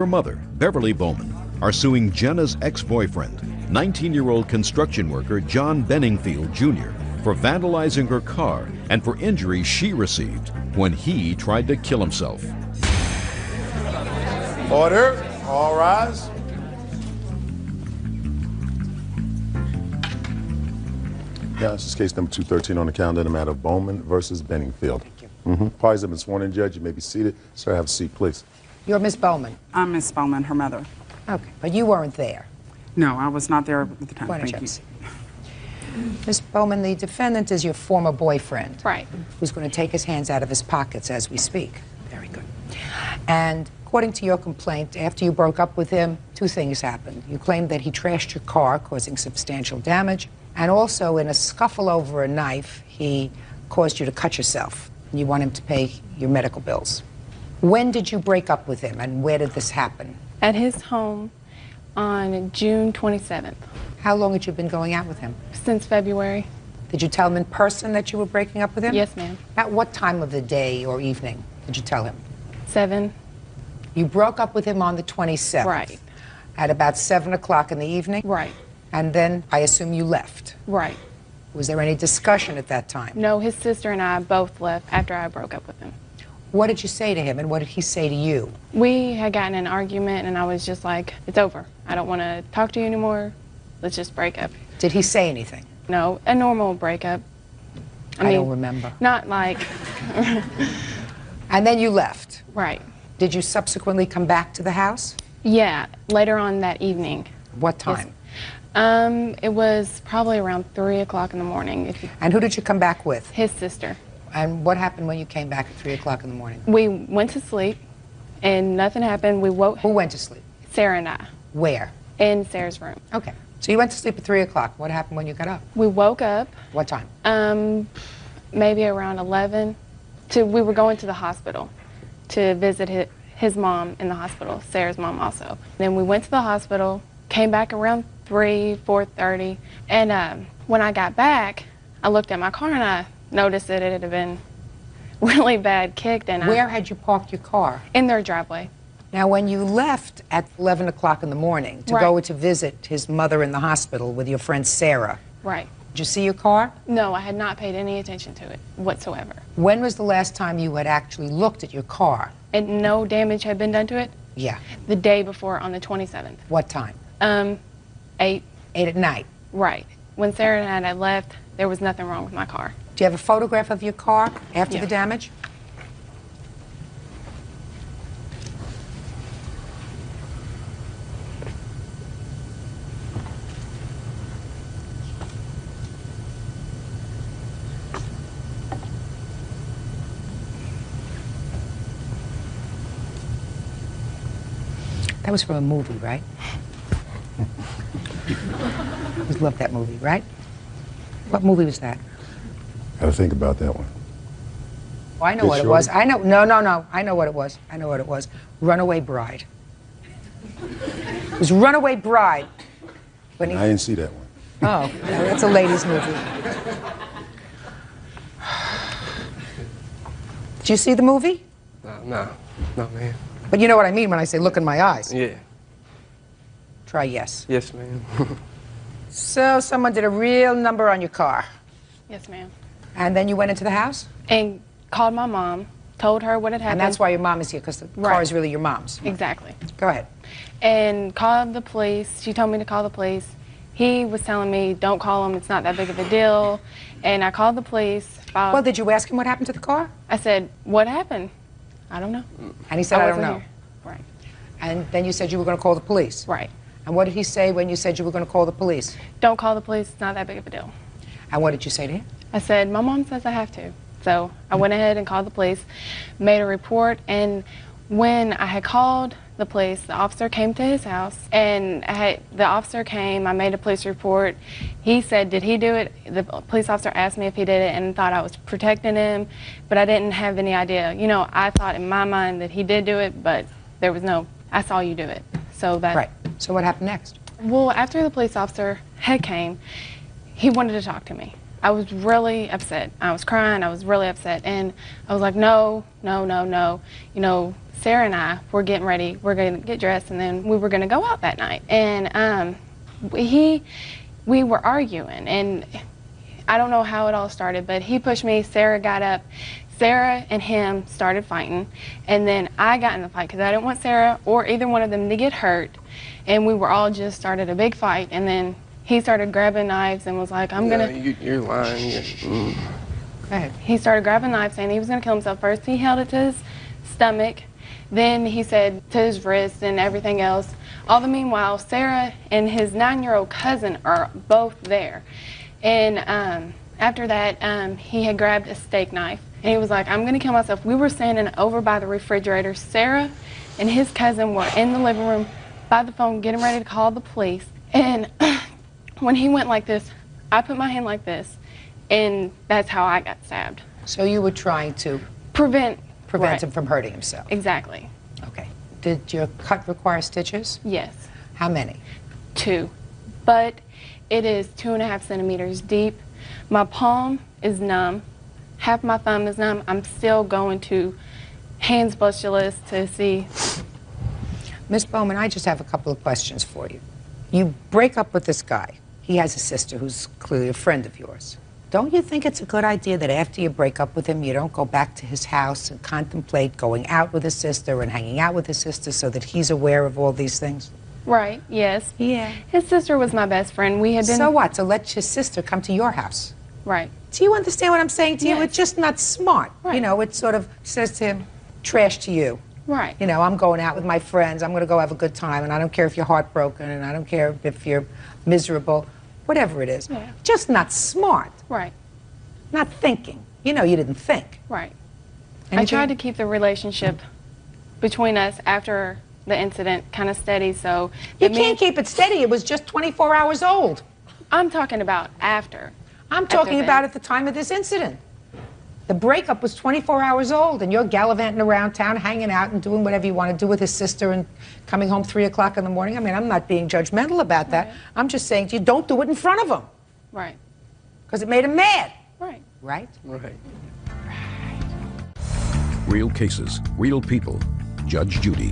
Her mother, Beverly Bowman, are suing Jenna's ex-boyfriend, 19-year-old construction worker John Benningfield Jr., for vandalizing her car and for injuries she received when he tried to kill himself. Order. All rise. Yeah, this is case number 213 on the calendar, the matter of Bowman versus Benningfield. Thank you. Parties have been sworn in, Judge. You may be seated. Sir, have a seat, please. You're Miss Bowman? I'm Miss Bowman, her mother. Okay, but you weren't there? No, I was not there at the time. Thank you. Miss Bowman, the defendant is your former boyfriend. Right. Who's going to take his hands out of his pockets as we speak. Very good. And according to your complaint, after you broke up with him, two things happened. You claimed that he trashed your car, causing substantial damage, and also in a scuffle over a knife, he caused you to cut yourself. And you want him to pay your medical bills. When did you break up with him, and where did this happen? At his home on June 27th. How long had you been going out with him? Since February. Did you tell him in person that you were breaking up with him? Yes, ma'am. At what time of the day or evening did you tell him? 7. You broke up with him on the 27th? Right. At about 7 o'clock in the evening? Right. And then I assume you left? Right. Was there any discussion at that time? No, his sister and I both left after I broke up with him. What did you say to him, and what did he say to you? We had gotten in an argument, and I was just like, it's over. I don't want to talk to you anymore. Let's just break up. Did he say anything? No, a normal breakup. I mean, don't remember. Not like... And then you left? Right. Did you subsequently come back to the house? Yeah, later on that evening. What time? Yes. It was probably around 3 o'clock in the morning. And who did you come back with? His sister. And what happened when you came back at 3 o'clock in the morning? We went to sleep, and nothing happened. We woke... Who went to sleep? Sarah and I. Where? In Sarah's room. Okay. So you went to sleep at 3 o'clock. What happened when you got up? We woke up. What time? Maybe around 11. We were going to the hospital to visit his mom in the hospital, Sarah's mom also. Then we went to the hospital, came back around 4:30, and when I got back, I looked at my car and I noticed that it had been really bad kicked. And where had you parked your car? In their driveway. Now, when you left at 11 o'clock in the morning to go to visit his mother in the hospital with your friend Sarah, right. Did you see your car? No, I had not paid any attention to it whatsoever. When was the last time you had actually looked at your car? And no damage had been done to it? Yeah. The day before, on the 27th. What time? 8. 8 at night? Right. When Sarah and I had left, there was nothing wrong with my car. Do you have a photograph of your car after the damage? That was from a movie, right? I always loved that movie, right? What movie was that? Gotta think about that one. Oh, I know what it was. I know. No. I know what it was. I know what it was. Runaway Bride. It was Runaway Bride. When I didn't see that one. Oh, that's a ladies' movie. Did you see the movie? No, ma'am. But you know what I mean when I say look in my eyes. Yeah. Try yes. Yes, ma'am. So someone did a real number on your car. Yes, ma'am. And then you went into the house? And called my mom, told her what had happened. And that's why your mom is here, because the car is really your mom's. Exactly. Go ahead. And called the police. She told me to call the police. He was telling me, don't call them, it's not that big of a deal. And I called the police. Well, did you ask him what happened to the car? I said, what happened? I don't know. And he said, I don't know. Here. Right. And then you said you were going to call the police? Right. And what did he say when you said you were going to call the police? Don't call the police, it's not that big of a deal. And what did you say to him? I said, my mom says I have to. So I went ahead and called the police, made a report, and when I had called the police, the officer came to his house, and the officer came, I made a police report. He said, did he do it? The police officer asked me if he did it and thought I was protecting him, but I didn't have any idea. You know, I thought in my mind that he did do it, but there was no, I saw you do it. So that. Right. So what happened next? Well, after the police officer had came, he wanted to talk to me. I was really upset. I was crying. I was really upset. And I was like, no, no, no, no. You know, Sarah and I were getting ready. We're going to get dressed, and then we were going to go out that night. And we were arguing. And I don't know how it all started, but he pushed me. Sarah got up. Sarah and him started fighting. And then I got in the fight because I didn't want Sarah or either one of them to get hurt. And we were all just started a big fight. And then he started grabbing knives and was like, I'm gonna... You're lying. Go ahead. He started grabbing knives saying he was gonna kill himself. First he held it to his stomach, then he said to his wrist and everything else. All the meanwhile, Sarah and his 9-year-old cousin are both there. And after that, he had grabbed a steak knife and he was like, I'm gonna kill myself. We were standing over by the refrigerator. Sarah and his cousin were in the living room by the phone getting ready to call the police. And when he went like this, I put my hand like this, and that's how I got stabbed. So you were trying to Prevent right. him from hurting himself? Exactly. Okay. Did your cut require stitches? Yes. How many? 2. But it is 2.5 centimeters deep. My palm is numb. Half my thumb is numb. I'm still going to hand specialist to see. Ms. Bowman, I just have a couple of questions for you. You break up with this guy. He has a sister who's clearly a friend of yours. Don't you think it's a good idea that after you break up with him, you don't go back to his house and contemplate going out with his sister and hanging out with his sister so that he's aware of all these things? Right, yes. Yeah. His sister was my best friend. We had been... So what? So let his sister come to your house. Right. Do you understand what I'm saying to you? Yes. It's just not smart. Right. You know, it sort of says to him, trash to you. Right. You know, I'm going out with my friends. I'm going to go have a good time, and I don't care if you're heartbroken, and I don't care if you're miserable, whatever it is. Yeah. Just not smart. Right. Not thinking. You know, you didn't think. Right. Anything? I tried to keep the relationship between us after the incident kind of steady, so... You can't keep it steady. It was just 24 hours old. I'm talking about after. I'm talking about at the time of this incident. The breakup was 24 hours old, and you're gallivanting around town, hanging out and doing whatever you want to do with his sister and coming home 3 o'clock in the morning. I mean, I'm not being judgmental about that. Right. I'm just saying to you, don't do it in front of him. Right. Because it made him mad. Right. Right? Right. Real cases, real people. Judge Judy.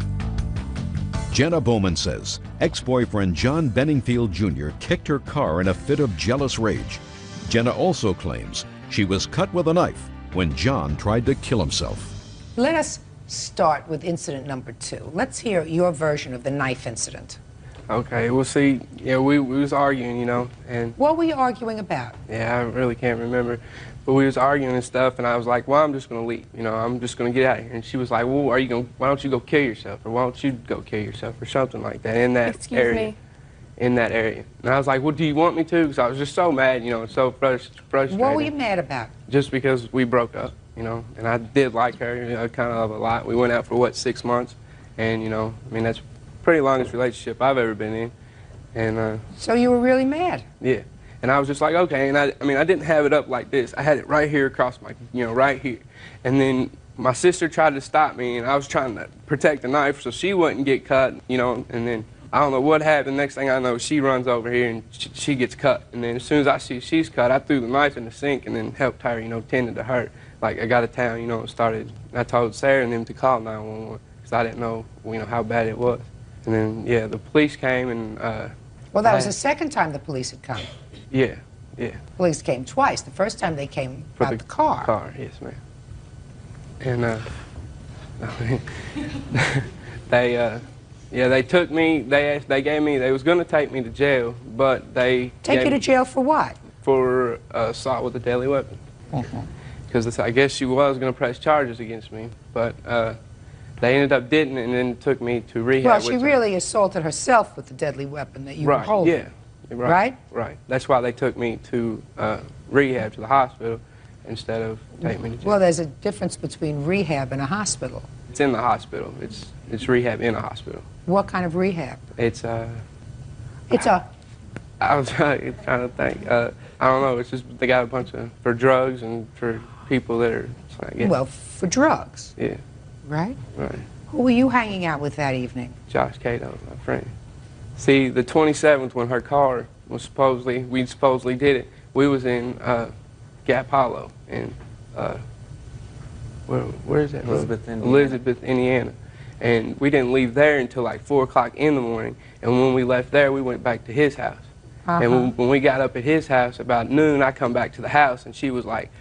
Jenna Bowman says ex-boyfriend John Benningfield Jr. kicked her car in a fit of jealous rage. Jenna also claims she was cut with a knife when John tried to kill himself. Let us start with incident number 2. Let's hear your version of the knife incident. Okay, well, see, yeah, we was arguing, you know, and... What were you arguing about? Yeah, I really can't remember. But we was arguing and stuff, and I was like, well, I'm just going to leave. You know, I'm just going to get out of here. And she was like, well, why don't you go kill yourself? Or why don't you go kill yourself? Or something like that in that Excuse area. me? In that area. And I was like, well, do you want me to? Because I was just so mad, you know, and so frustrated. What were you mad about? Just because we broke up, you know. And I did like her, you know, kind of a lot. We went out for, what, 6 months? And, you know, I mean, that's the pretty longest relationship I've ever been in. And, So you were really mad? yeah. And I was just like, okay, and I mean, I didn't have it up like this. I had it right here across my, you know, right here. And then my sister tried to stop me, and I was trying to protect the knife so she wouldn't get cut, you know. And then I don't know what happened. Next thing I know, she runs over here, and she gets cut. And then as soon as I see she's cut, I threw the knife in the sink and then helped her, you know, tended to her. Like, I got to town, you know, and started, I told Sarah and them to call 911 because I didn't know, you know, how bad it was. And then, yeah, the police came and... Well, that was the second time the police had come. Yeah, yeah. Police came twice. The first time they came For about the car. Car, yes, ma'am. And yeah, they took me. They gave me. They was gonna take me to jail, but they Take you to jail for what? for assault with a deadly weapon. Because I guess she was gonna press charges against me, but they ended up didn't, and then took me to rehab. Well, she with her. really assaulted herself with the deadly weapon that you were Right. holding. Yeah. Right? Right. That's why they took me to rehab, to the hospital, instead of taking me to jail. Well, there's a difference between rehab and a hospital. It's in the hospital. It's rehab in a hospital. What kind of rehab? It's It's a... I was trying to think. I don't know. It's just they got a bunch of for drugs and for people that are. Yeah. Well, for drugs, Yeah. right? Right. Who were you hanging out with that evening? Josh Cato, my friend. See, the 27th when her car was we supposedly did it. We was in Gap Hollow in, where is that? Elizabeth, Indiana. And we didn't leave there until like 4 o'clock in the morning. And when we left there, we went back to his house. And when we got up at his house about noon, I come back to the house, and she was like,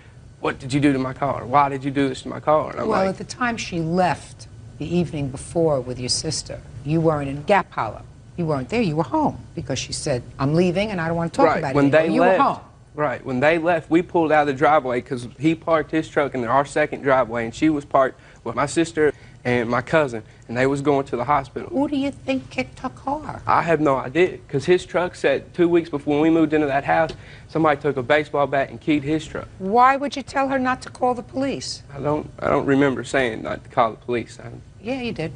"What did you do to my car? Why did you do this to my car?" And I'm well, like, at the time she left the evening before with your sister, you weren't in Gap Hollow. You weren't there. You were home because she said, "I'm leaving and I don't want to talk about it anymore." You were home. Right. When they left, we pulled out of the driveway because he parked his truck in our second driveway, and she was parked with my sister and my cousin, and they was going to the hospital. Who do you think kicked her car? I have no idea, because his truck said 2 weeks before when we moved into that house, somebody took a baseball bat and keyed his truck. Why would you tell her not to call the police? I don't remember saying not to call the police. Yeah, you did.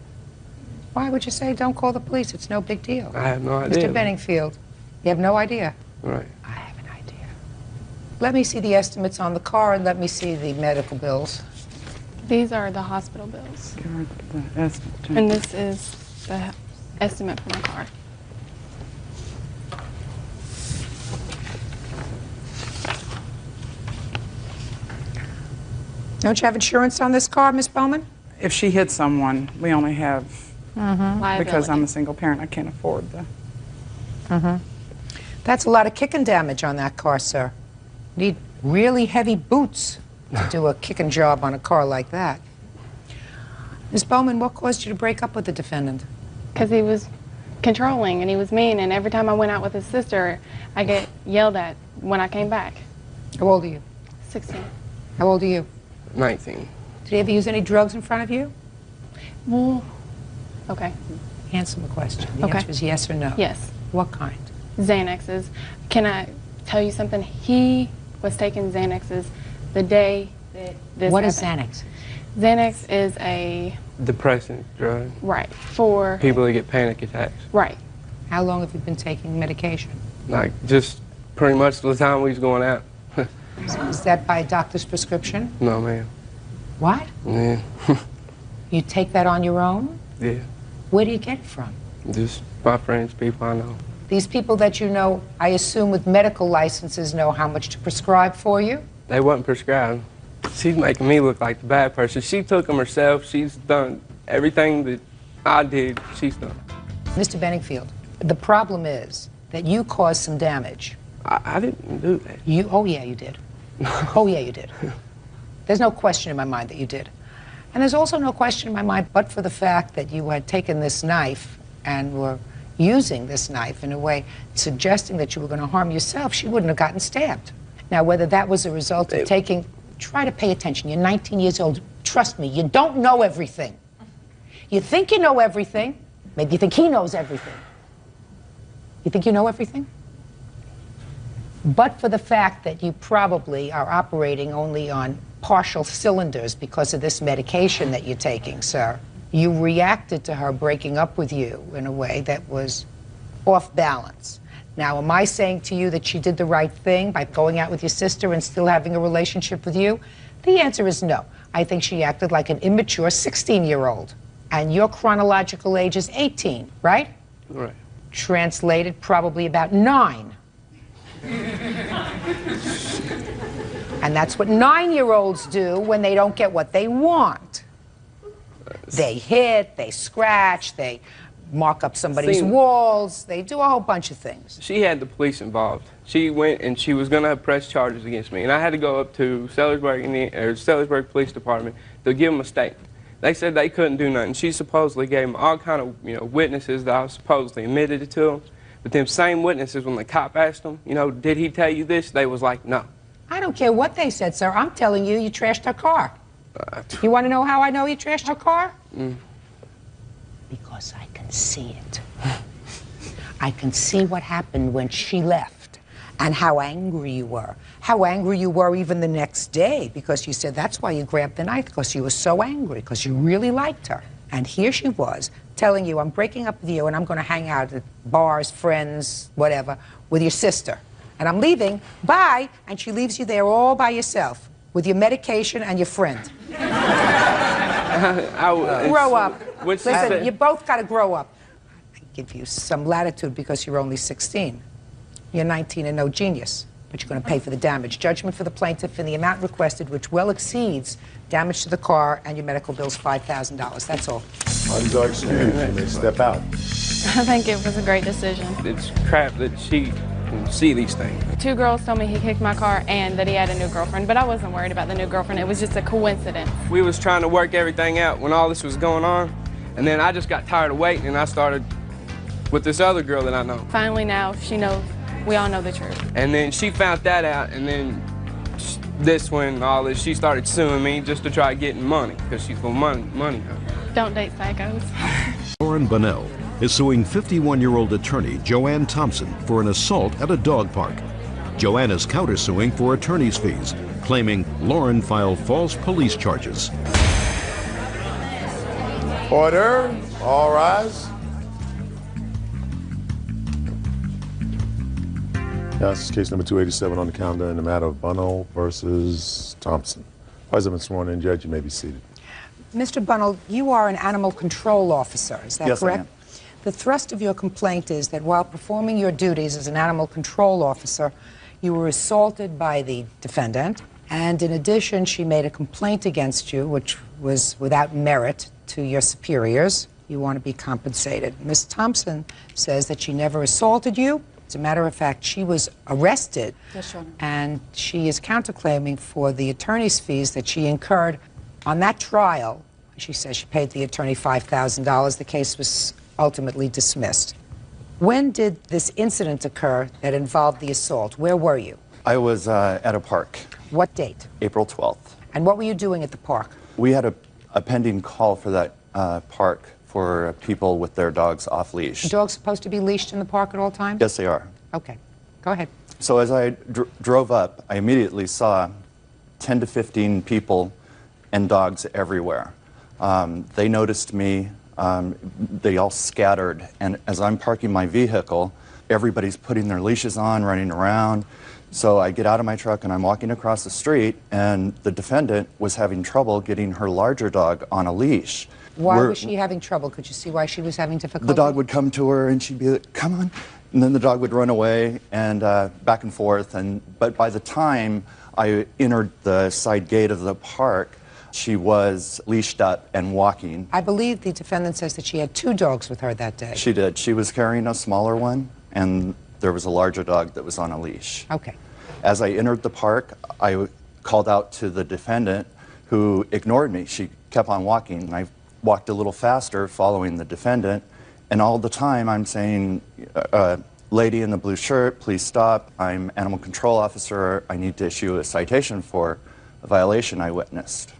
Why would you say don't call the police? It's no big deal. I have no idea. Mr. Benningfield, you have no idea? Right. I have an idea. Let me see the estimates on the car and let me see the medical bills. These are the hospital bills. The estimate, too. And this is the estimate for my car. Don't you have insurance on this car, Miss Bowman? If she hits someone, we only have, Liability. because I'm a single parent, I can't afford the. That's a lot of kicking damage on that car, sir. Need really heavy boots to do a kicking job on a car like that. Miss Bowman, what caused you to break up with the defendant? Because he was controlling and he was mean, and every time I went out with his sister, I get yelled at when I came back. How old are you? 16. How old are you? 19. Did he ever use any drugs in front of you? Well, okay. Answer the question. The Okay. answer is yes or no. Yes. What kind? Xanaxes. Can I tell you something? He was taking Xanaxes the day that this What is happened. Xanax? Xanax is a, Depressant drug. right, for, People that get panic attacks. right. How long have you been taking medication? Like, just pretty much the time we was going out. Is that by a doctor's prescription? No, ma'am. What? Yeah. You take that on your own? Yeah. Where do you get it from? Just my friends, people I know. These people that you know, I assume with medical licenses, know how much to prescribe for you? They wasn't prescribed. She's making me look like the bad person. She took them herself. She's done everything that I did, she's done. Mr. Benningfield, the problem is that you caused some damage. I didn't do that. Oh yeah, you did. Oh yeah, you did. There's no question in my mind that you did. And there's also no question in my mind, but for the fact that you had taken this knife and were using this knife in a way suggesting that you were going to harm yourself, she wouldn't have gotten stabbed. Now, whether that was a result of taking... Try to pay attention. You're 19 years old. Trust me, you don't know everything. You think you know everything. Maybe you think he knows everything. You think you know everything? But for the fact that you probably are operating only on partial cylinders because of this medication that you're taking, sir, you reacted to her breaking up with you in a way that was off balance. Now, am I saying to you that she did the right thing by going out with your sister and still having a relationship with you? The answer is no. I think she acted like an immature 16-year-old. And your chronological age is 18, right? Right. Translated, probably about 9. And that's what 9-year-olds do when they don't get what they want. They hit, they scratch, they mark up somebody's walls, they do a whole bunch of things. She had the police involved. She went and she was going to press charges against me. And I had to go up to Sellersburg Police Department to give them a statement. They said they couldn't do nothing. She supposedly gave them all kind of, witnesses that I supposedly admitted it to them. But them same witnesses, when the cop asked them, did he tell you this? They was like, no. I don't care what they said, sir. I'm telling you, you trashed her car. You want to know how I know you trashed her car? Because I can see it. I can see what happened when she left and how angry you were. How angry you were even the next day because you said that's why you grabbed the knife, because you were so angry, because you really liked her. And here she was telling you, I'm breaking up with you and I'm going to hang out at bars, friends, whatever, with your sister. And I'm leaving, bye, and she leaves you there all by yourself with your medication and your friend. Grow up. Listen, you both got to grow up. I give you some latitude because you're only 16. You're 19 and no genius. but you're going to pay for the damage. Judgment for the plaintiff in the amount requested, which well exceeds damage to the car and your medical bills, $5,000. That's all. Parties are excused. You may step out. I think it was a great decision. It's crap that she can see these things. 2 girls told me he kicked my car and that he had a new girlfriend, but I wasn't worried about the new girlfriend. It was just a coincidence. We was trying to work everything out when all this was going on, and then I just got tired of waiting, and I started with this other girl that I know. Finally now, she knows, we all know the truth. And then she found that out, and then this when all this, she started suing me just to try getting money, because she's for money. Don't date psychos. Lauren Bunnell is suing 51-year-old attorney Joanne Thompson for an assault at a dog park. Joanne is countersuing for attorney's fees, claiming Lauren filed false police charges. Order. All rise. Now, this is case number 287 on the calendar in the matter of Bunnell versus Thompson. Parties have been sworn in. Judge, you may be seated. Mr. Bunnell, you are an animal control officer, is that Yes, I correct? am. The thrust of your complaint is that while performing your duties as an animal control officer, you were assaulted by the defendant, and in addition, she made a complaint against you, which was without merit to your superiors. You want to be compensated. Ms. Thompson says that she never assaulted you. As a matter of fact, she was arrested, Yes, Your Honor. and she is counterclaiming for the attorney's fees that she incurred on that trial. She says she paid the attorney $5,000. The case was ultimately dismissed. When did this incident occur that involved the assault? Where were you? I was at a park, What date? April 12th. And what were you doing at the park? We had a pending call for that park for people with their dogs off leash. The dog's supposed to be leashed in the park at all times? Yes, they are. Okay. Go ahead. So as I drove up, I immediately saw 10 to 15 people and dogs everywhere. They noticed me. They all scattered. And as I'm parking my vehicle, everybody's putting their leashes on, running around. So I get out of my truck and I'm walking across the street, and the defendant was having trouble getting her larger dog on a leash. Why was she having trouble? Could you see why she was having difficulty? The dog would come to her and she'd be like, come on. And then the dog would run away and back and forth. But by the time I entered the side gate of the park, she was leashed up and walking. I believe the defendant says that she had 2 dogs with her that day. She did. She was carrying a smaller one, and there was a larger dog that was on a leash. Okay. As I entered the park, I called out to the defendant, who ignored me. She kept on walking, and I walked a little faster following the defendant, and all the time I'm saying, lady in the blue shirt, please stop. I'm animal control officer. I need to issue a citation for a violation I witnessed.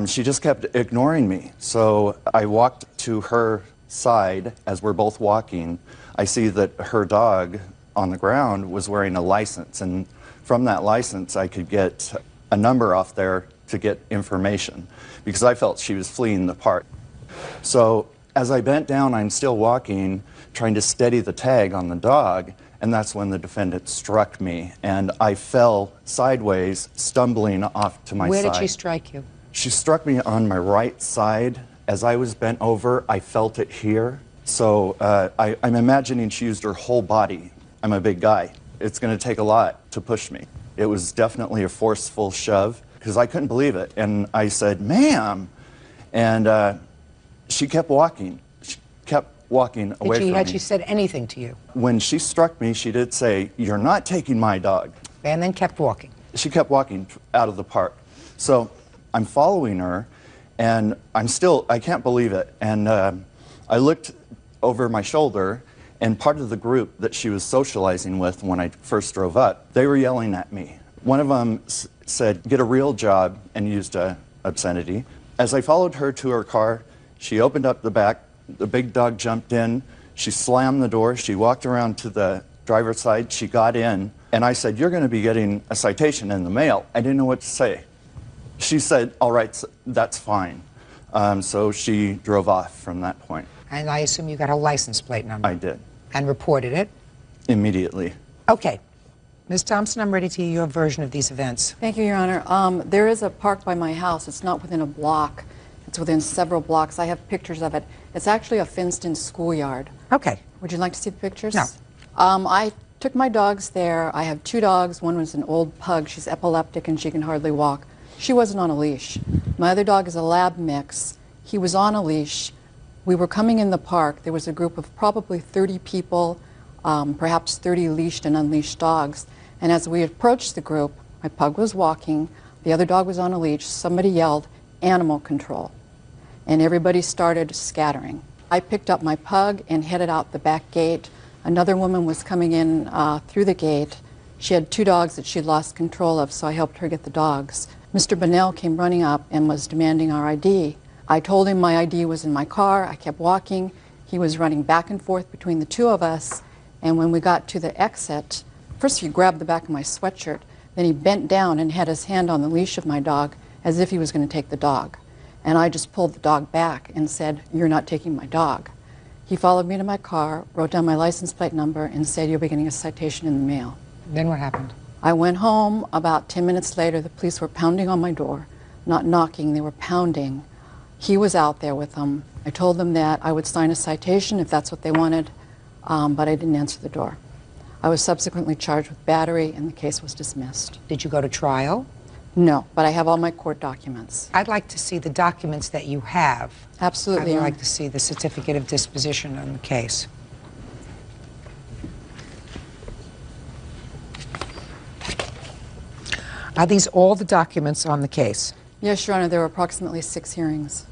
She just kept ignoring me. So I walked to her side. As we're both walking, I see that her dog on the ground was wearing a license, and from that license I could get a number off there to get information, because I felt she was fleeing the park. So as I bent down, I'm still walking, trying to steady the tag on the dog, and that's when the defendant struck me, and I fell sideways, stumbling off to my side. Where did she strike you? She struck me on my right side. As I was bent over, I felt it here. So I'm imagining she used her whole body. I'm a big guy. It's going to take a lot to push me. It was definitely a forceful shove, because I couldn't believe it. And I said, ma'am. And she kept walking. She kept walking away from me. Had she said anything to you? When she struck me, she did say, "You're not taking my dog." And then kept walking. She kept walking out of the park. So I'm following her, and I can't believe it. And I looked over my shoulder, and part of the group that she was socializing with when I first drove up, they were yelling at me. One of them said, "Get a real job," and used obscenity. As I followed her to her car, she opened up the back. The big dog jumped in. She slammed the door. She walked around to the driver's side. She got in, and I said, "You're going to be getting a citation in the mail." I didn't know what to say. She said, "All right, that's fine." So she drove off from that point. And I assume you got a license plate number. I did. And reported it. Immediately. Okay. Ms. Thompson, I'm ready to hear your version of these events. Thank you, Your Honor. There is a park by my house. It's not within a block. It's within several blocks. I have pictures of it. It's actually a fenced-in schoolyard. Okay. Would you like to see the pictures? No. I took my dogs there. I have 2 dogs. One was an old pug. She's epileptic and she can hardly walk. She wasn't on a leash. My other dog is a lab mix. He was on a leash. We were coming in the park. There was a group of probably 30 people, perhaps 30 leashed and unleashed dogs. And as we approached the group, my pug was walking, the other dog was on a leash, somebody yelled, "Animal control." And everybody started scattering. I picked up my pug and headed out the back gate. Another woman was coming in through the gate. She had 2 dogs that she'd lost control of, so I helped her get the dogs. Mr. Bunnell came running up and was demanding our ID. I told him my ID was in my car. I kept walking. He was running back and forth between the 2 of us. And when we got to the exit, first he grabbed the back of my sweatshirt, then he bent down and had his hand on the leash of my dog as if he was going to take the dog. And I just pulled the dog back and said, "You're not taking my dog." He followed me to my car, wrote down my license plate number, and said, "You'll be getting a citation in the mail." Then what happened? I went home. About 10 minutes later, the police were pounding on my door. Not knocking, they were pounding. He was out there with them. I told them that I would sign a citation if that's what they wanted, but I didn't answer the door. I was subsequently charged with battery, and the case was dismissed. Did you go to trial? No, but I have all my court documents. I'd like to see the documents that you have. Absolutely. I'd like to see the certificate of disposition on the case. Are these all the documents on the case? Yes, Your Honor, there were approximately 6 hearings.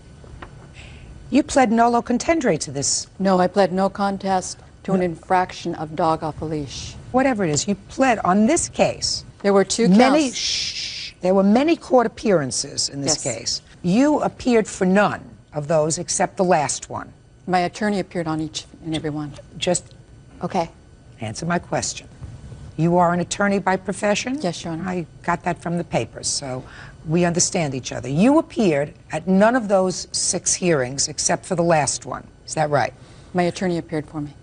You pled nolo contendere to this. No, I pled no contest to an infraction of dog off a leash. Whatever it is, you pled on this case. There were 2 counts. There were many court appearances in this Yes. case. You appeared for none of those except the last one. My attorney appeared on each and every one. Just Okay. answer my question. You are an attorney by profession? Yes, Your Honor. I got that from the papers, so we understand each other. You appeared at none of those 6 hearings except for the last one. Is that right? My attorney appeared for me.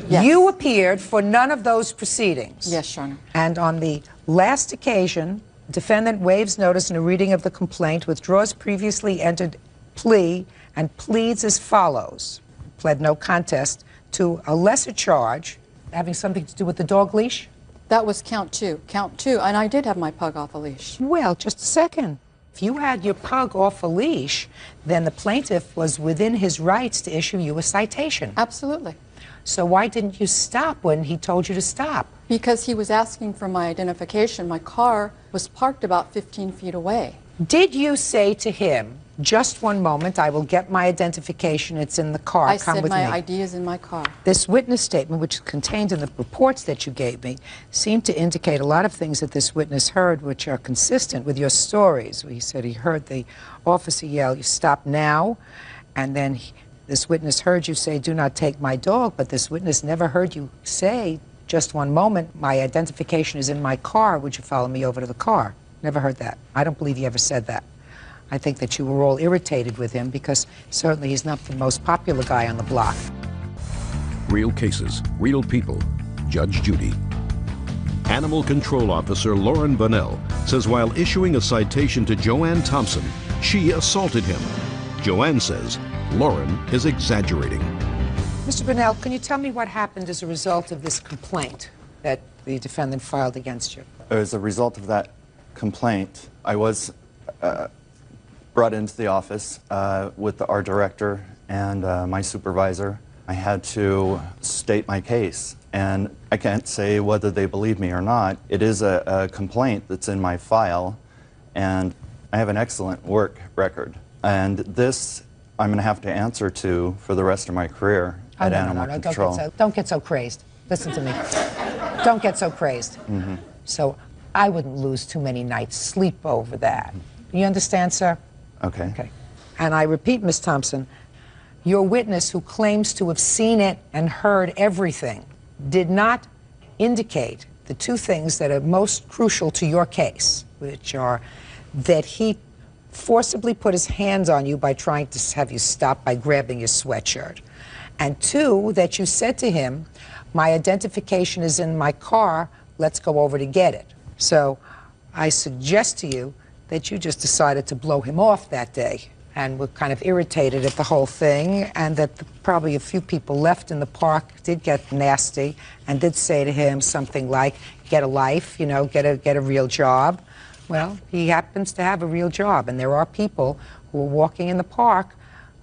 Yes. You appeared for none of those proceedings. Yes, Your Honor. And on the last occasion, defendant waives notice in a reading of the complaint, withdraws previously entered plea, and pleads as follows. Pled no contest to a lesser charge having something to do with the dog leash? That was count 2. Count 2, and I did have my pug off a leash. Well, just a second. If you had your pug off a leash, then the plaintiff was within his rights to issue you a citation. Absolutely. So why didn't you stop when he told you to stop? Because he was asking for my identification. My car was parked about 15 feet away. Did you say to him, "Just one moment, I will get my identification, it's in the car, I come said with my me"? ID is in my car. This witness statement, which is contained in the reports that you gave me, seemed to indicate a lot of things that this witness heard which are consistent with your stories. He said he heard the officer yell, "You stop now," and then this witness heard you say, "Do not take my dog," but this witness never heard you say, "Just one moment, my identification is in my car, would you follow me over to the car?" Never heard that. I don't believe he ever said that. I think that you were all irritated with him because certainly he's not the most popular guy on the block. Real cases, real people. Judge Judy. Animal Control Officer Lauren Bunnell says while issuing a citation to Joanne Thompson, she assaulted him. Joanne says Lauren is exaggerating. Mr. Bunnell, can you tell me what happened as a result of this complaint that the defendant filed against you? As a result of that complaint, I was brought into the office with our director and my supervisor. I had to state my case, and I can't say whether they believe me or not. It is a complaint that's in my file, and I have an excellent work record. And this I'm going to have to answer to for the rest of my career at Animal Control. Don't get so crazed. Listen to me. Don't get so crazed. Mm-hmm. So I wouldn't lose too many nights' sleep over that. You understand, sir? Okay. Okay. And I repeat, Ms. Thompson, your witness who claims to have seen it and heard everything did not indicate the 2 things that are most crucial to your case, which are that he forcibly put his hands on you by trying to have you stop by grabbing your sweatshirt, and 2, that you said to him, "My identification is in my car, let's go over to get it." So I suggest to you that you just decided to blow him off that day and were kind of irritated at the whole thing, and that probably a few people left in the park did get nasty and did say to him something like, get a life, you know, get a real job. Well, he happens to have a real job, and there are people who are walking in the park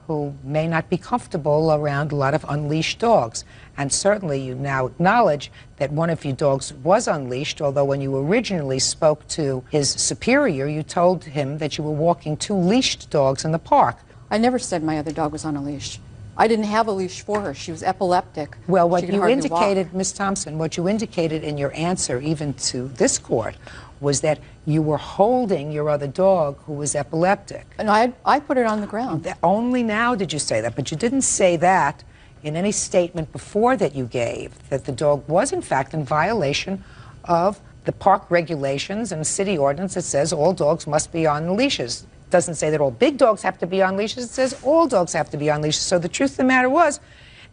who may not be comfortable around a lot of unleashed dogs. And certainly you now acknowledge that one of your dogs was unleashed, although when you originally spoke to his superior, you told him that you were walking 2 leashed dogs in the park. I never said my other dog was on a leash. I didn't have a leash for her. She was epileptic. Well, what She could you hardly indicated, walk. Ms. Thompson, what you indicated in your answer even to this court was that you were holding your other dog who was epileptic. And I put it on the ground. Only now did you say that, but you didn't say that in any statement before that you gave, that the dog was in fact in violation of the park regulations and city ordinance that says all dogs must be on leashes. It doesn't say that all big dogs have to be on leashes, it says all dogs have to be on leashes. So the truth of the matter was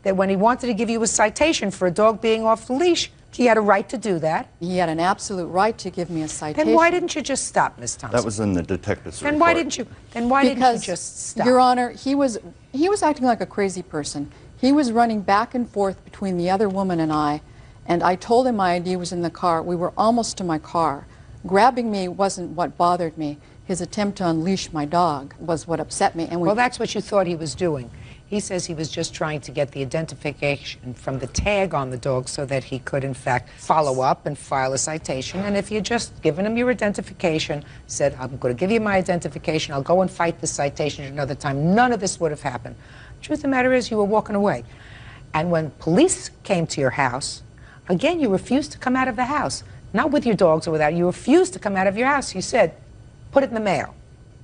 that when he wanted to give you a citation for a dog being off the leash, he had a right to do that. He had an absolute right to give me a citation. Then why didn't you just stop, Ms. Thompson? That was in the detective's report. Then why didn't you? Then why didn't you Because, just stop? Your Honor, he was acting like a crazy person. He was running back and forth between the other woman and I told him my ID was in the car. We were almost to my car. Grabbing me wasn't what bothered me. His attempt to unleash my dog was what upset me. And well, that's what you thought he was doing. He says he was just trying to get the identification from the tag on the dog so that he could, in fact, follow up and file a citation. And if you just given him your identification, said, I'm going to give you my identification, I'll go and fight the citation another time, none of this would have happened. The truth of the matter is you were walking away. And when police came to your house, again, you refused to come out of the house. Not with your dogs or without. You refused to come out of your house. You said, put it in the mail.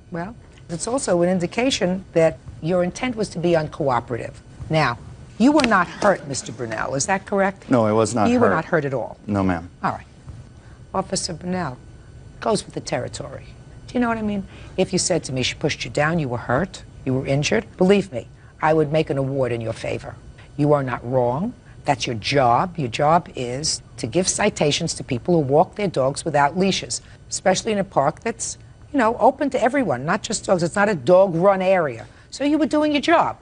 Well, it's also an indication that your intent was to be uncooperative. Now, you were not hurt, Mr. Brunel, is that correct? No, I was not hurt. You were not hurt at all? No, ma'am. All right. Officer Brunel, goes with the territory. Do you know what I mean? If you said to me, she pushed you down, you were hurt, you were injured, believe me, I would make an award in your favor. You are not wrong. That's your job. Your job is to give citations to people who walk their dogs without leashes, especially in a park that's, you know, open to everyone, not just dogs. It's not a dog-run area. So you were doing your job.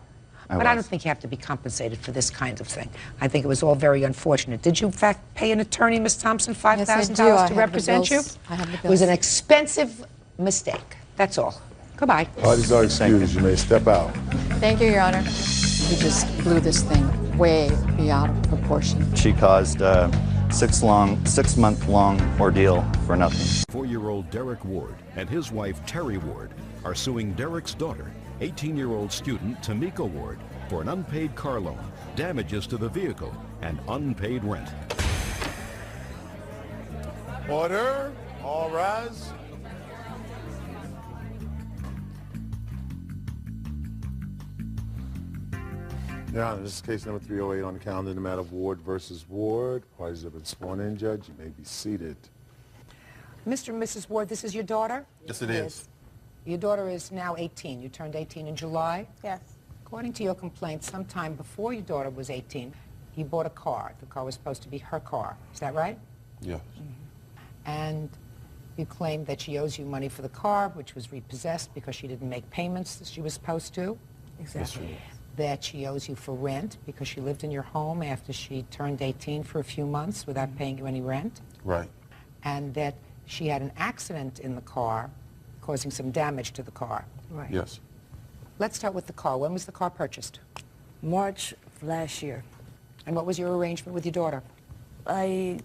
But I don't think you have to be compensated for this kind of thing. I think it was all very unfortunate. Did you, in fact, pay an attorney, Ms. Thompson, $5,000 to represent you? I have the bills. It was an expensive mistake. That's all. Goodbye. Parties are excused. You may step out. Thank you, Your Honor. He just blew this thing way beyond proportion. She caused a 6-month-long ordeal for nothing. 4-year-old Derek Ward and his wife Terry Ward are suing Derek's daughter, 18-year-old student Tamika Ward, for an unpaid car loan, damages to the vehicle, and unpaid rent. Order. All rise. Your Honor, this is case number 308 on the calendar in the matter of Ward versus Ward. Parties have been sworn in, Judge. You may be seated. Mr. and Mrs. Ward, this is your daughter? Yes, it is. Your daughter is now 18. You turned 18 in July? Yes. According to your complaint, sometime before your daughter was 18, you bought a car. The car was supposed to be her car. Is that right? Yes. And you claim that she owes you money for the car, which was repossessed because she didn't make payments that she was supposed to. Exactly. Yes, That she owes you for rent because she lived in your home after she turned 18 for a few months without paying you any rent. Right. And that she had an accident in the car causing some damage to the car. Right. Yes. Let's start with the car. When was the car purchased? March of last year. And what was your arrangement with your daughter? I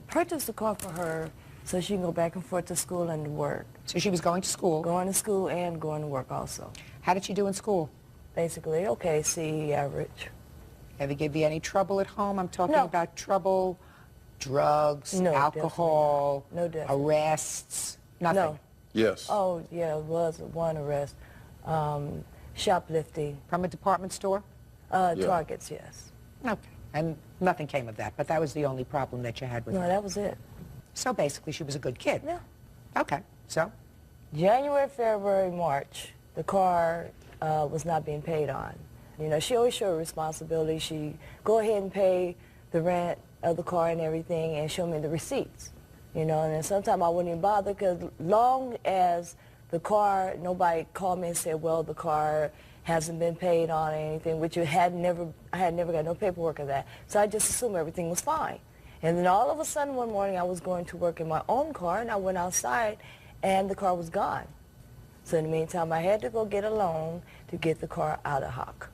purchased a car for her so she can go back and forth to school and to work. So she was going to school. Going to school and going to work also. How did she do in school? Basically, okay, C average. Ever give you any trouble at home? I'm talking No. about trouble, drugs, No, alcohol, definitely not. No, definitely. arrests, nothing. No. Yes. Oh, yeah, it was one arrest. Shoplifting. From a department store? Targets, yes. Okay. And nothing came of that, but that was the only problem that you had with No, her. that was it. So basically she was a good kid. Yeah. Okay. So? January, February, March, the car was not being paid on. You know, she always showed responsibility. She go ahead and pay the rent of the car and everything and show me the receipts. You know, and then sometimes I wouldn't even bother because long as The car, nobody called me and said, well, the car hasn't been paid on or anything, which I had never got no paperwork of that. So I just assumed everything was fine. And then all of a sudden one morning I was going to work in my own car, and I went outside and the car was gone. So in the meantime, I had to go get a loan to get the car out of hock.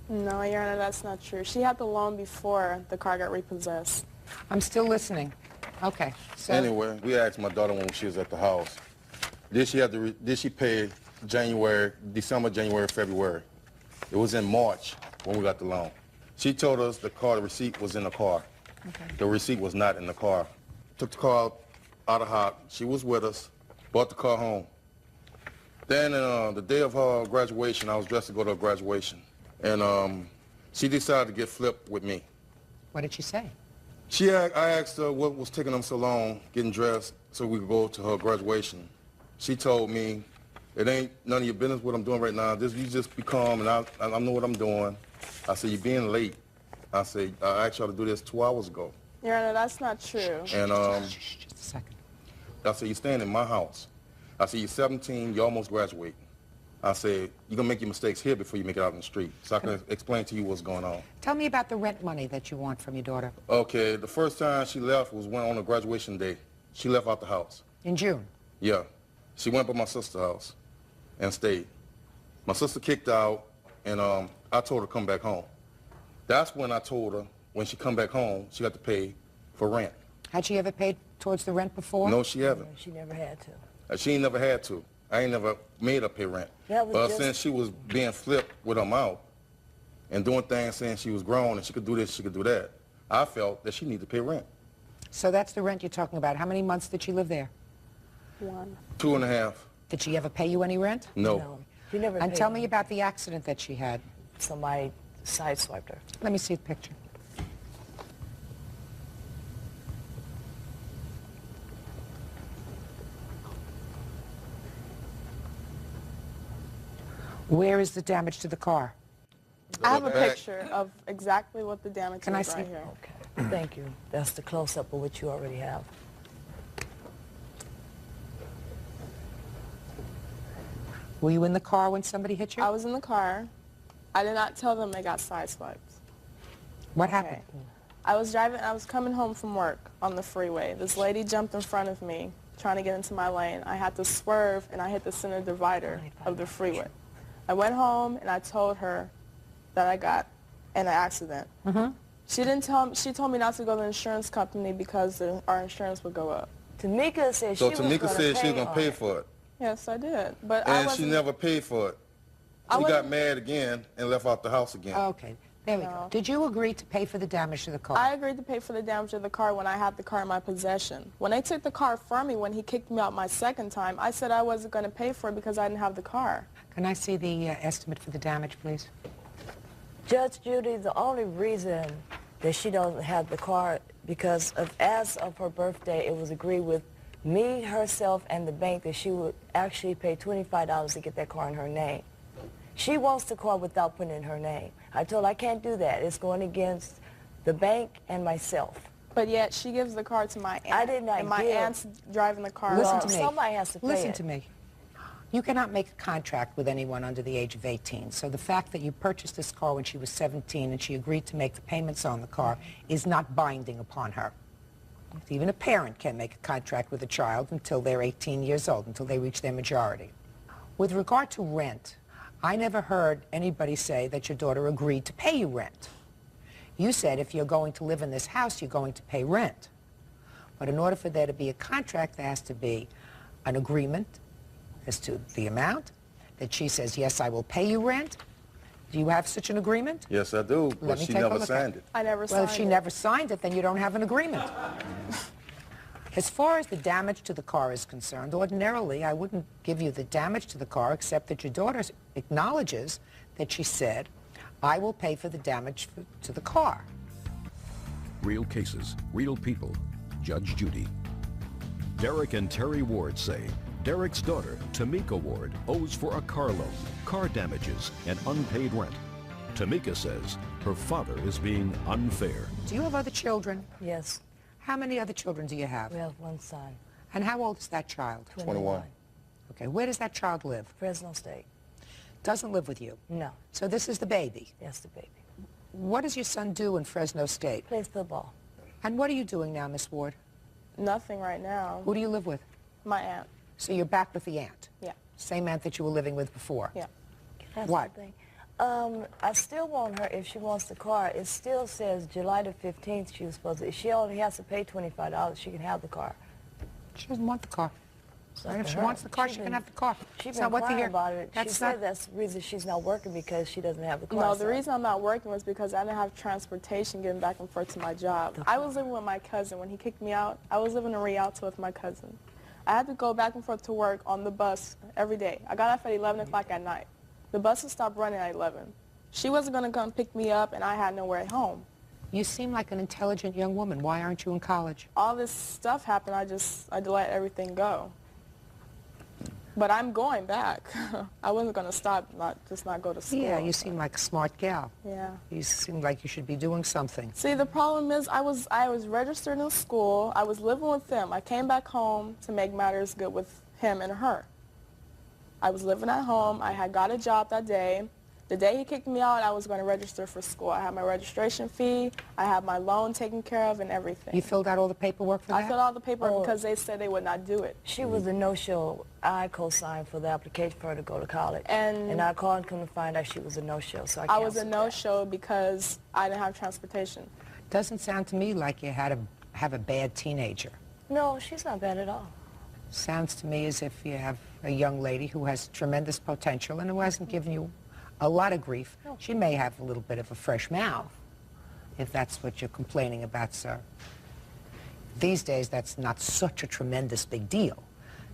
No, Your Honor, that's not true. She had the loan before the car got repossessed. I'm still listening. Okay. So Anyway, we asked my daughter when she was at the house, did she pay December, January, February? It was in March when we got the loan. She told us the receipt was in the car. Okay. The receipt was not in the car. Took the car out of hock. She was with us, brought the car home. Then the day of her graduation, I was dressed to go to her graduation. And she decided to get flipped with me. what did she say? I asked her what was taking them so long getting dressed so we could go to her graduation. She told me, it ain't none of your business what I'm doing right now. You just be calm, and I know what I'm doing. I said, you're being late. I said, I asked y'all to do this 2 hours ago. Your Honor, that's not true. And Just a second. I said, you're staying in my house. I said, you're 17, you're almost graduating. I said, you're going to make your mistakes here before you make it out in the street, so I can explain to you what's going on. Tell me about the rent money that you want from your daughter. Okay, the first time she left was on her graduation day. She left out the house. In June? Yeah. She went by my sister's house and stayed. My sister kicked out, and I told her to come back home. That's when I told her, when she come back home, she got to pay for rent. Had she ever paid towards the rent before? No, she haven't. She never had to. She ain't never had to. I ain't never made her pay rent. But since she was being flipped with her mouth and doing things saying she was grown and she could do this, she could do that, I felt that she needed to pay rent. So that's the rent you're talking about. How many months did she live there? 1. 2.5. Did she ever pay you any rent? No. She never And paid tell me me. about the accident that she had. Somebody sideswiped her. Let me see the picture. Where is the damage to the car? I have a back. picture of exactly what the damage Can I is see? right here. Okay, thank you. That's the close-up of what you already have. Were you in the car when somebody hit you? I was in the car. I did not tell them they got sideswiped. What Okay. happened? I was coming home from work on the freeway. This lady jumped in front of me, trying to get into my lane. I had to swerve, and I hit the center divider of the freeway. I went home, and I told her that I got in an accident. She didn't tell me. She told me not to go to the insurance company because our insurance would go up. Tamika said So she Tamika was said she was going going to pay for it. Yes, I did. But I And she wasn't. never paid for it. I She got wasn't- mad again and left out the house again. Okay, there we go. No. Did you agree to pay for the damage to the car? I agreed to pay for the damage to the car when I had the car in my possession. When they took the car from me, when he kicked me out my second time, I said I wasn't going to pay for it because I didn't have the car. Can I see the estimate for the damage, please? Judge Judy, the only reason that she doesn't have the car because as of her birthday, it was agreed with me, herself, and the bank that she would actually pay $25 to get that car in her name. She wants the car without putting it in her name. I told her I can't do that. It's going against the bank and myself. But yet she gives the car to my aunt. I did not And my give- aunt's driving the car. Listen Well, to me. somebody has to pay Listen it. to me. You cannot make a contract with anyone under the age of 18. So the fact that you purchased this car when she was 17 and she agreed to make the payments on the car is not binding upon her. Even a parent can make a contract with a child until they're 18 years old, until they reach their majority. With regard to rent, I never heard anybody say that your daughter agreed to pay you rent. You said if you're going to live in this house, you're going to pay rent. But in order for there to be a contract, there has to be an agreement as to the amount, that she says, yes, I will pay you rent. Do you have such an agreement? Yes, I do, but Let me she take a never look at signed it. it. I never Well, signed if she it. never signed it, then you don't have an agreement. As far as the damage to the car is concerned, ordinarily I wouldn't give you the damage to the car except that your daughter acknowledges that she said, I will pay for the damage to the car. Real cases, real people. Judge Judy. Derek and Terry Ward say Derek's daughter, Tamika Ward, owes for a car loan, car damages, and unpaid rent. Tamika says her father is being unfair. Do you have other children? Yes, How many other children do you have? we have one son. And how old is that child? 21. Okay, where does that child live? Fresno State. Doesn't live with you? No. So this is the baby? Yes, the baby. What does your son do in Fresno State? Plays football. And what are you doing now, Miss Ward? Nothing right now. Who do you live with? My aunt. So you're back with the aunt? Yeah. Same aunt that you were living with before? Yeah. What? I still want her, if she wants the car, it still says July the 15th she was supposed to. If she only has to pay $25, she can have the car. She doesn't want the car. Right, if she wants the car, she can have the car. She's been crying about it. She said not... that's the reason she's not working, because she doesn't have the car. No, the reason I'm not working was because I didn't have transportation getting back and forth to my job. I was living with my cousin. When he kicked me out, I was living in Rialto with my cousin. I had to go back and forth to work on the bus every day. I got off at 11 o'clock at night. The buses stopped running at 11. She wasn't going to come pick me up, and I had nowhere at home. You seem like an intelligent young woman. Why aren't you in college? All this stuff happened. I let everything go. But I'm going back. I wasn't going to stop, not go to school. Yeah, you seem like a smart gal. Yeah. You seem like you should be doing something. See, the problem is I was registered in school. I was living with them. I came back home to make matters good with him and her. I was living at home. I had got a job that day. The day he kicked me out, I was going to register for school. I had my registration fee. I had my loan taken care of and everything. You filled out all the paperwork for that? I filled out the paperwork because they said they would not do it. She was a no-show. I co-signed for the application for her to go to college. And I called and couldn't find out she was a no-show, so I was a no-show because I didn't have transportation. Doesn't sound to me like you have a bad teenager. No, she's not bad at all. Sounds to me as if you have a young lady who has tremendous potential and who hasn't given you a lot of grief. No. She may have a little bit of a fresh mouth, if that's what you're complaining about, sir. These days, that's not such a tremendous big deal.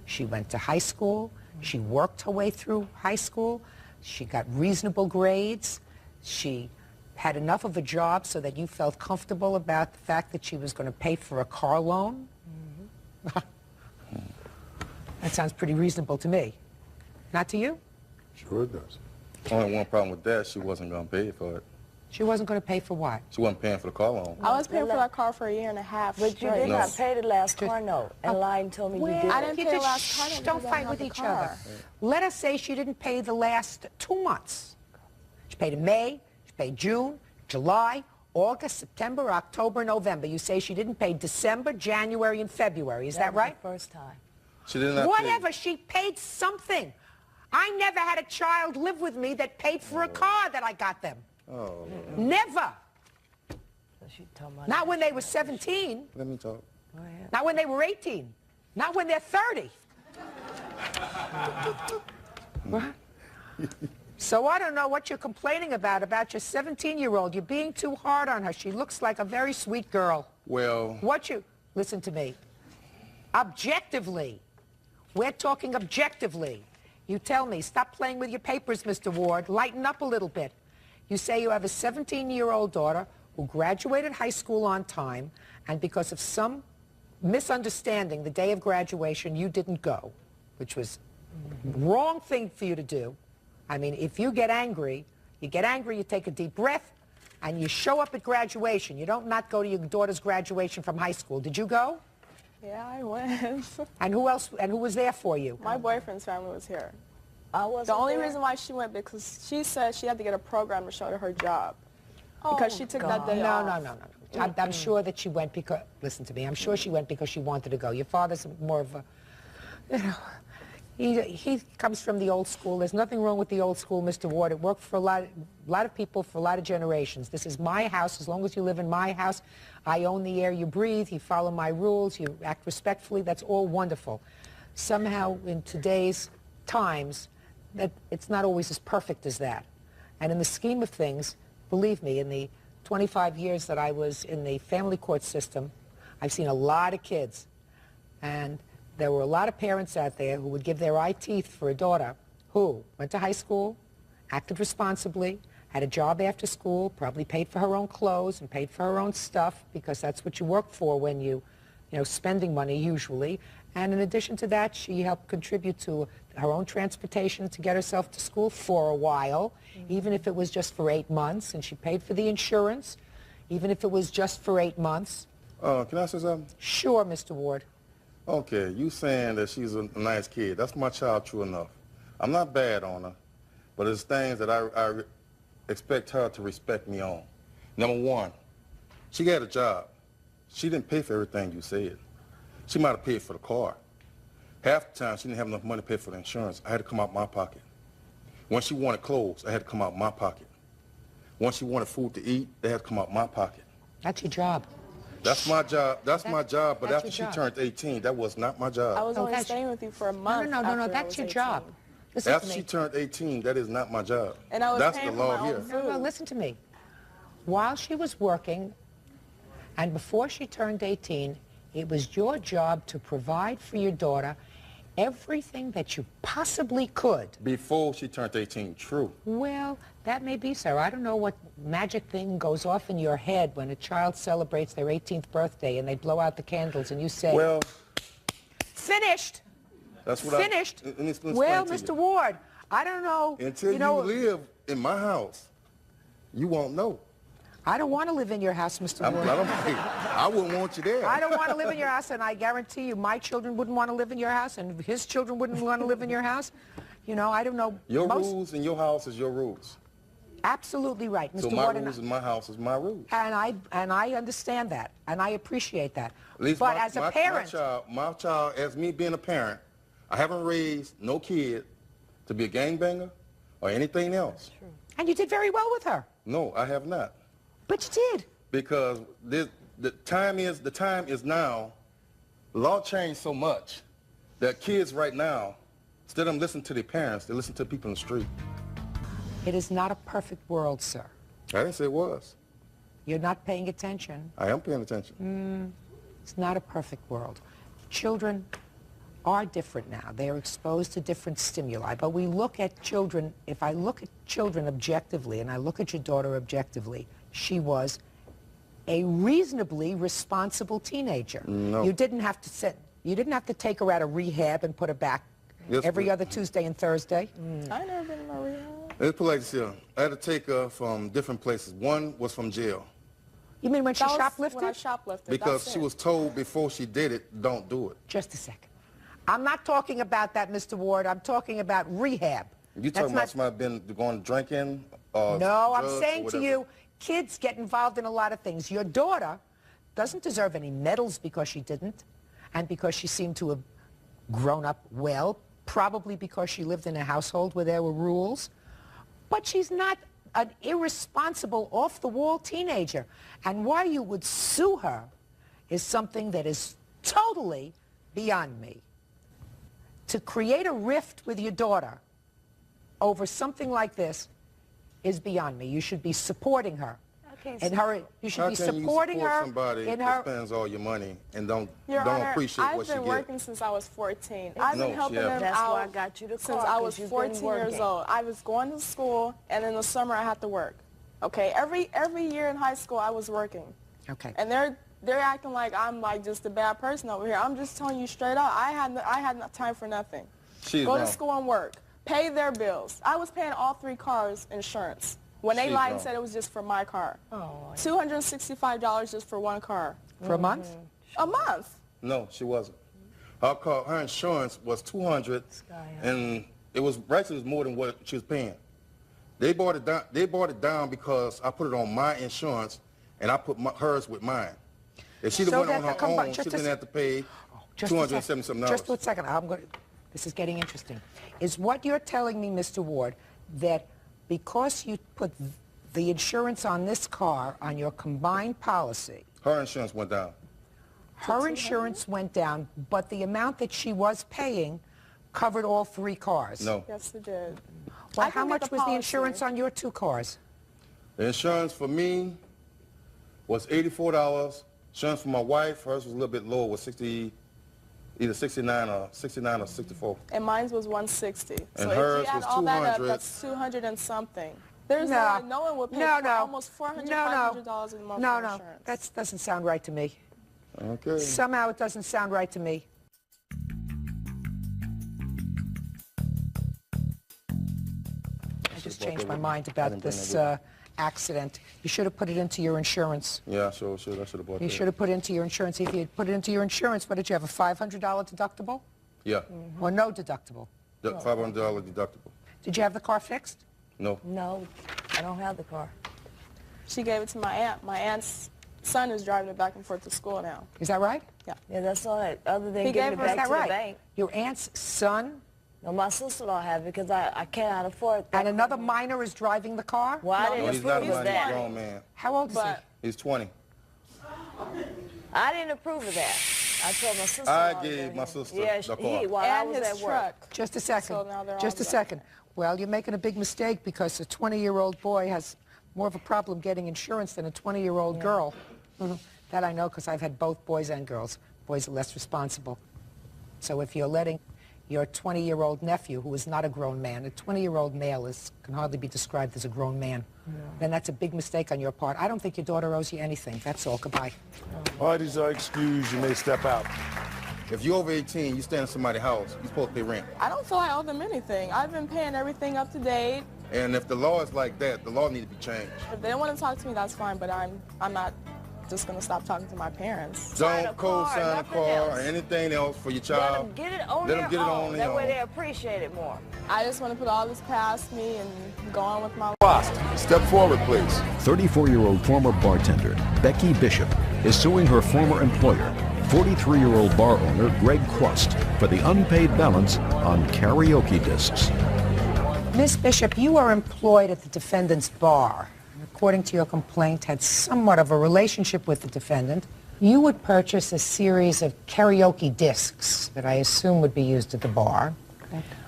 She went to high school. She worked her way through high school. She got reasonable grades. She had enough of a job so that you felt comfortable about the fact that she was going to pay for a car loan. That sounds pretty reasonable to me. Not to you? Sure it does. Only one problem with that, she wasn't going to pay for it. She wasn't going to pay for what? She wasn't paying for the car loan. I was paying for that car for a year and a half. But you did not pay the last car note, and lied and told me you did. I didn't pay the last car note. Don't fight with each other. Let us say she didn't pay the last 2 months. She paid in May, she paid June, July, August, September, October, November. You say she didn't pay December, January, and February. Is that right? The first time. She did not Whatever, she paid something. I never had a child live with me that paid for a car that I got them. Oh. Never. She told me Not when they were 17. Let me talk. Go ahead. Not when they were 18. Not when they're 30. What? So I don't know what you're complaining about your 17-year-old. You're being too hard on her. She looks like a very sweet girl. Well... Listen to me. Objectively. We're talking objectively. You tell me, stop playing with your papers, Mr. Ward. Lighten up a little bit. You say you have a 17-year-old daughter who graduated high school on time, and because of some misunderstanding the day of graduation, you didn't go, which was wrong thing for you to do. I mean, if you get angry, you take a deep breath, and you show up at graduation. You don't not go to your daughter's graduation from high school. Did you go? Yeah, I was. And who else? And who was there for you? My boyfriend's family was here. I wasn't The only there. reason why she went because she said she had to get a program to show her job. Because she took that day off. No. I'm sure that she went because, listen to me, I'm sure she went because she wanted to go. Your father's more of a, he comes from the old school. There's nothing wrong with the old school, Mr. Ward. It worked for a lot of people for a lot of generations. This is my house. As long as you live in my house, I own the air you breathe. You follow my rules. You act respectfully. That's all wonderful. Somehow, in today's times, that it's not always as perfect as that. And in the scheme of things, believe me, in the 25 years that I was in the family court system, I've seen a lot of kids. And there were a lot of parents out there who would give their eye teeth for a daughter who went to high school, acted responsibly, had a job after school, probably paid for her own clothes and paid for her own stuff, because that's what you work for when you spending money usually. And in addition to that, she helped contribute to her own transportation to get herself to school for a while, even if it was just for 8 months, and she paid for the insurance, even if it was just for 8 months. Can I say something? Sure, Mr. Ward. Okay, you saying that she's a nice kid. That's my child, true enough. I'm not bad on her, but there's things that I expect her to respect me on. Number one, she got a job. She didn't pay for everything you said. She might have paid for the car. Half the time, she didn't have enough money to pay for the insurance. I had to come out my pocket. When she wanted clothes, I had to come out my pocket. When she wanted food to eat, they had to come out my pocket. That's your job. That's my job. That's my job. But that's after she your job. turned 18, that was not my job. I was only that's- staying with you for a month. No, after I that's was your 18. job. Listen After to she me. turned 18, that is not my job. And I was That's paying the for law my here. own food. No, listen to me. While she was working and before she turned 18, it was your job to provide for your daughter everything that you possibly could. Before she turned 18, true. Well, that may be so. I don't know what magic thing goes off in your head when a child celebrates their 18th birthday and they blow out the candles and you say, Well, finished, that's what finished. let me explain Well, to Mr. you. Ward, I don't know. Until you live in my house, you won't know. I don't want to live in your house, Mr. Ward. I wouldn't want you there. I don't want to live in your house, and I guarantee you my children wouldn't want to live in your house, and his children wouldn't want to live in your house. You know, I don't know. Your rules in your house is your rules. Absolutely right, Mr. So my Ward. rules in my house is my rules. And I understand that, and I appreciate that. At least but my, as a my, parent, my child, as me being a parent, I haven't raised no kid to be a gangbanger or anything else. and you did very well with her, No, I have not. but you did. Because the time is now. The law changed so much that kids right now, instead of them listening to their parents, they listen to people in the street. It is not a perfect world, sir. I didn't say it was. You're not paying attention. I am paying attention. It's not a perfect world. Children are different now. They are exposed to different stimuli. But we look at children, if I look at children objectively, and I look at your daughter objectively, she was a reasonably responsible teenager. No. You didn't have to take her out of rehab and put her back Yes, every but- other Tuesday and Thursday. I never been in no rehab. Let's put it like this here. I had to take her from different places. One was from jail. You mean when she That was shoplifted? when I shoplifted. Because that's she it. was told before she did it, don't do it. Just a second. I'm not talking about that, Mr. Ward. I'm talking about rehab. You That's talking about not- somebody been going drinking or No, I'm drugs or saying to whatever? you, kids get involved in a lot of things. Your daughter doesn't deserve any medals because she didn't, and because she seemed to have grown up well, probably because she lived in a household where there were rules. But she's not an irresponsible, off-the-wall teenager. And why you would sue her is something that is totally beyond me. To create a rift with your daughter over something like this is beyond me. You should be supporting her. And her, you should How be can you supporting support her somebody in that her. spends all your money and don't Your Honor, appreciate I've what she been gets? working since I was 14. I've No, been helping she them hasn't. That's out why I got you the since car, I 'cause was you've 14 been years working. old. I was going to school, and in the summer I had to work. Okay, every year in high school I was working, Okay. and they're acting like I'm like just a bad person over here. I'm just telling you straight up. I had no time for nothing. She's Go wrong. to school and work. Pay their bills. I was paying all 3 cars insurance. When they She's lied and wrong. said it was just for my car. Oh, $265 just for one car. for a month? A month. No, she wasn't. Her insurance was $200, and it was actually more than what she was paying. They bought it down. They bought it down because I put it on my insurance, and I put hers with mine. If she'd have So went on that- her come back, own, just she a didn't have to pay Just a sec- $277. Just a second. This is getting interesting. Is what you're telling me, Mr. Ward, that because you put the insurance on this car on your combined policy, Her insurance went down. her insurance went down, but the amount that she was paying covered all 3 cars? No. Yes, it did. Well, I how can get much the was the policy. insurance on your 2 cars? The insurance for me was $84. Insurance for my wife, hers was a little bit lower, was either 69 or 64. And mine was 160. And so hers if you add was all that up, 200. that's 200 and something. There's No. no one would pay No, for no. almost $400, $500 a month No, for no. insurance. That doesn't sound right to me. Okay. Somehow it doesn't sound right to me. I just changed my mind about this accident, you should have put it into your insurance. Yeah, sure, I should have bought that. You should have put it into your insurance. If you had put it into your insurance, what did you have, a $500 deductible? Yeah, Or no deductible? $500 deductible. Did you have the car fixed? No. No, I don't have the car. She gave it to my aunt. My aunt's son is driving it back and forth to school now. Is that right? Yeah, that's all right. Other than He giving gave it her- back Is to that the right? bank. Your aunt's son No, my sister-in-law have it because I cannot afford that. and another minor is driving the car? Well, I No, No, didn't he's not a approve of minor, he's a that. grown man. How old is But He's 20. I didn't approve of that. I told my sister. I gave my sister yeah, the car. while I And was his at work. truck. he? Just a second. So now they're Just all a second. Well, you're making a big mistake because a 20-year-old boy has more of a problem getting insurance than a 20-year-old girl. That I know because I've had both boys and girls. Boys are less responsible. So if you're letting your 20-year-old nephew, who is not a grown man, a 20-year-old male can hardly be described as a grown man, then that's a big mistake on your part. I don't think your daughter owes you anything. That's all. Goodbye. Parties are excused. You may step out. If you're over 18, you stay in somebody's house, you're supposed to pay rent. I don't feel I owe them anything. I've been paying everything up to date. And if the law is like that, the law needs to be changed. If they don't want to talk to me, that's fine, but I'm not just going to stop talking to my parents. Sign a Don't car, co-sign a nothing car else. or anything else for your Let child. them get it on Let their them get it own. on That their way own. they appreciate it more. I just want to put all this past me and go on with my Step forward, please. 34-year-old former bartender Becky Bishop is suing her former employer, 43-year-old bar owner Greg Crust, for the unpaid balance on karaoke discs. Miss Bishop, you are employed at the defendant's bar. According to your complaint, had somewhat of a relationship with the defendant. You would purchase a series of karaoke discs that I assume would be used at the bar.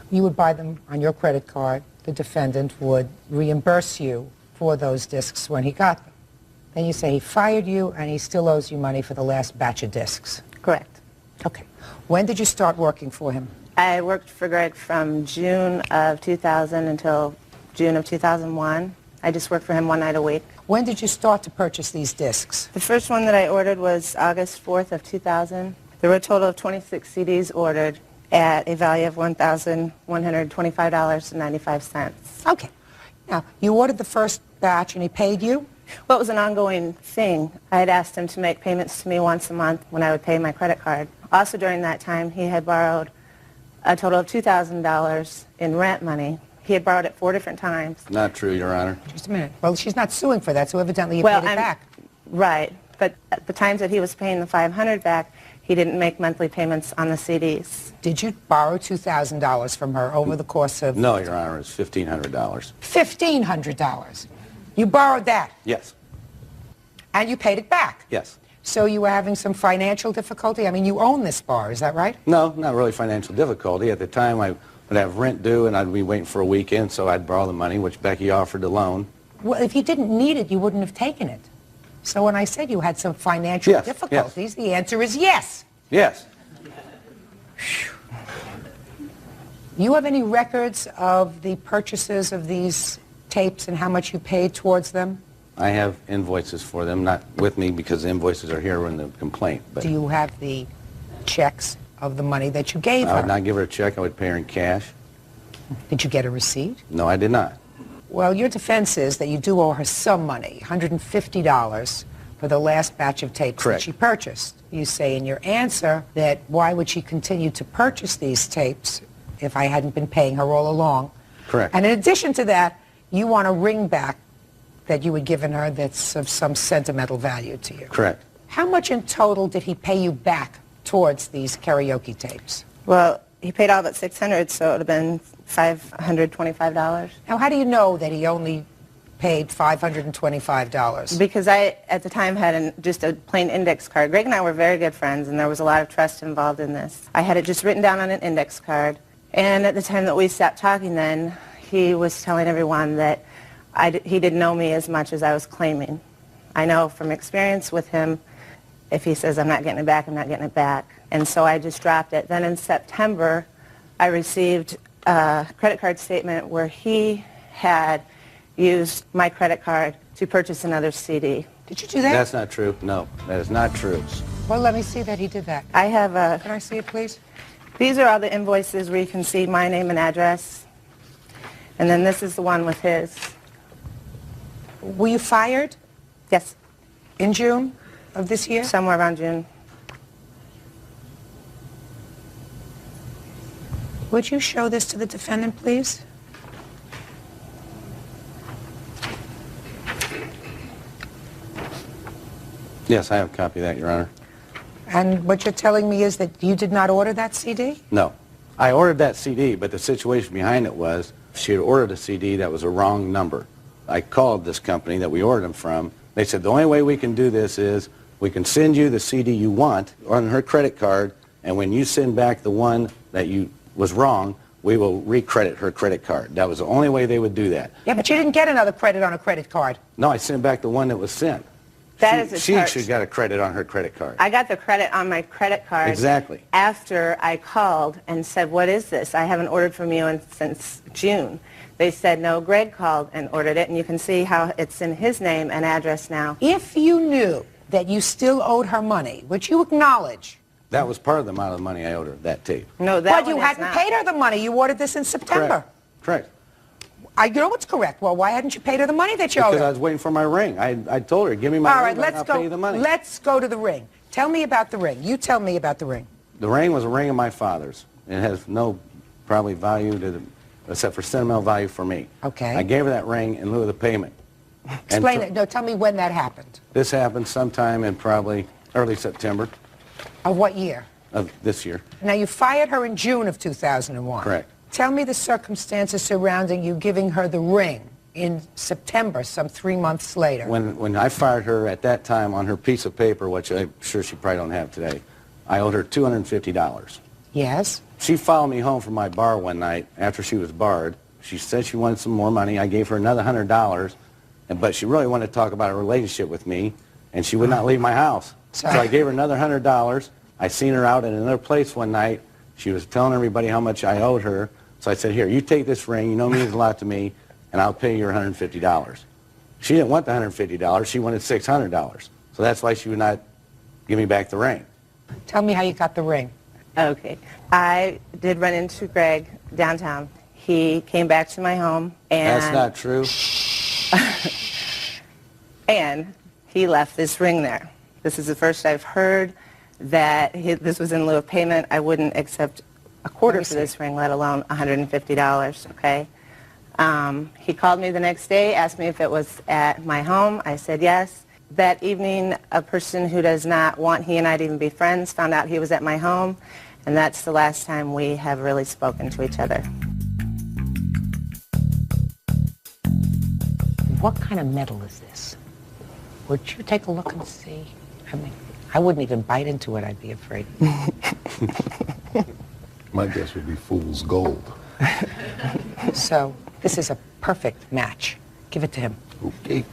You would buy them on your credit card. The defendant would reimburse you for those discs when he got them. Then you say he fired you and he still owes you money for the last batch of discs. Correct. Okay. When did you start working for him? I worked for Greg from June of 2000 until June of 2001. I just worked for him one night a week. When did you start to purchase these discs? The first one that I ordered was August 4th of 2000. There were a total of 26 CDs ordered at a value of $1,125.95. Okay. Now, you ordered the first batch and he paid you? Well, it was an ongoing thing. I had asked him to make payments to me once a month when I would pay my credit card. Also during that time, he had borrowed a total of $2,000 in rent money. He had borrowed it 4 different times. Not true, Your Honor. Just a minute. Well, she's not suing for that, so evidently you Well, paid it back. Right, but at the times that he was paying the $500 back, he didn't make monthly payments on the CDs. Did you borrow $2,000 from her over the course of... No, Your Honor, it's $1,500. $1,500. You borrowed that, Yes, and you paid it back. yes. So you were having some financial difficulty? I mean, you own this bar, is that right? No, not really financial difficulty. At the time, I would have rent due, and I'd be waiting for a weekend, so I'd borrow the money, which Becky offered to loan. Well, if you didn't need it, you wouldn't have taken it. So when I said you had some financial Yes, difficulties, the answer is yes. Yes. You have any records of the purchases of these tapes and how much you paid towards them? I have invoices for them, not with me because the invoices are here in the complaint. But Do you have the checks of the money that you gave I her? would not give her a check. I would pay her in cash. Did you get a receipt? No, I did not. Well, your defense is that you do owe her some money, $150 for the last batch of tapes Correct. that she purchased. You say in your answer that why would she continue to purchase these tapes if I hadn't been paying her all along? Correct. And in addition to that, you want a ring back that you had given her that's of some sentimental value to you. Correct. How much in total did he pay you back towards these karaoke tapes? Well, he paid all but $600, so it would have been $525. Now, how do you know that he only paid $525? Because I, at the time, had just a plain index card. Greg and I were very good friends, and there was a lot of trust involved in this. I had it just written down on an index card, and at the time that we stopped talking then, he was telling everyone that he didn't know me as much as I was claiming. I know from experience with him, if he says I'm not getting it back, I'm not getting it back. And so I just dropped it. Then in September, I received a credit card statement where he had used my credit card to purchase another CD. Did you do that? That's not true. No, that is not true. Well, let me see that he did that. I have a... Can I see it, please? These are all the invoices where you can see my name and address. And then this is the one with his. Were you fired Yes, in June of this year? somewhere around June. Would you show this to the defendant, please? Yes, I have a copy of that, Your Honor. And what you're telling me is that you did not order that CD? No. I ordered that CD, but the situation behind it was she had ordered a CD that was a wrong number. I called this company that we ordered them from. They said the only way we can do this is we can send you the CD you want on her credit card, and when you send back the one that was wrong, we will recredit her credit card. That was the only way they would do that. Yeah, but you didn't get another credit on a credit card. No, I sent back the one that was sent. She should got a credit on her credit card. I got the credit on my credit card. Exactly. After I called and said, what is this? I haven't ordered from you since June. They said, no, Greg called and ordered it, and you can see how it's in his name and address now. If you knew that you still owed her money, which you acknowledge. That was part of the amount of money I owed her, that tape. No, that But you hadn't paid her the money. You ordered this in September. Correct. I know what's correct. Well, why hadn't you paid her the money that you owed her? Because I was waiting for my ring. I told her, give me my ring, and I'll pay you the money. Let's go to the ring. Tell me about the ring. You tell me about the ring. The ring was a ring of my father's. It has no probably value except for sentimental value for me. Okay. I gave her that ring in lieu of the payment. Explain it. No, tell me when that happened. This happened sometime in probably early September Of what year? of this year. Now, you fired her in June of 2001. Correct. Tell me the circumstances surrounding you giving her the ring in September, some 3 months later. When I fired her at that time on her piece of paper, which I'm sure she probably don't have today, I owed her $250. Yes? She followed me home from my bar one night after she was barred. She said she wanted some more money. I gave her another $100, but she really wanted to talk about a relationship with me, and she would not leave my house. So I gave her another $100. I seen her out in another place one night. She was telling everybody how much I owed her. So I said, here, you take this ring. You know it means a lot to me, and I'll pay you your $150. She didn't want the $150. She wanted $600. So that's why she would not give me back the ring. Tell me how you got the ring. Okay. I did run into Greg downtown. He came back to my home, and... That's not true. And he left this ring there. This is the first I've heard that this was in lieu of payment. I wouldn't accept a quarter for this ring, let alone $150, okay? He called me the next day, asked me if it was at my home. I said yes. That evening, a person who does not want he and I to even be friends found out he was at my home, and that's the last time we have really spoken to each other. What kind of metal is this? Would you take a look and see? I mean, I wouldn't even bite into it, I'd be afraid. My guess would be fool's gold. So, this is a perfect match. Give it to him. Okay.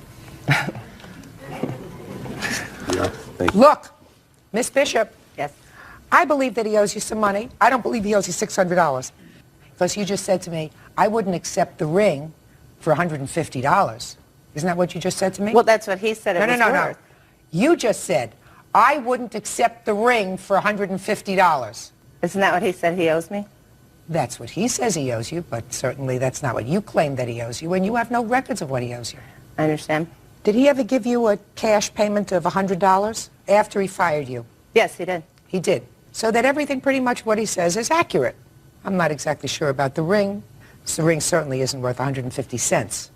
Yeah. Look, Miss Bishop. Yes. I believe that he owes you some money. I don't believe he owes you $600. Because you just said to me, I wouldn't accept the ring for $150. Isn't that what you just said to me? Well, that's what he said it was No. worth. You just said, I wouldn't accept the ring for $150. Isn't that what he said he owes me? That's what he says he owes you, but certainly that's not what you claim that he owes you, and you have no records of what he owes you. I understand. Did he ever give you a cash payment of $100 after he fired you? Yes, he did. He did. So that everything pretty much what he says is accurate. I'm not exactly sure about the ring. The ring certainly isn't worth 150 cents.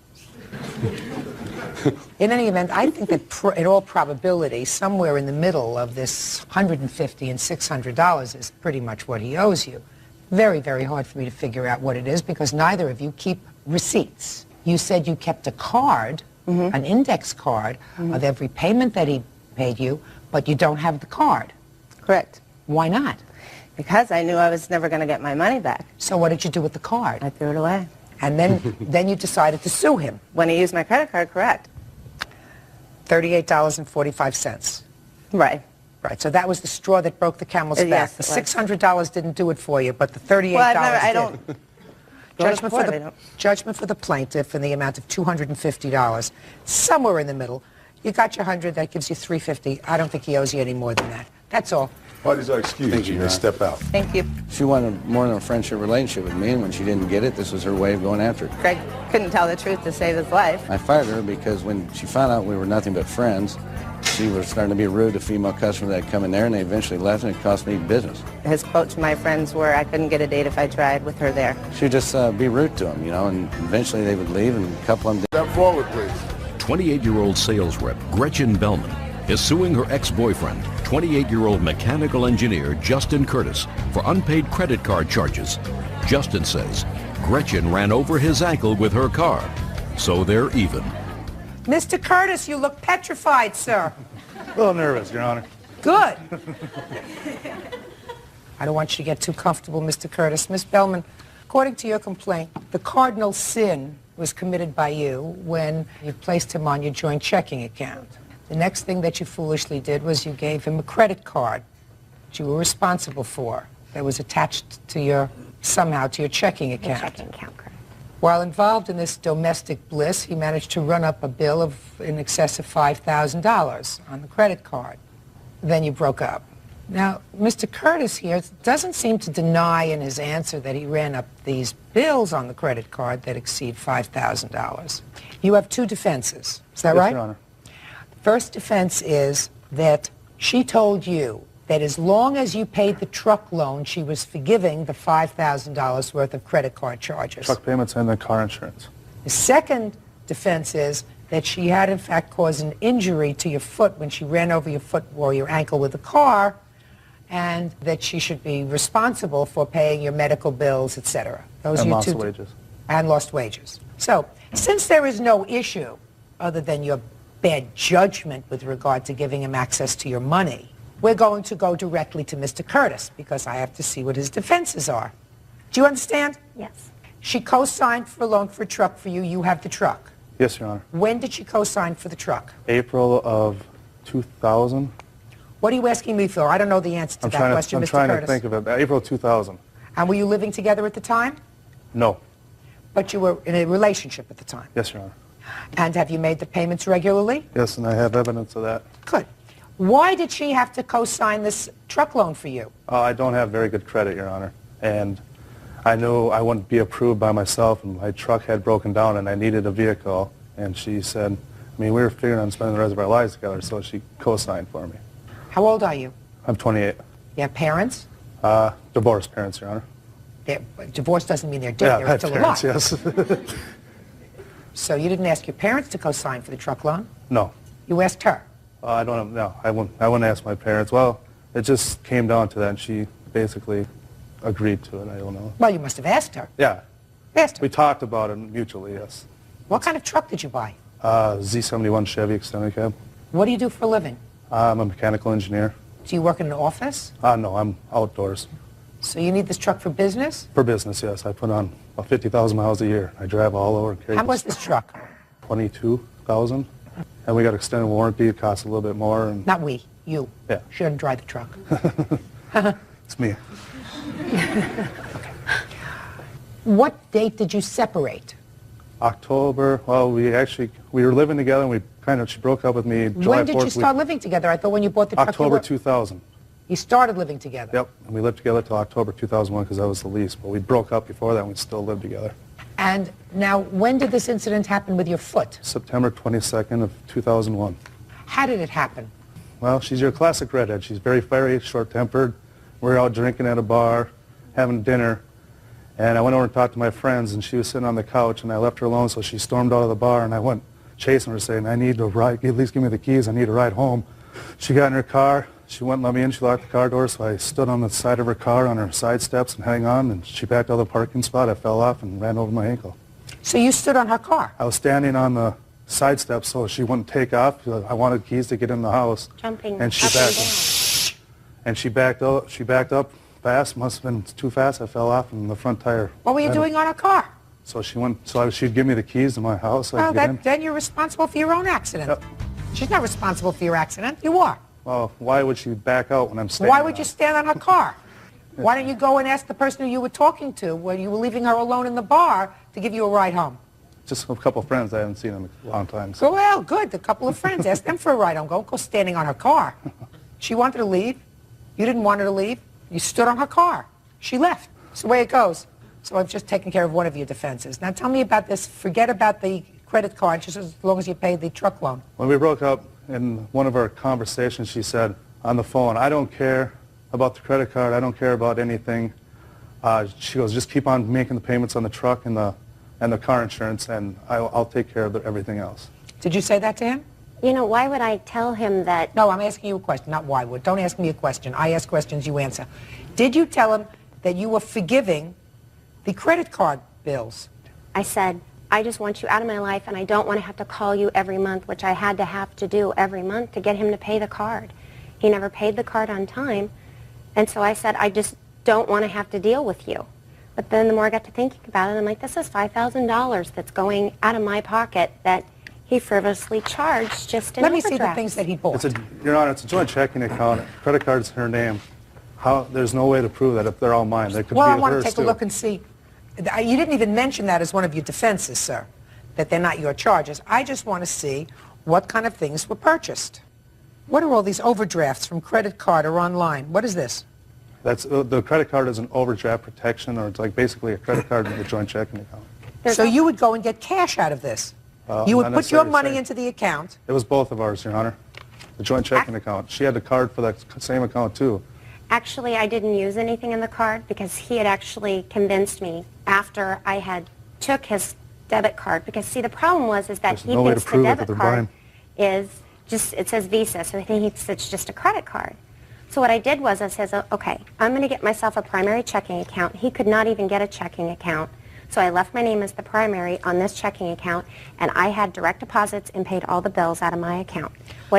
In any event, I think that in all probability, somewhere in the middle of this $150 and $600 is pretty much what he owes you. Very, very hard for me to figure out what it is because neither of you keep receipts. You said you kept a card, an index card, of every payment that he paid you, but you don't have the card. Correct. Why not? Because I knew I was never going to get my money back. So what did you do with the card? I threw it away. And then you decided to sue him. When he used my credit card, correct. $38.45. Right. Right, so that was the straw that broke the camel's back. Yes, The it was. $600 didn't do it for you, but the $38 Well, I did. don't... Judgment for the plaintiff in the amount of $250, somewhere in the middle. You got your $100, that gives you $350. I don't think he owes you any more than that. That's all. Parties are excused. Thank you, You Your may Honor. step out. Thank you. She wanted more than a friendship relationship with me, and when she didn't get it, this was her way of going after it. Greg couldn't tell the truth to save his life. I fired her because when she found out we were nothing but friends, she was starting to be rude to female customers that had come in there, and they eventually left, and it cost me business. His quote to my friends were, I couldn't get a date if I tried with her there. She'd just be rude to them, you know, and eventually they would leave, and a couple of them Step forward, please. 28-year-old sales rep Gretchen Bellman is suing her ex-boyfriend, 28-year-old mechanical engineer Justin Curtis, for unpaid credit card charges. Justin says Gretchen ran over his ankle with her car, so they're even. Mr. Curtis, you look petrified, sir. A little nervous, Your Honor. Good. I don't want you to get too comfortable, Mr. Curtis. Miss Bellman, according to your complaint, the cardinal sin was committed by you when you placed him on your joint checking account. The next thing that you foolishly did was you gave him a credit card that you were responsible for that was attached to your, somehow, to your checking account. Checking account, correct. While involved in this domestic bliss, he managed to run up a bill of in excess of $5,000 on the credit card. Then you broke up. Now, Mr. Curtis here doesn't seem to deny in his answer that he ran up these bills on the credit card that exceed $5,000. You have two defenses. Is that right? Yes, Your Honor. First defense is that she told you that as long as you paid the truck loan, she was forgiving the $5,000 worth of credit card charges. Truck payments and the car insurance. The second defense is that she had in fact caused an injury to your foot when she ran over your foot or your ankle with a car, and that she should be responsible for paying your medical bills, etc. Those And are your lost two wages. And lost wages. So, since there is no issue other than your bad judgment with regard to giving him access to your money, we're going to go directly to Mr. Curtis because I have to see what his defenses are. Do you understand? Yes. She co-signed for a loan for a truck for you. You have the truck. Yes, Your Honor. When did she co-sign for the truck? April of 2000. What are you asking me for? I don't know the answer to that question, I'm Mr. trying Curtis. to think of it. April 2000. And were you living together at the time? No. But you were in a relationship at the time. Yes, Your Honor. And have you made the payments regularly? Yes, and I have evidence of that. Good. Why did she have to co-sign this truck loan for you? I don't have very good credit, Your Honor. And I knew I wouldn't be approved by myself, and my truck had broken down, and I needed a vehicle. And she said, we were figuring on spending the rest of our lives together, so she co-signed for me. How old are you? I'm 28. You have parents? Divorced parents, Your Honor. Divorce doesn't mean they're dead. Yeah, They're still alive. parents, yes. So you didn't ask your parents to co-sign for the truck loan? No. You asked her? I don't know. I wouldn't ask my parents. Well, it just came down to that, and she basically agreed to it. I don't know. Well, you must have asked her. Yeah. Asked her. We talked about it mutually, yes. What kind of truck did you buy? Z71 Chevy extended cab. What do you do for a living? I'm a mechanical engineer. Do you work in an office? No, I'm outdoors. So you need this truck for business? For business, yes. I put on about 50,000 miles a year. I drive all over. How much is this truck? 22,000. And we got extended warranty. It costs a little bit more. And Not we, you. Yeah. Shouldn't drive the truck. It's me. What date did you separate? October. Well, we were living together, and she broke up with me July 4th. When did you start living together? I thought when you bought the truck. October 2000. You started living together? Yep. And we lived together till October 2001 because that was the lease. But we broke up before that, and we still lived together. And now, when did this incident happen with your foot? September 22nd of 2001. How did it happen? Well, she's your classic redhead. She's very fiery, short-tempered. We're out drinking at a bar, having dinner. And I went over and talked to my friends, and she was sitting on the couch, and I left her alone, so she stormed out of the bar, and I went chasing her, saying, I need to ride, at least give me the keys, I need to ride home. She got in her car, she wouldn't let me in, she locked the car door, so I stood on the side of her car on her side steps and hang on, and she backed out of the parking spot. I fell off and ran over my ankle. So you stood on her car? I was standing on the side steps so she wouldn't take off. I wanted keys to get in the house. Jumping and she up backed and down. And she backed up fast, must have been too fast. I fell off and the front tire. What were you doing on her car? So she'd give me the keys to my house so I could get in. Then you're responsible for your own accident. Yep. She's not responsible for your accident. You are. Well, why would she back out when I'm standing? Why would you stand on her car? Why don't you go and ask the person who you were talking to when you were leaving her alone in the bar to give you a ride home? Just a couple of friends I haven't seen in a long time. So. Well, good. A couple of friends. Ask them for a ride home. Don't go standing on her car. She wanted to leave. You didn't want her to leave. You stood on her car. She left. It's the way it goes. So I've just taken care of one of your defenses. Now tell me about this. Forget about the credit card, just as long as you paid the truck loan. When we broke up, in one of our conversations, she said on the phone, I don't care about the credit card. I don't care about anything. She goes, just keep on making the payments on the truck and the car insurance, and I'll take care of everything else. Did you say that to him? You know, why would I tell him that? No, I'm asking you a question, not why would. Don't ask me a question. I ask questions, you answer. Did you tell him that you were forgiving the credit card bills? I said, I just want you out of my life, and I don't want to have to call you every month, which I had to have to do every month to get him to pay the card. He never paid the card on time, and so I said, I just don't want to have to deal with you. But then the more I got to thinking about it, I'm like, this is $5,000 that's going out of my pocket that he frivolously charged just in Let me see the overdraft. things that he bought. Your Honor, it's a joint checking account. Credit card's in her name. There's no way to prove that if they're all mine. They could Well, be I want to hers take too. a look and see. You didn't even mention that as one of your defenses, sir, that they're not your charges. I just want to see what kind of things were purchased. What are all these overdrafts from credit card or online? What is this? That's the credit card is an overdraft protection, or it's like basically a credit card with a joint checking account. So you would go and get cash out of this. You would not put your necessarily money same. into the account. It was both of ours, Your Honor. The joint checking account. She had the card for that same account too. Actually, I didn't use anything in the card because he had actually convinced me after I had took his debit card. Because see, the problem was is that There's he no way thinks to the prove that debit they're card buying. is just, it says Visa, so he thinks it's just a credit card. So what I did was I said, okay, I'm going to get myself a primary checking account. He could not even get a checking account. So I left my name as the primary on this checking account, and I had direct deposits and paid all the bills out of my account.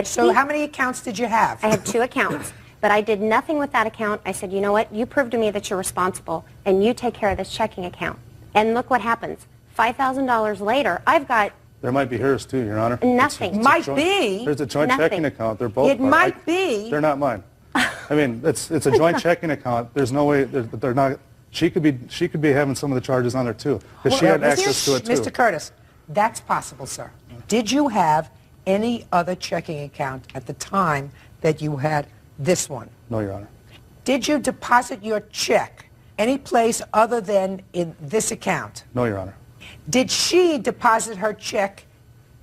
So how many accounts did you have? I had 2 accounts, but I did nothing with that account. I said, you know what, you prove to me that you're responsible, and you take care of this checking account. And look what happens. $5,000 later, I've got There might be hers too, Your Honor. nothing. Might be. There's a joint Nothing. checking account. They're both It mine. might be. They're not mine. I mean, it's a joint checking account. There's no way they're not. She could be having some of the charges on there too, because she had access to it too. Mr. Curtis, that's possible, sir. Did you have any other checking account at the time that you had this one? No, Your Honor. Did you deposit your check any place other than in this account? No, Your Honor. Did she deposit her check,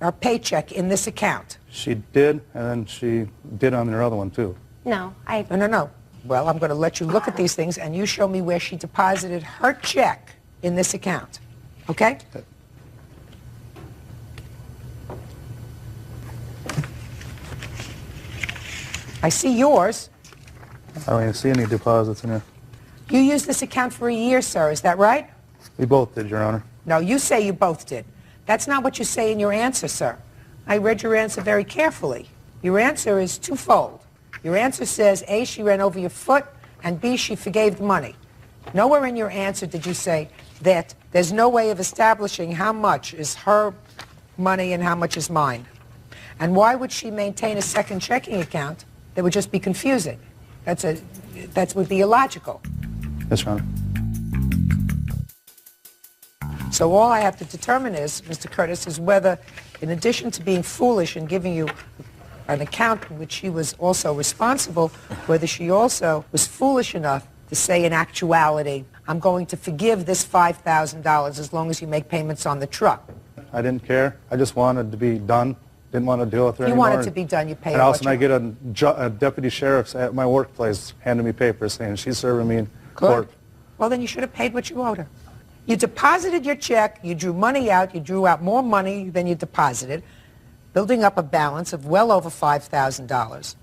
her paycheck, in this account? She did, and then she did on her other one too. No, No. Well, I'm going to let you look at these things, and you show me where she deposited her check in this account. Okay? I see yours. I don't even see any deposits in there. You used this account for a year, sir. Is that right? We both did, Your Honor. No, you say you both did. That's not what you say in your answer, sir. I read your answer very carefully. Your answer is twofold. Your answer says, A, she ran over your foot, and B, she forgave the money. Nowhere in your answer did you say that there's no way of establishing how much is her money and how much is mine. And why would she maintain a second checking account that would just be confusing? That would be illogical. Yes, Your Honor. So all I have to determine is, Mr. Curtis, is whether, in addition to being foolish and giving you an account in which she was also responsible, whether she also was foolish enough to say in actuality, I'm going to forgive this $5,000 as long as you make payments on the truck. I didn't care. I just wanted to be done. Didn't want to deal with her You anymore. wanted to be done, you pay And her all what of a sudden I get a deputy sheriff at my workplace handing me papers saying she's serving me in court. Well, then you should have paid what you owed her. You deposited your check, you drew money out, you drew out more money than you deposited, building up a balance of well over $5,000.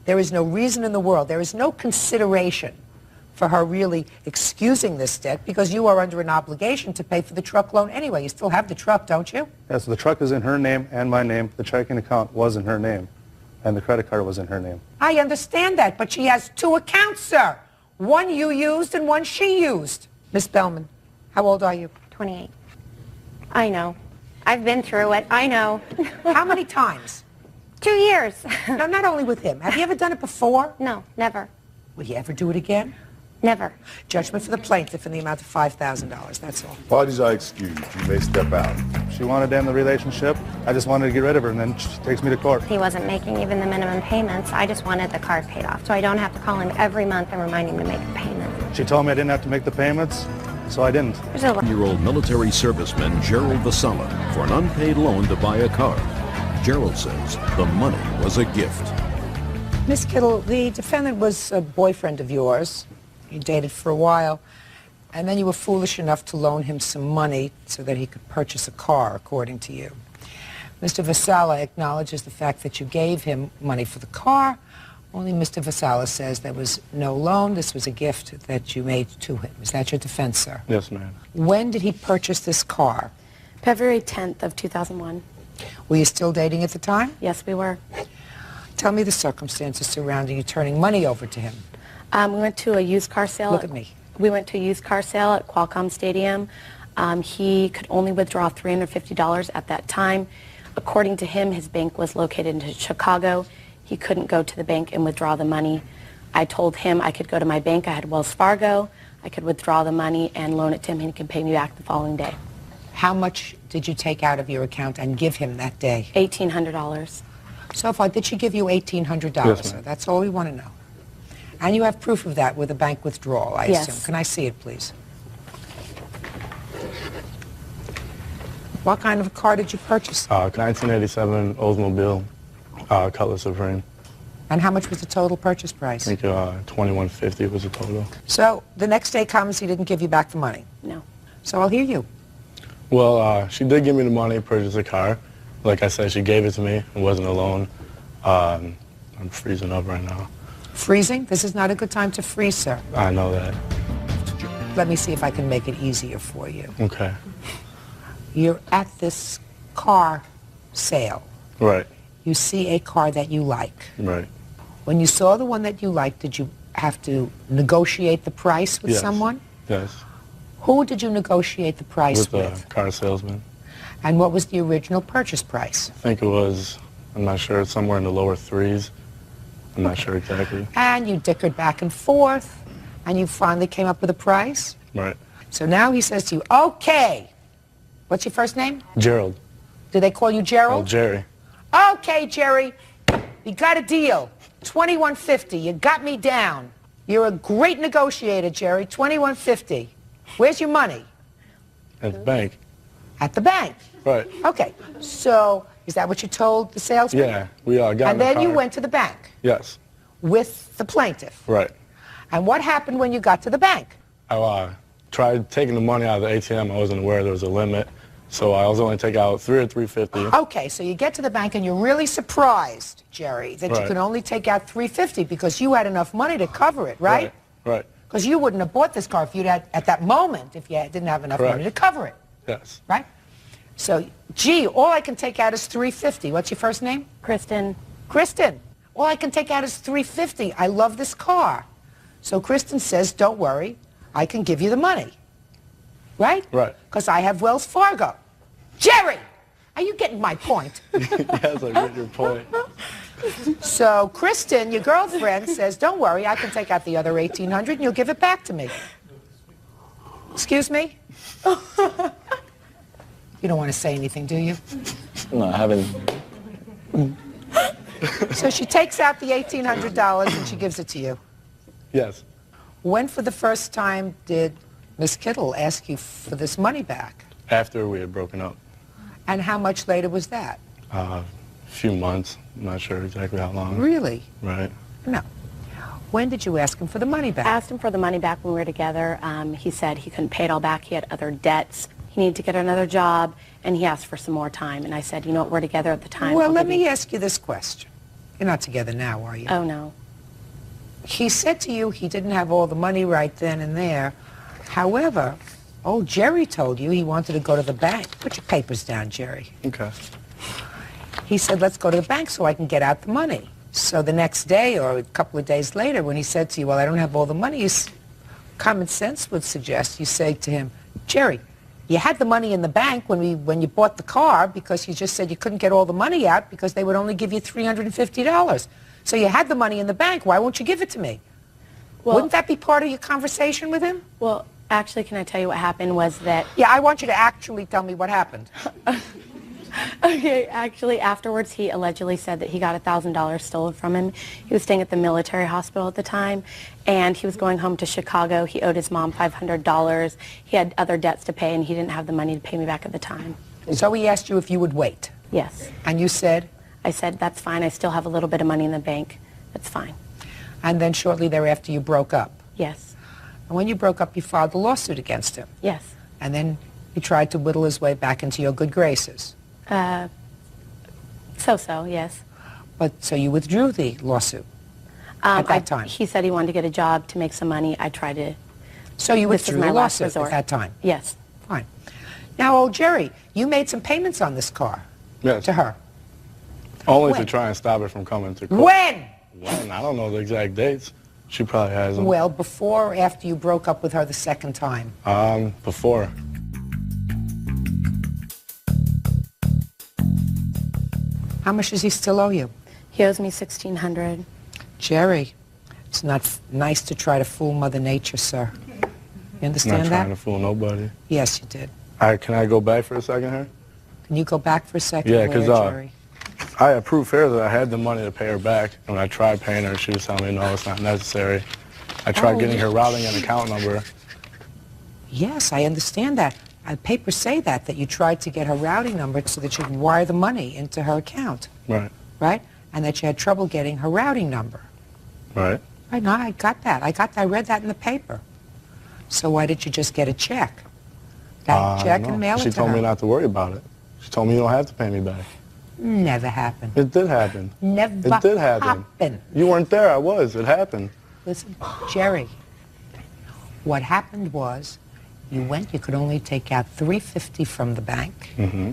There is no reason in the world, there is no consideration for her really excusing this debt because you are under an obligation to pay for the truck loan anyway. You still have the truck, don't you? Yes, the truck is in her name and my name. The checking account was in her name, and the credit card was in her name. I understand that, but she has 2 accounts, sir. One you used and one she used. Miss Bellman, how old are you? 28. I know. I've been through it. I know. How many times? 2 years. No, not only with him. Have you ever done it before? No, never. Will you ever do it again? Never. Judgment for the plaintiff in the amount of $5,000. That's all. Parties are excused. You may step out. She wanted to end the relationship. I just wanted to get rid of her, and then she takes me to court. He wasn't making even the minimum payments. I just wanted the card paid off, so I don't have to call him every month and remind him to make the payment. She told me I didn't have to make the payments, so I didn't. 10-year-old military serviceman Gerald Vasala for an unpaid loan to buy a car. Gerald says the money was a gift. Miss Kittle, the defendant was a boyfriend of yours. You dated for a while, and then you were foolish enough to loan him some money so that he could purchase a car, according to you. Mr. Vasala acknowledges the fact that you gave him money for the car. Only Mr. Vasala says there was no loan. This was a gift that you made to him. Is that your defense, sir? Yes, ma'am. When did he purchase this car? February 10th of 2001. Were you still dating at the time? Yes, we were. Tell me the circumstances surrounding you turning money over to him. We went to a used car sale. Look at me. We went to a used car sale at Qualcomm Stadium. He could only withdraw $350 at that time. According to him, his bank was located in Chicago. He couldn't go to the bank and withdraw the money. I told him I could go to my bank. I had Wells Fargo. I could withdraw the money and loan it to him, and he could pay me back the following day. How much did you take out of your account and give him that day? $1,800. So far, did she give you $1,800? Yes, ma'am. That's all we want to know. And you have proof of that with a bank withdrawal, I Yes. assume. Can I see it, please? What kind of a car did you purchase? 1987 Oldsmobile Color Supreme. And how much was the total purchase price? I think $21.50 was the total. So the next day comes, he didn't give you back the money. No. So I'll hear you. Well, she did give me the money to purchase a car. Like I said, she gave it to me. It wasn't a loan. I'm freezing up right now. Freezing? This is not a good time to freeze, sir. I know that. Let me see if I can make it easier for you. Okay. You're at this car sale. Right. You see a car that you like. Right. When you saw the one that you liked, did you have to negotiate the price with Yes. someone? Yes. Who did you negotiate the price With with? a car salesman. And what was the original purchase price? I think it was, I'm not sure, somewhere in the lower threes. I'm not sure exactly. And you dickered back and forth, and you finally came up with a price? Right. So now he says to you, okay. What's your first name? Gerald. Do they call you Oh, Gerald? Jerry. Okay, Jerry. You got a deal. $21.50. You got me down. You're a great negotiator, Jerry. $21.50. Where's your money? At the bank. At the bank. Right. Okay. So is that what you told the salesman? Yeah, we got in And the then you car. went to the bank Yes. with the plaintiff. Right. And what happened when you got to the bank? I tried taking the money out of the ATM. I wasn't aware there was a limit, so I was only take out $3 or $3.50. Okay, so you get to the bank and you're really surprised, Jerry, that you Right. could only take out $3.50 because you had enough money to cover it, right? Right. Because you wouldn't have bought this car if you'd had, at that moment, if you didn't have enough Correct. money to cover it, Yes. right? So, gee, all I can take out is $3.50. What's your first name? Kristen. Kristen. All I can take out is $3.50. I love this car. So Kristen says, don't worry, I can give you the money. Right? Right. Because I have Wells Fargo. Jerry! Are you getting my point? Yes, I get your point. So Kristen, your girlfriend, says, don't worry, I can take out the other $1,800 and you'll give it back to me. Excuse me? You don't want to say anything, do you? No, I haven't. So she takes out the $1,800 and she gives it to you. Yes. When for the first time did Miss Kittle ask you for this money back? After we had broken up. And how much later was that? A few months. I'm not sure exactly how long. Really? Right. No. When did you ask him for the money back? I asked him for the money back when we were together. He said he couldn't pay it all back. He had other debts. He needed to get another job, and he asked for some more time. And I said, you know what, we're together at the time. Well, I'll let give me you-" ask you this question. You're not together now, are you? Oh, no. He said to you he didn't have all the money right then and there. However, old Jerry told you he wanted to go to the bank. Put your papers down, Jerry. Okay. He said, let's go to the bank so I can get out the money. So the next day or a couple of days later, when he said to you, well, I don't have all the money, common sense would suggest you say to him, Jerry, you had the money in the bank when you bought the car because you just said you couldn't get all the money out because they would only give you $350. So you had the money in the bank. Why won't you give it to me? Well, Wouldn't that be part of your conversation with him? Well, actually, can I tell you what happened was that... Yeah, I want you to actually tell me what happened. Okay, actually, afterwards, he allegedly said that he got $1,000 stolen from him. He was staying at the military hospital at the time, and he was going home to Chicago. He owed his mom $500. He had other debts to pay, and he didn't have the money to pay me back at the time. So he asked you if you would wait. Yes. And you said? I said, that's fine. I still have a little bit of money in the bank. That's fine. And then shortly thereafter, you broke up. Yes. And when you broke up, you filed a lawsuit against him. Yes. And then he tried to whittle his way back into your good graces. So-so, yes. But so you withdrew the lawsuit at that time? He said he wanted to get a job to make some money. I tried to... So you This is withdrew my the last lawsuit resort. at that time? Yes. Fine. Now, old Jerry, you made some payments on this car. Yes. To her. Only When? to try and stop it from coming to court. When? When? I don't know the exact dates. She probably has them. Well, before or after you broke up with her the second time? Before. How much does he still owe you? He owes me $1,600. Jerry, it's not nice to try to fool Mother Nature, sir. You understand Not that? trying to fool nobody. Yes, you did. Can I go back for a second here? Can you go back for a second? Yeah, Where, because Jerry? I had proof here that I had the money to pay her back. And when I tried paying her, she was telling me, no, it's not necessary. I tried getting her routing and account number. Yes, I understand that. Papers say that you tried to get her routing number so that you could wire the money into her account. Right. Right? And that you had trouble getting her routing number. Right. Right, no, I got that. I read that in the paper. So why did you just get a check? That check and mail it to her? She told me not to worry about it. She told me you don't have to pay me back. Never happened. It did happen. Never It did happen. You weren't there. I was. It happened. Listen, Jerry, what happened was you could only take out $350 from the bank. Mm-hmm.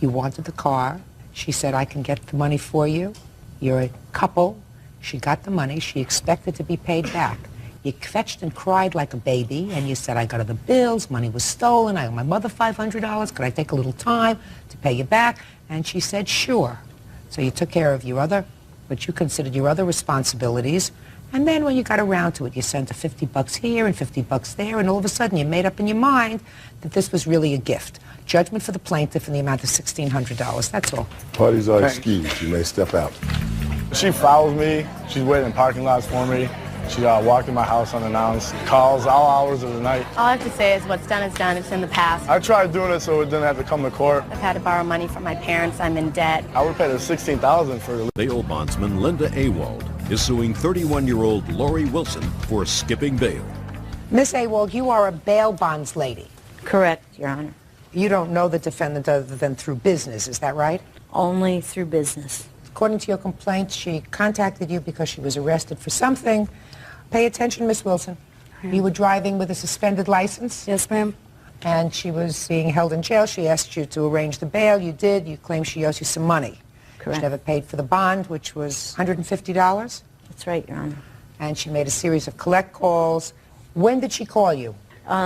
You wanted the car. She said, I can get the money for you. You're a couple. She got the money. She expected to be paid back. You fetched and cried like a baby, and you said, I got other bills, money was stolen, I owe my mother $500, could I take a little time to pay you back? And she said, sure. So you took care of what you considered your other responsibilities, and then when you got around to it, you sent her $50 here and $50 there, and all of a sudden you made up in your mind that this was really a gift. Judgment for the plaintiff in the amount of $1,600, that's all. Parties are excused. You may step out. She follows me. She's waiting in parking lots for me. She walked in my house unannounced, calls all hours of the night. All I have to say is what's done is done. It's in the past. I tried doing it so it didn't have to come to court. I've had to borrow money from my parents. I'm in debt. I would pay her $16,000 for the Bail bondsman Linda Awald is suing 31-year-old Lori Wilson for skipping bail. Miss Awald, you are a bail bonds lady. Correct, Your Honor. You don't know the defendant other than through business, is that right? Only through business. According to your complaint, she contacted you because she was arrested for something. Pay attention, Miss Wilson. You were driving with a suspended license? Yes, ma'am. And she was being held in jail. She asked you to arrange the bail. You did. You claim she owes you some money. Correct. She never paid for the bond, which was $150? That's right, Your Honor. And she made a series of collect calls. When did she call you?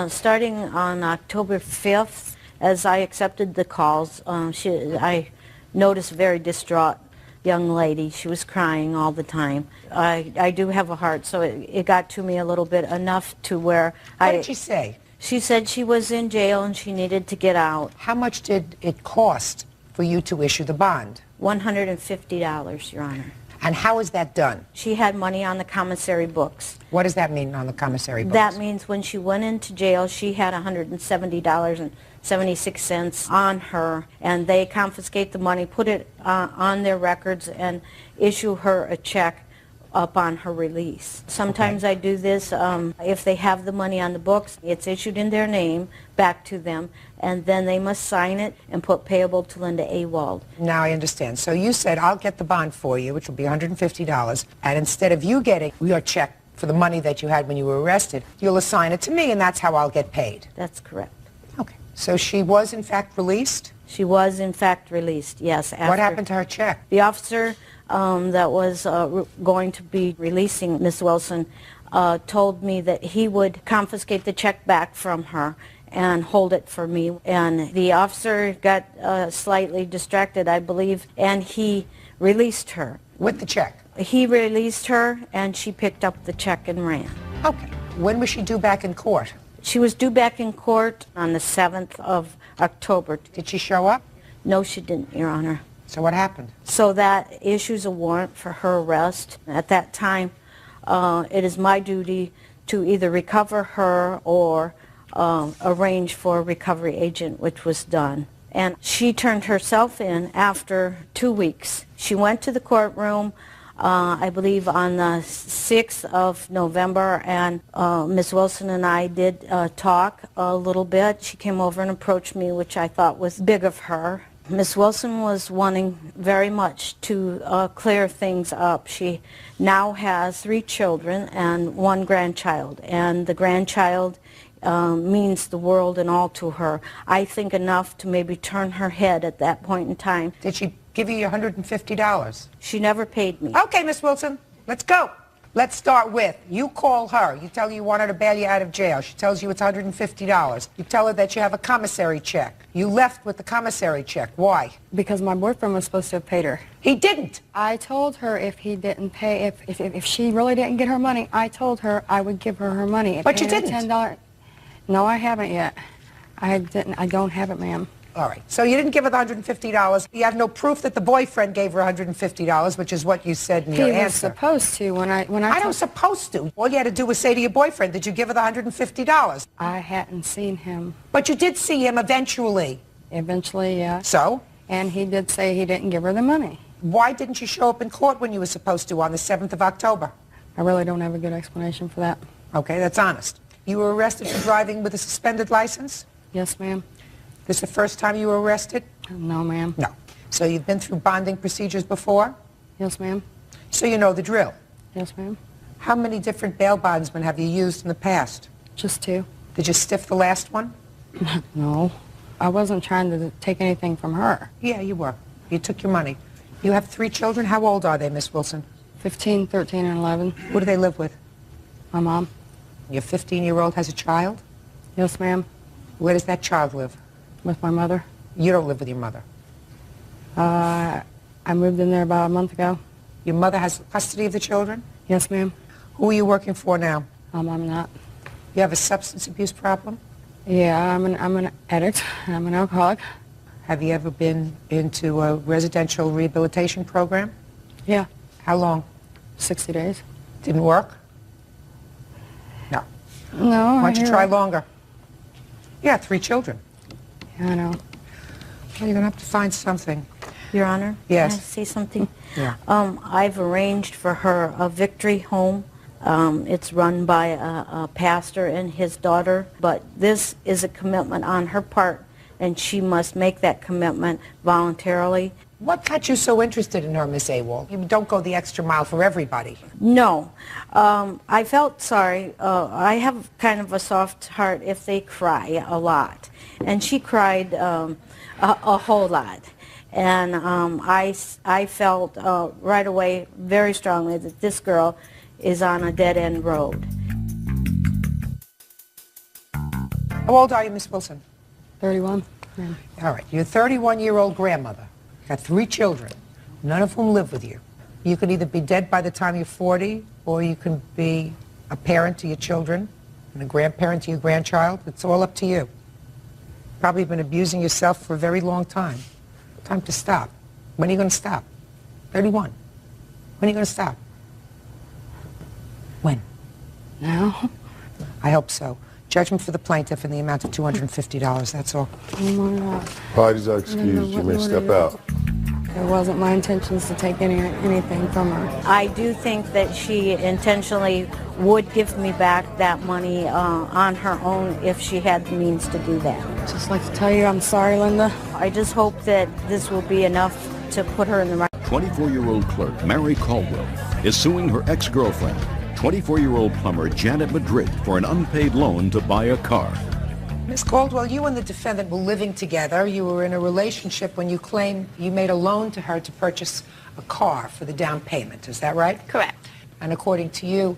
Starting on October 5th, as I accepted the calls, I noticed a very distraught young lady. She was crying all the time. I do have a heart, so it got to me a little bit, enough to where What did she say? She said she was in jail and she needed to get out. How much did it cost for you to issue the bond? $150, Your Honor. And how is that done? She had money on the commissary books. What does that mean on the commissary books? That means when she went into jail, she had $170.76 on her, and they confiscate the money, put it on their records, and issue her a check upon her release. Sometimes I do this, if they have the money on the books, it's issued in their name back to them, and then they must sign it and put payable to Linda Awald. Now I understand. So you said, I'll get the bond for you, which will be $150, and instead of you getting your check for the money that you had when you were arrested, you'll assign it to me, and that's how I'll get paid. That's correct. Okay. So she was, in fact, released? She was, in fact, released, yes. What happened to her check? The officer that was going to be releasing Miss Wilson told me that he would confiscate the check back from her and hold it for me. And the officer got slightly distracted, I believe, and he released her. With the check? He released her, and she picked up the check and ran. Okay. When was she due back in court? She was due back in court on the 7th of October. Did she show up? No, she didn't, Your Honor. So what happened? So that issues a warrant for her arrest. At that time, it is my duty to either recover her or arrange for a recovery agent, which was done. And she turned herself in after 2 weeks. She went to the courtroom, I believe on the 6th of November, and Ms. Wilson and I did talk a little bit. She came over and approached me, which I thought was big of her. Ms. Wilson was wanting very much to clear things up. She now has 3 children and 1 grandchild, and the grandchild means the world and all to her. I think enough to maybe turn her head at that point in time. Did she give you your $150? She never paid me. Okay, Miss Wilson, let's go. Let's start with, you call her. You tell her you want her to bail you out of jail. She tells you it's $150. You tell her that you have a commissary check. You left with the commissary check. Why? Because my boyfriend was supposed to have paid her. He didn't. I told her if he didn't pay, if she really didn't get her money, I told her I would give her her money. But you didn't. $10. No, I haven't yet. I don't have it, ma'am. All right. So you didn't give her the $150. You have no proof that the boyfriend gave her $150, which is what you said in your answer. He was supposed to when I don't supposed to. All you had to do was say to your boyfriend, did you give her the $150? I hadn't seen him. But you did see him eventually. Eventually, yeah. So? And he did say he didn't give her the money. Why didn't you show up in court when you were supposed to on the 7th of October? I really don't have a good explanation for that. Okay, that's honest. You were arrested for driving with a suspended license? Yes, ma'am. This the first time you were arrested? No, ma'am. No. So you've been through bonding procedures before? Yes, ma'am. So you know the drill? Yes, ma'am. How many different bail bondsmen have you used in the past? Just 2. Did you stiff the last one? No. I wasn't trying to take anything from her. Yeah, you were. You took your money. You have 3 children. How old are they, Miss Wilson? 15, 13, and 11. Who do they live with? My mom. Your 15-year-old has a child? Yes, ma'am. Where does that child live? With my mother. You don't live with your mother? I moved in there about a month ago. Your mother has custody of the children? Yes, ma'am. Who are you working for now? I'm not. You have a substance abuse problem? Yeah, I'm an addict. I'm an alcoholic. Have you ever been into a residential rehabilitation program? Yeah. How long? 60 days. Didn't work? No. No. Why don't you try longer? Yeah, 3 children. Yeah, I know. Well, you're going to have to find something. Your Honor? Yes. Can I say something? Yeah. I've arranged for her a victory home. It's run by a pastor and his daughter, but this is a commitment on her part, and she must make that commitment voluntarily. What got you so interested in her, Miss Awol? You don't go the extra mile for everybody. No. I felt sorry. I have kind of a soft heart if they cry a lot. And she cried a whole lot. And I felt right away very strongly that this girl is on a dead-end road. How old are you, Miss Wilson? 31. All right. You're a 31-year-old grandmother. Got 3 children, none of whom live with you. You could either be dead by the time you're 40, or you can be a parent to your children and a grandparent to your grandchild. It's all up to you. Probably been abusing yourself for a very long time. Time to stop. When are you going to stop? 31. When are you going to stop? When? Now. I hope so. Judgment for the plaintiff in the amount of $250, that's all. Oh my God. Parties are excused. You may step out. It wasn't my intentions to take anything from her. I do think that she intentionally would give me back that money on her own if she had the means to do that. Just like to tell you I'm sorry, Linda. I just hope that this will be enough to put her in the right. 24-year-old clerk Mary Caldwell is suing her ex-girlfriend, 24-year-old plumber Janet Madrid, for an unpaid loan to buy a car. Ms. Caldwell, you and the defendant were living together. You were in a relationship when you claim you made a loan to her to purchase a car for the down payment. Is that right? Correct. And according to you,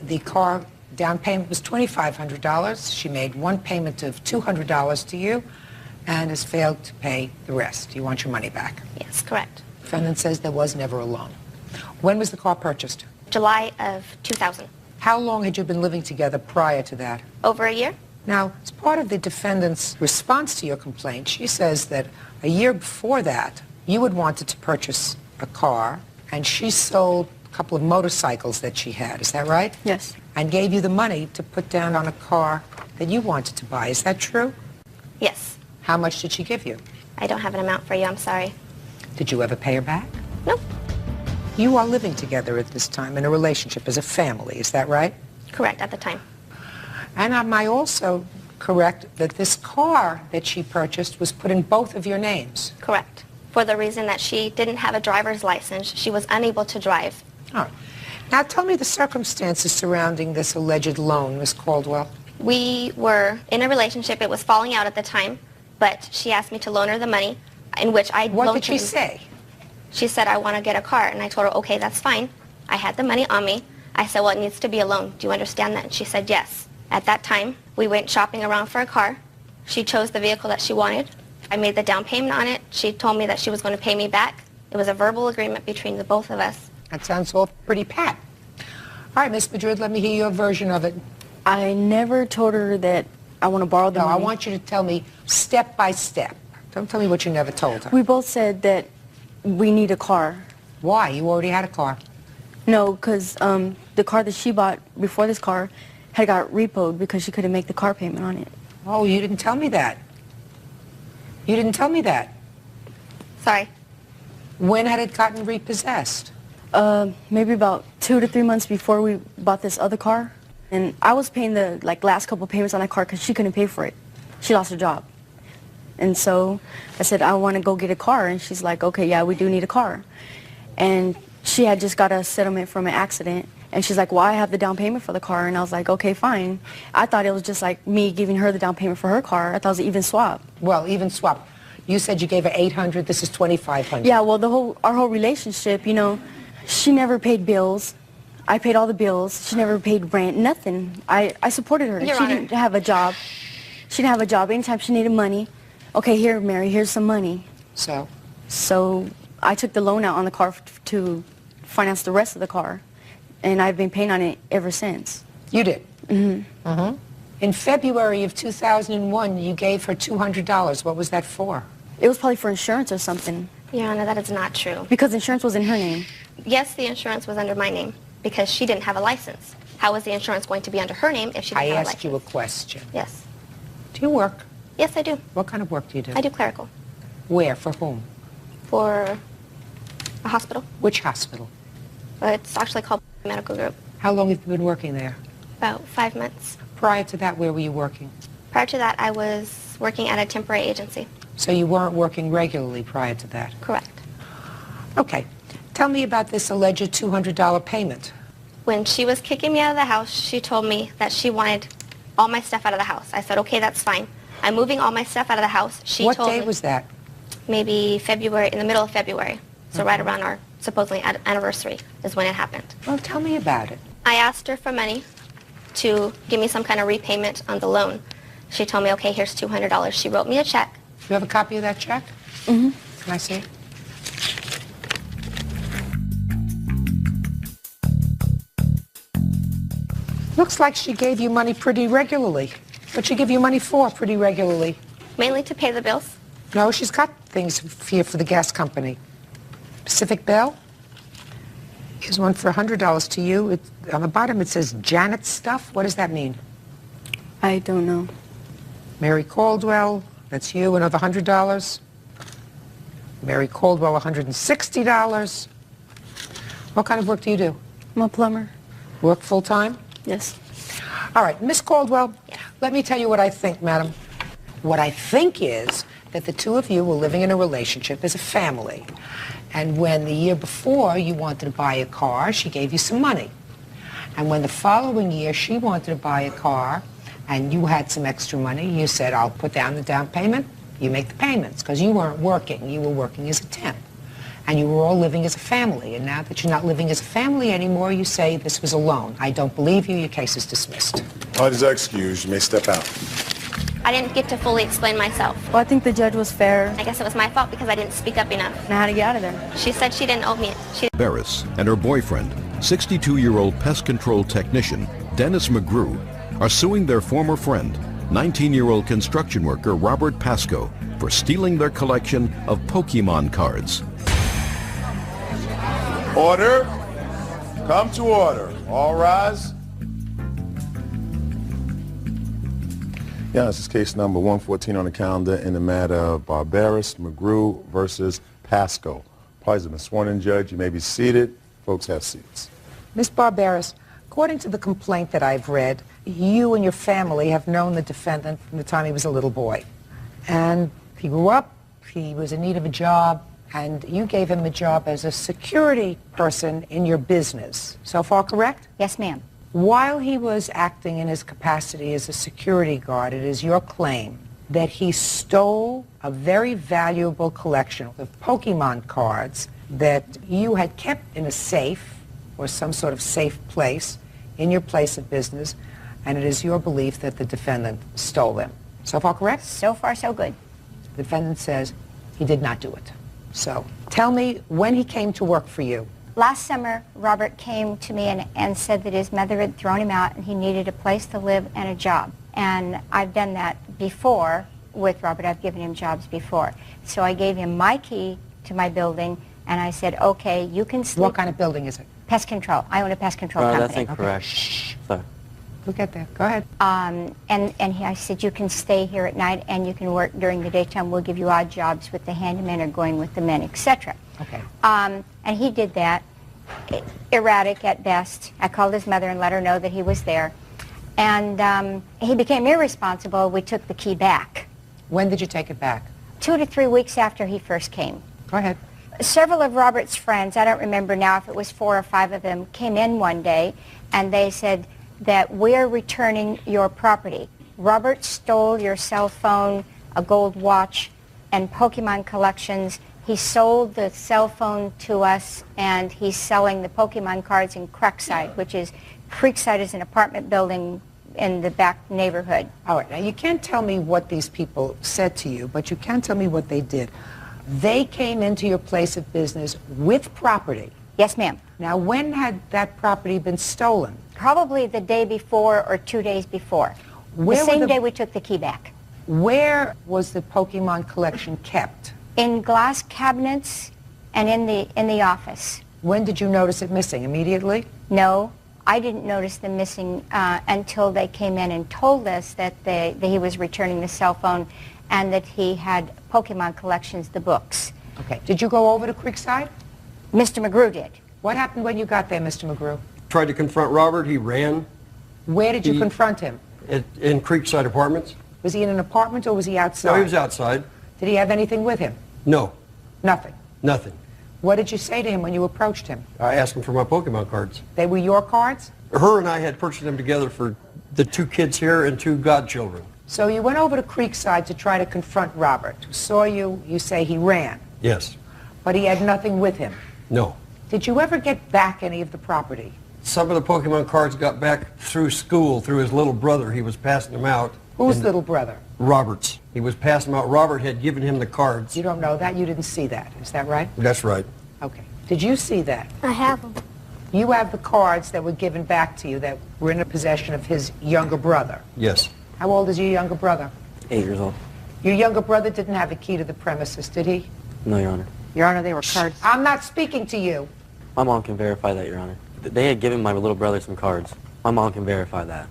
the car down payment was $2,500. She made one payment of $200 to you and has failed to pay the rest. You want your money back? Yes, correct. The defendant says there was never a loan. When was the car purchased? July of 2000. How long had you been living together prior to that? Over a year. Now, as part of the defendant's response to your complaint, she says that a year before that, you had wanted to purchase a car, and she sold a couple of motorcycles that she had. Is that right? Yes. And gave you the money to put down on a car that you wanted to buy. Is that true? Yes. How much did she give you? I don't have an amount for you. I'm sorry. Did you ever pay her back? No. You are living together at this time in a relationship as a family. Is that right? Correct, at the time. And am I also correct that this car that she purchased was put in both of your names? Correct. For the reason that she didn't have a driver's license, she was unable to drive. All right. Now tell me the circumstances surrounding this alleged loan, Miss Caldwell. We were in a relationship. It was falling out at the time, but she asked me to loan her the money, in which I What loaned did she her. say? She said, I want to get a car, and I told her, okay, that's fine. I had the money on me. I said, well, it needs to be a loan. Do you understand that? And she said, yes. At that time, we went shopping around for a car. She chose the vehicle that she wanted. I made the down payment on it. She told me that she was going to pay me back. It was a verbal agreement between the both of us. That sounds all pretty pat. All right, Miss Madrid, let me hear your version of it. I never told her that I want to borrow the money. I want you to tell me step by step. Don't tell me what you never told her. We both said that we need a car. Why? You already had a car. No, because the car that she bought before this car had got repoed because she couldn't make the car payment on it. Oh, you didn't tell me that. You didn't tell me that. Sorry. When had it gotten repossessed? Maybe about 2 to 3 months before we bought this other car. And I was paying the last couple payments on that car because she couldn't pay for it. She lost her job. And so I said, I want to go get a car. And she's like, okay, yeah, we do need a car. And she had just got a settlement from an accident. And she's like, well, I have the down payment for the car. And I was like, okay, fine. I thought it was just like me giving her the down payment for her car. I thought it was an even swap. Well, even swap. You said you gave her $800. This is $2,500. Yeah, well, our whole relationship, you know, she never paid bills. I paid all the bills. She never paid rent, nothing. I supported her. Your She Honor. didn't have a job. She didn't have a job. Anytime she needed money, okay, here, Mary, here's some money. So? So I took the loan out on the car to finance the rest of the car, and I've been paying on it ever since. You did? Mm-hmm. Mm-hmm. In February of 2001, you gave her $200. What was that for? It was probably for insurance or something. Your Honor, that is not true. Because insurance was in her name. Yes, the insurance was under my name because she didn't have a license. How was the insurance going to be under her name if she didn't have a license? I asked you a question. Yes. Do you work? Yes, I do. What kind of work do you do? I do clerical. Where? For whom? For a hospital. Which hospital? It's actually called Medical Group. How long have you been working there? About 5 months. Prior to that, where were you working? Prior to that, I was working at a temporary agency. So you weren't working regularly prior to that? Correct. Okay. Tell me about this alleged $200 payment. When she was kicking me out of the house, she told me that she wanted all my stuff out of the house. I said, okay, that's fine. I'm moving all my stuff out of the house. She What told day me was that? Maybe February, in the middle of February. So right around our supposedly anniversary is when it happened. Well, tell me about it. I asked her for money to give me some kind of repayment on the loan. She told me, okay, here's $200. She wrote me a check. Do you have a copy of that check? Mm-hmm. Can I see it? Looks like she gave you money pretty regularly. What'd she give you money for pretty regularly? Mainly to pay the bills. No, she's got things here for the gas company. Pacific Bell? Here's one for $100 to you. On the bottom it says Janet's stuff. What does that mean? I don't know. Mary Caldwell, that's you, another $100. Mary Caldwell, $160. What kind of work do you do? I'm a plumber. Work full-time? Yes. All right, Miss Caldwell, let me tell you what I think, madam. What I think is that the two of you were living in a relationship as a family. And when the year before you wanted to buy a car, she gave you some money. And when the following year she wanted to buy a car and you had some extra money, you said, I'll put down the down payment, you make the payments, because you weren't working. You were working as a temp. And you were all living as a family. And now that you're not living as a family anymore, you say this was a loan. I don't believe you. Your case is dismissed. Parties are excused. You may step out. I didn't get to fully explain myself. Well, I think the judge was fair. I guess it was my fault because I didn't speak up enough. And I had to get out of there. She said she didn't owe me it. Barris and her boyfriend 62-year-old pest control technician Dennis McGrew are suing their former friend, 19-year-old construction worker Robert Pasco, for stealing their collection of Pokemon cards. Order. Come to order. All rise. Yeah, this is case number 114 on the calendar in the matter of Barbaros McGrew versus Pasco. Parties have been sworn in, Judge. You may be seated. Folks, have seats. Ms. Barbaros, according to the complaint that I've read, you and your family have known the defendant from the time he was a little boy. And he grew up, he was in need of a job, and you gave him a job as a security person in your business. So far correct? Yes, ma'am. While he was acting in his capacity as a security guard, it is your claim that he stole a very valuable collection of Pokemon cards that you had kept in a safe or some sort of safe place in your place of business, and it is your belief that the defendant stole them. So far correct? So far, so good. The defendant says he did not do it. So tell me when he came to work for you. Last summer, Robert came to me and said that his mother had thrown him out and he needed a place to live and a job. And I've done that before with Robert. I've given him jobs before. So I gave him my key to my building and I said, okay, you can sleep. What kind of building is it? Pest control. I own a pest control company. That's incorrect. Shh. Sorry. We'll get there. Go ahead. I said, you can stay here at night and you can work during the daytime. We'll give you odd jobs with the handyman or going with the men, etc. Okay. And he did that, erratic at best. I called his mother and let her know that he was there. And he became irresponsible. We took the key back. When did you take it back? 2 to 3 weeks after he first came. Go ahead. Several of Robert's friends, I don't remember now if it was 4 or 5 of them, came in one day and they said that we're returning your property. Robert stole your cell phone, a gold watch, and Pokemon collections. He sold the cell phone to us, and he's selling the Pokemon cards in Creekside, which is, Creekside is an apartment building in the back neighborhood. All right, now you can't tell me what these people said to you, but you can tell me what they did. They came into your place of business with property. Yes, ma'am. Now, when had that property been stolen? Probably the day before or 2 days before. The same day we took the key back. Where was the Pokemon collection kept? In glass cabinets and in the office. When did you notice it missing? Immediately? No, I didn't notice them missing until they came in and told us that he was returning the cell phone and that he had Pokemon collections, the books. Okay. Did you go over to Creekside? Mr. McGrew did. What happened when you got there, Mr. McGrew? Tried to confront Robert. He ran. Where did you confront him? In Creekside Apartments. Was he in an apartment or was he outside? No, he was outside. Did he have anything with him? No. Nothing? Nothing. What did you say to him when you approached him? I asked him for my Pokemon cards. They were your cards? Her and I had purchased them together for the 2 kids here and 2 godchildren. So you went over to Creekside to try to confront Robert, who saw you, you say he ran. Yes. But he had nothing with him. No. Did you ever get back any of the property? Some of the Pokemon cards got back through school, through his little brother. He was passing them out. Whose little brother? Robert's. He was passing them out. Robert had given him the cards. You don't know that? You didn't see that. Is that right? That's right. Okay. Did you see that? I have them. You have the cards that were given back to you that were in the possession of his younger brother. Yes. How old is your younger brother? 8 years old. Your younger brother didn't have a key to the premises, did he? No, Your Honor. Your Honor, they were cards. I'm not speaking to you. My mom can verify that, Your Honor. They had given my little brother some cards. My mom can verify that.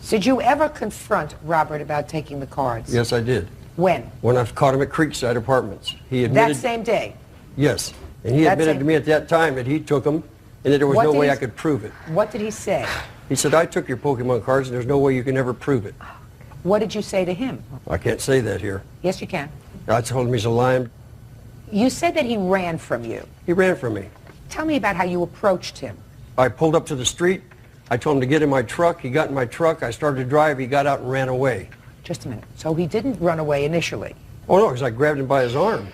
Did you ever confront Robert about taking the cards? Yes, I did. When? When I caught him at Creekside Apartments. He admitted... That same day? Yes. And he admitted to me at that time that he took them and that there was no way I could prove it. What did he say? He said, I took your Pokemon cards and there's no way you can ever prove it. What did you say to him? I can't say that here. Yes, you can. I told him he's a lying. You said that he ran from you. He ran from me. Tell me about how you approached him. I pulled up to the street. I told him to get in my truck. He got in my truck. I started to drive. He got out and ran away. Just a minute. So he didn't run away initially? Oh, no, because I grabbed him by his arm.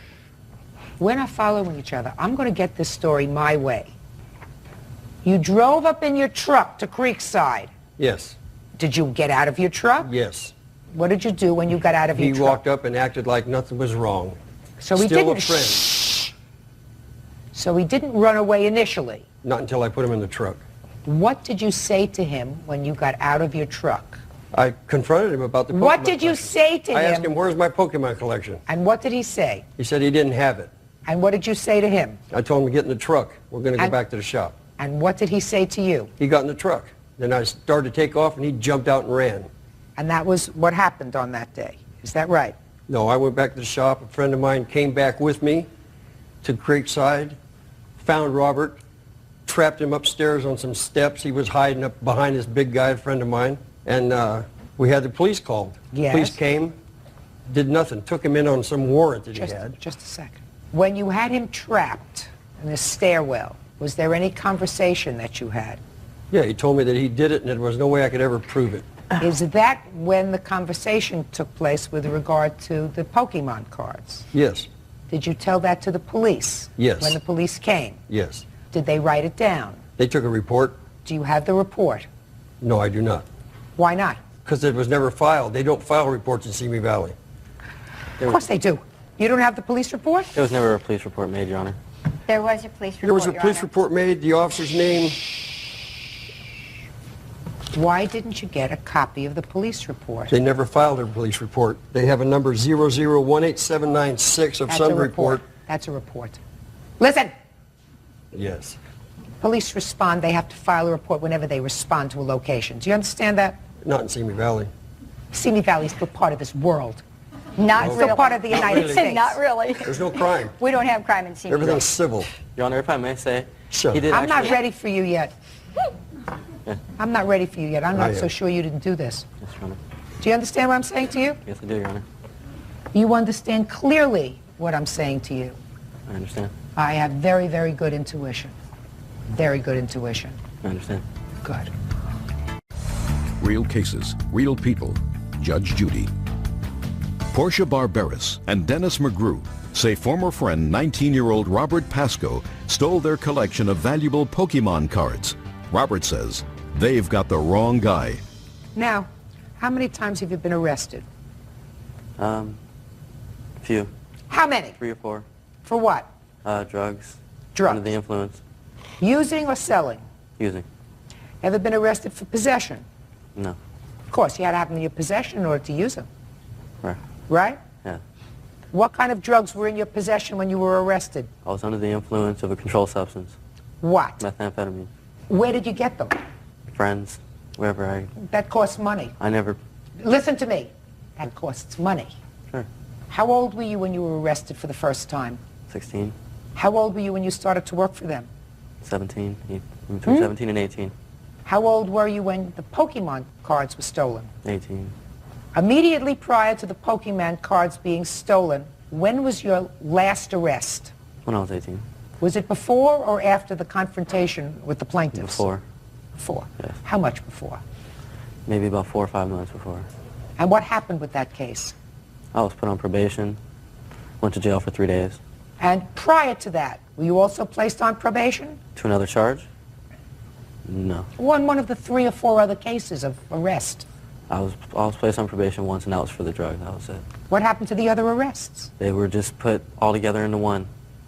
We're not following each other. I'm going to get this story my way. You drove up in your truck to Creekside. Yes. Did you get out of your truck? Yes. What did you do when you got out of your truck? He walked up and acted like nothing was wrong. So he Still didn't. a friend. So he didn't run away initially. Not until I put him in the truck. What did you say to him when you got out of your truck? I confronted him about the Pokemon What did you collection. say to him? I asked him, where's my Pokemon collection? And what did he say? He said he didn't have it. And what did you say to him? I told him to get in the truck. We're going to go back to the shop. And what did he say to you? He got in the truck. Then I started to take off, and he jumped out and ran. And that was what happened on that day. Is that right? No, I went back to the shop. A friend of mine came back with me to Creekside, found Robert, trapped him upstairs on some steps. He was hiding up behind this big guy, a friend of mine. And we had the police called. Yes. Police came, did nothing, took him in on some warrant that he had. Just a second. When you had him trapped in the stairwell, was there any conversation that you had? Yeah, he told me that he did it and there was no way I could ever prove it. Is that when the conversation took place with regard to the Pokemon cards? Yes. Did you tell that to the police? Yes. When the police came? Yes. Did they write it down? They took a report. Do you have the report? No, I do not. Why not? Because it was never filed. They don't file reports in Simi Valley. Of course they do. You don't have the police report? There was never a police report made, Your Honor. There was a police report, There was a Your police Honor. report made, the officer's name. Why didn't you get a copy of the police report? They never filed a police report. They have a number 0018796 of That's some a report. That's a report. Listen! Yes. Police respond, they have to file a report whenever they respond to a location. Do you understand that? Not in Simi Valley. Simi Valley is still part of this world. Not It's really. still part of the Not United really. States. Not really. There's no crime. We don't have crime in Simi. Everything's civil. Your Honor, if I may say, Sure. he did I'm not actually... ready for you yet. I'm not ready for you yet. I'm I not so am. sure you didn't do this. Yes, Your Honor. Do you understand what I'm saying to you? Yes, I do, Your Honor. You understand clearly what I'm saying to you. I understand. I have very, very good intuition. Very good intuition. I understand. Good. Real cases, real people. Judge Judy. Portia Barberis and Dennis McGrew say former friend 19-year-old Robert Pasco stole their collection of valuable Pokemon cards. Robert says they've got the wrong guy. Now, how many times have you been arrested? Few. How many? 3 or 4. For what? Drugs. Drugs. Under the influence. Using or selling? Using. Ever been arrested for possession? No. Of course, you had to have them in your possession in order to use them, Right. right? Yeah. What kind of drugs were in your possession when you were arrested? I was under the influence of a controlled substance. What? Methamphetamine. Where did you get them? Friends. Wherever I... That costs money. I never... Listen to me. That costs money. Sure. How old were you when you were arrested for the first time? 16. How old were you when you started to work for them? 17. Between 17 and 18. How old were you when the Pokemon cards were stolen? 18. Immediately prior to the Pokemon cards being stolen, when was your last arrest? When I was 18. Was it before or after the confrontation with the plaintiffs? Before. Before. Yes. How much before? Maybe about 4 or 5 months before. And what happened with that case? I was put on probation. Went to jail for 3 days. And prior to that, were you also placed on probation? To another charge? No. One of the 3 or 4 other cases of arrest. I was placed on probation once, and that was for the drug. That was it. What happened to the other arrests? They were just put all together into one.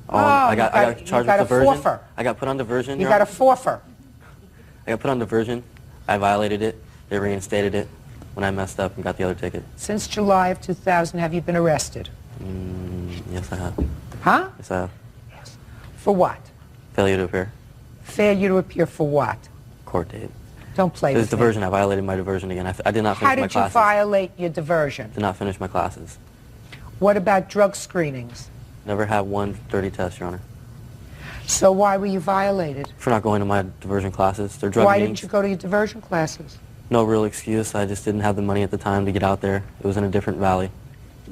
Oh, I got charged you got with a diversion. forfeit. I got put on diversion. You Your got a Honor. forfeit. I got put on diversion. I violated it. They reinstated it when I messed up and got the other ticket. Since July of 2000, have you been arrested? Yes, I have. Huh? Yes, I have. For what? Failure to appear. Failure to appear for what? Court date. Don't play It with was me. diversion. I violated my diversion again. I did not finish How my did you classes. violate your diversion? Did not finish my classes. What about drug screenings? Never had one dirty test, Your Honor. So why were you violated? For not going to my diversion classes. They're drug Why meetings. didn't you go to your diversion classes? No real excuse. I just didn't have the money at the time to get out there. It was in a different valley.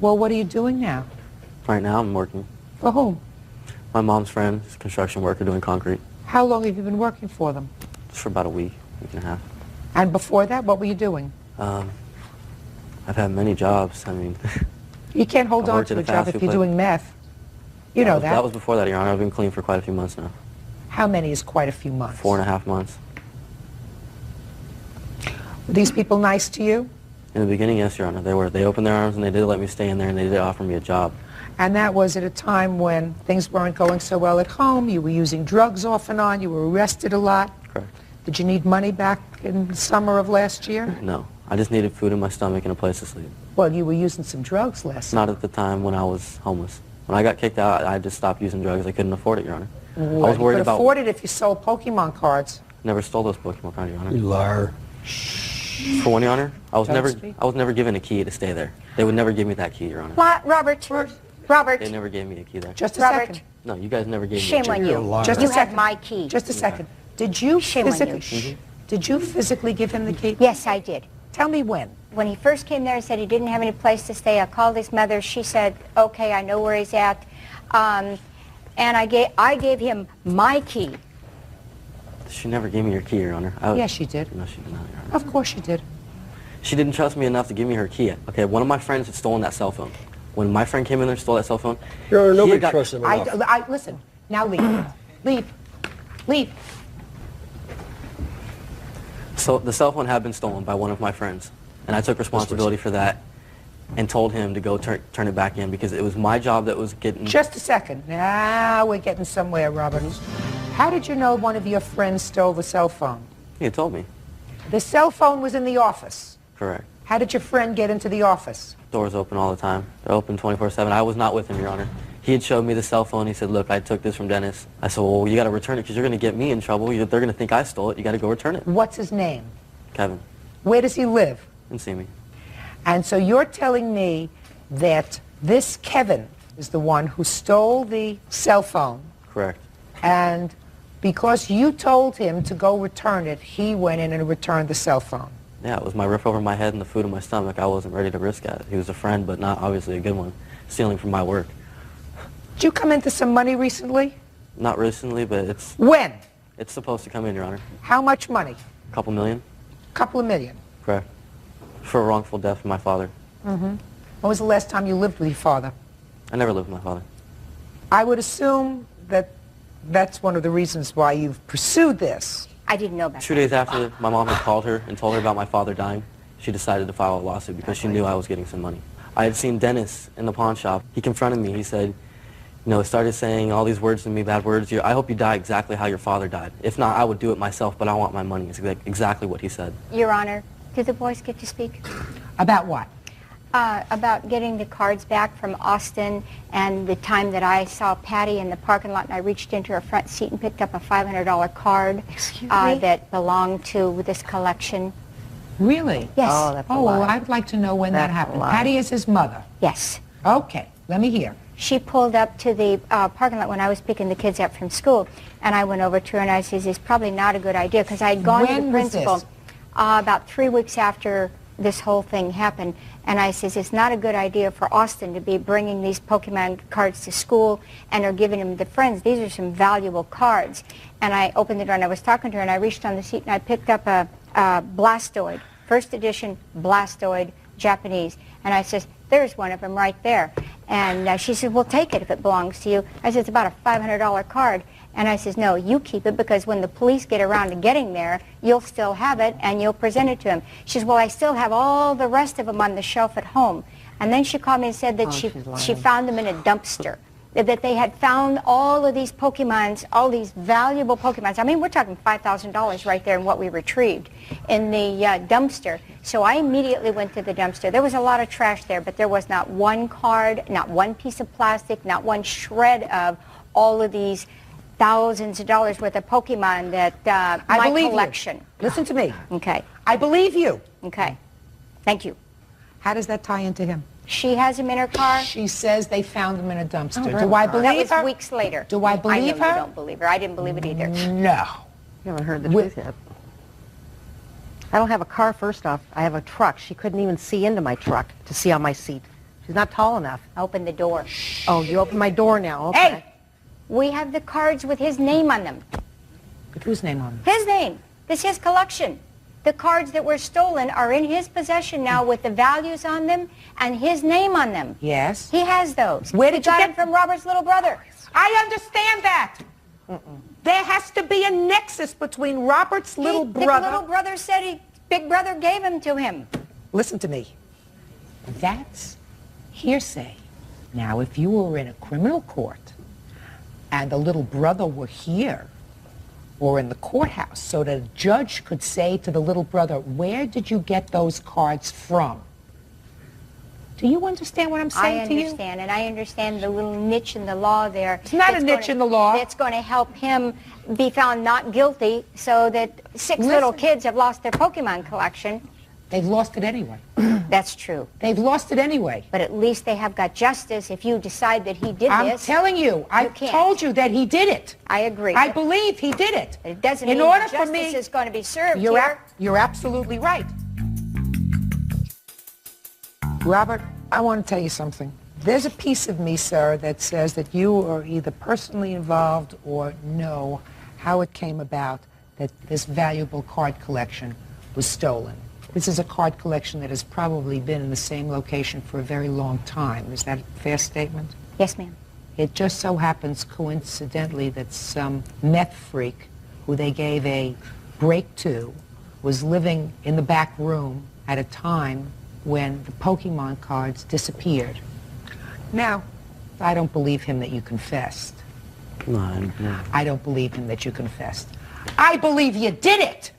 Well, what are you doing now? Right now, I'm working. For whom? My mom's friend is a construction worker doing concrete. How long have you been working for them? Just for about a week and a half. And before that, what were you doing? I've had many jobs. I mean, You can't hold I on worked to at a a job fast if food you're place. doing meth. You know That was before that, Your Honor. I've been clean for quite a few months now. How many is quite a few months? 4.5 months. Were these people nice to you? In the beginning, yes, Your Honor. They were. They opened their arms and they did let me stay in there and they did offer me a job. And that was at a time when things weren't going so well at home. You were using drugs off and on. You were arrested a lot. Correct. Did you need money back in the summer of last year? No. I just needed food in my stomach and a place to sleep. Well, you were using some drugs last Not at the time when I was homeless. When I got kicked out, I just stopped using drugs. I couldn't afford it, Your Honor. Well, I was worried you could about... afford it if you sold Pokemon cards. Never stole those Pokemon cards, Your Honor. You liar. For one, Your Honor, I was Don't never given a key to stay there. They would never give me that key, Your Honor. Robert. Robert. They never gave me a key there. Just a Robert. second. No, you guys never gave me a Shame key. on you. Just You a second. had my key. Just a second. Did you Shame on physically? you. Did you physically give him the key? Yes, I did. Tell me when. When he first came there and said he didn't have any place to stay, I called his mother. She said, okay, I know where he's at. And I gave him my key. She never gave me her key, Your Honor. Yes, she did. No, she did not, Your Honor. Of course she did. She didn't trust me enough to give me her key. Okay, one of my friends had stolen that cell phone. When my friend came in there and stole that cell phone, Your Honor, he nobody had got- trusts him enough. Listen, now leave. Leave. Leave. So the cell phone had been stolen by one of my friends, and I took responsibility for that and told him to go turn it back in because it was my job that was getting... Just a second. Now we're getting somewhere, Robert. How did you know one of your friends stole the cell phone? He told me. The cell phone was in the office. Correct. How did your friend get into the office? Doors open all the time. They're open 24/7. I was not with him, Your Honor. He had showed me the cell phone. He said, look, I took this from Dennis. I said, well, you got to return it because you're going to get me in trouble. They're going to think I stole it. You got to go return it. What's his name? Kevin. Where does he live? Didn't see me. And so you're telling me that this Kevin is the one who stole the cell phone, Correct. and because you told him to go return it, he went in and returned the cell phone. Yeah, it was my roof over my head and the food in my stomach. I wasn't ready to risk it. He was a friend, but not obviously a good one, stealing from my work. Did you come into some money recently? Not recently, but it's... When? It's supposed to come in, Your Honor. How much money? A couple million. Couple of million. Correct. For a wrongful death from my father. Mm-hmm. When was the last time you lived with your father? I never lived with my father. I would assume that that's one of the reasons why you've pursued this. I didn't know about 2 days after my mom had called her and told her about my father dying, she decided to file a lawsuit because she knew I was getting some money. I had seen Dennis in the pawn shop. He confronted me. He said, you know, started saying all these words to me, bad words. I hope you die exactly how your father died. If not, I would do it myself, but I want my money. It's exactly what he said. Your Honor, did the boys get to speak? About what? About getting the cards back from Austin and the time that I saw Patty in the parking lot and I reached into her front seat and picked up a $500 card that belonged to this collection. Really? Yes. Oh, that's well, I'd like to know when that happened. Patty is his mother? Yes. Okay, let me hear. She pulled up to the parking lot when I was picking the kids up from school, and I went over to her and I says, it's probably not a good idea, because I had gone to the principal about 3 weeks after this whole thing happened, and I says, it's not a good idea for Austin to be bringing these Pokemon cards to school and are giving them to friends. These are some valuable cards. And I opened the door and I was talking to her and I reached on the seat and I picked up a Blastoid, first edition Blastoid, Japanese. And I says, there's one of them right there. And she said, well, take it if it belongs to you. I said, it's about a $500 card. And I says, no, you keep it because when the police get around to getting there, you'll still have it and you'll present it to him. She says, well, I still have all the rest of them on the shelf at home. And then she called me and said that she found them in a dumpster, that they had found all of these Pokemons, all these valuable Pokemons. I mean, we're talking $5,000 right there in what we retrieved in the dumpster. So I immediately went to the dumpster. There was a lot of trash there, but there was not one card, not one piece of plastic, not one shred of all of these thousands of dollars worth of Pokemon that my collection. Listen to me. Okay. I believe you. Okay. Thank you. How does that tie into him? She has him in her car. She says they found him in a dumpster. Oh, Do I believe her? That was weeks later. Do I believe I know her? you don't believe her. I didn't believe it either. No. You haven't heard the truth yet. I don't have a car, first off. I have a truck. She couldn't even see into my truck to see on my seat. She's not tall enough. Open the door. Oh, you opened my door now. Okay. Hey! We have the cards with his name on them. With whose name on them? His name. This is his collection. The cards that were stolen are in his possession now with the values on them and his name on them. Yes. He has those. Where did he you got get them from Robert's little brother? I understand that. There has to be a nexus between Robert's little brother. The little brother said Big Brother gave him to him. Listen to me. That's hearsay. Now, if you were in a criminal court and the little brother were here or in the courthouse so that a judge could say to the little brother, where did you get those cards from? Do you understand what I'm saying to you? I understand, and I understand the little niche in the law there. It's not a niche in the law. It's going to help him be found not guilty so that six little kids have lost their Pokemon collection. They've lost it anyway. That's true. They've lost it anyway. But at least they have got justice if you decide that he did I'm this. telling you, I told you that he did it. I agree. I believe he did it. But it doesn't in mean order that for justice me, is going to be served you're here. you're absolutely right. Robert, I want to tell you something. There's a piece of me, sir, that says that you are either personally involved or know how it came about that this valuable card collection was stolen. This is a card collection that has probably been in the same location for a very long time. Is that a fair statement? Yes, ma'am. It just so happens coincidentally that some meth freak who they gave a break to was living in the back room at a time when the Pokemon cards disappeared. Now, I don't believe him that you confessed. No. I don't believe him that you confessed. I believe you did it.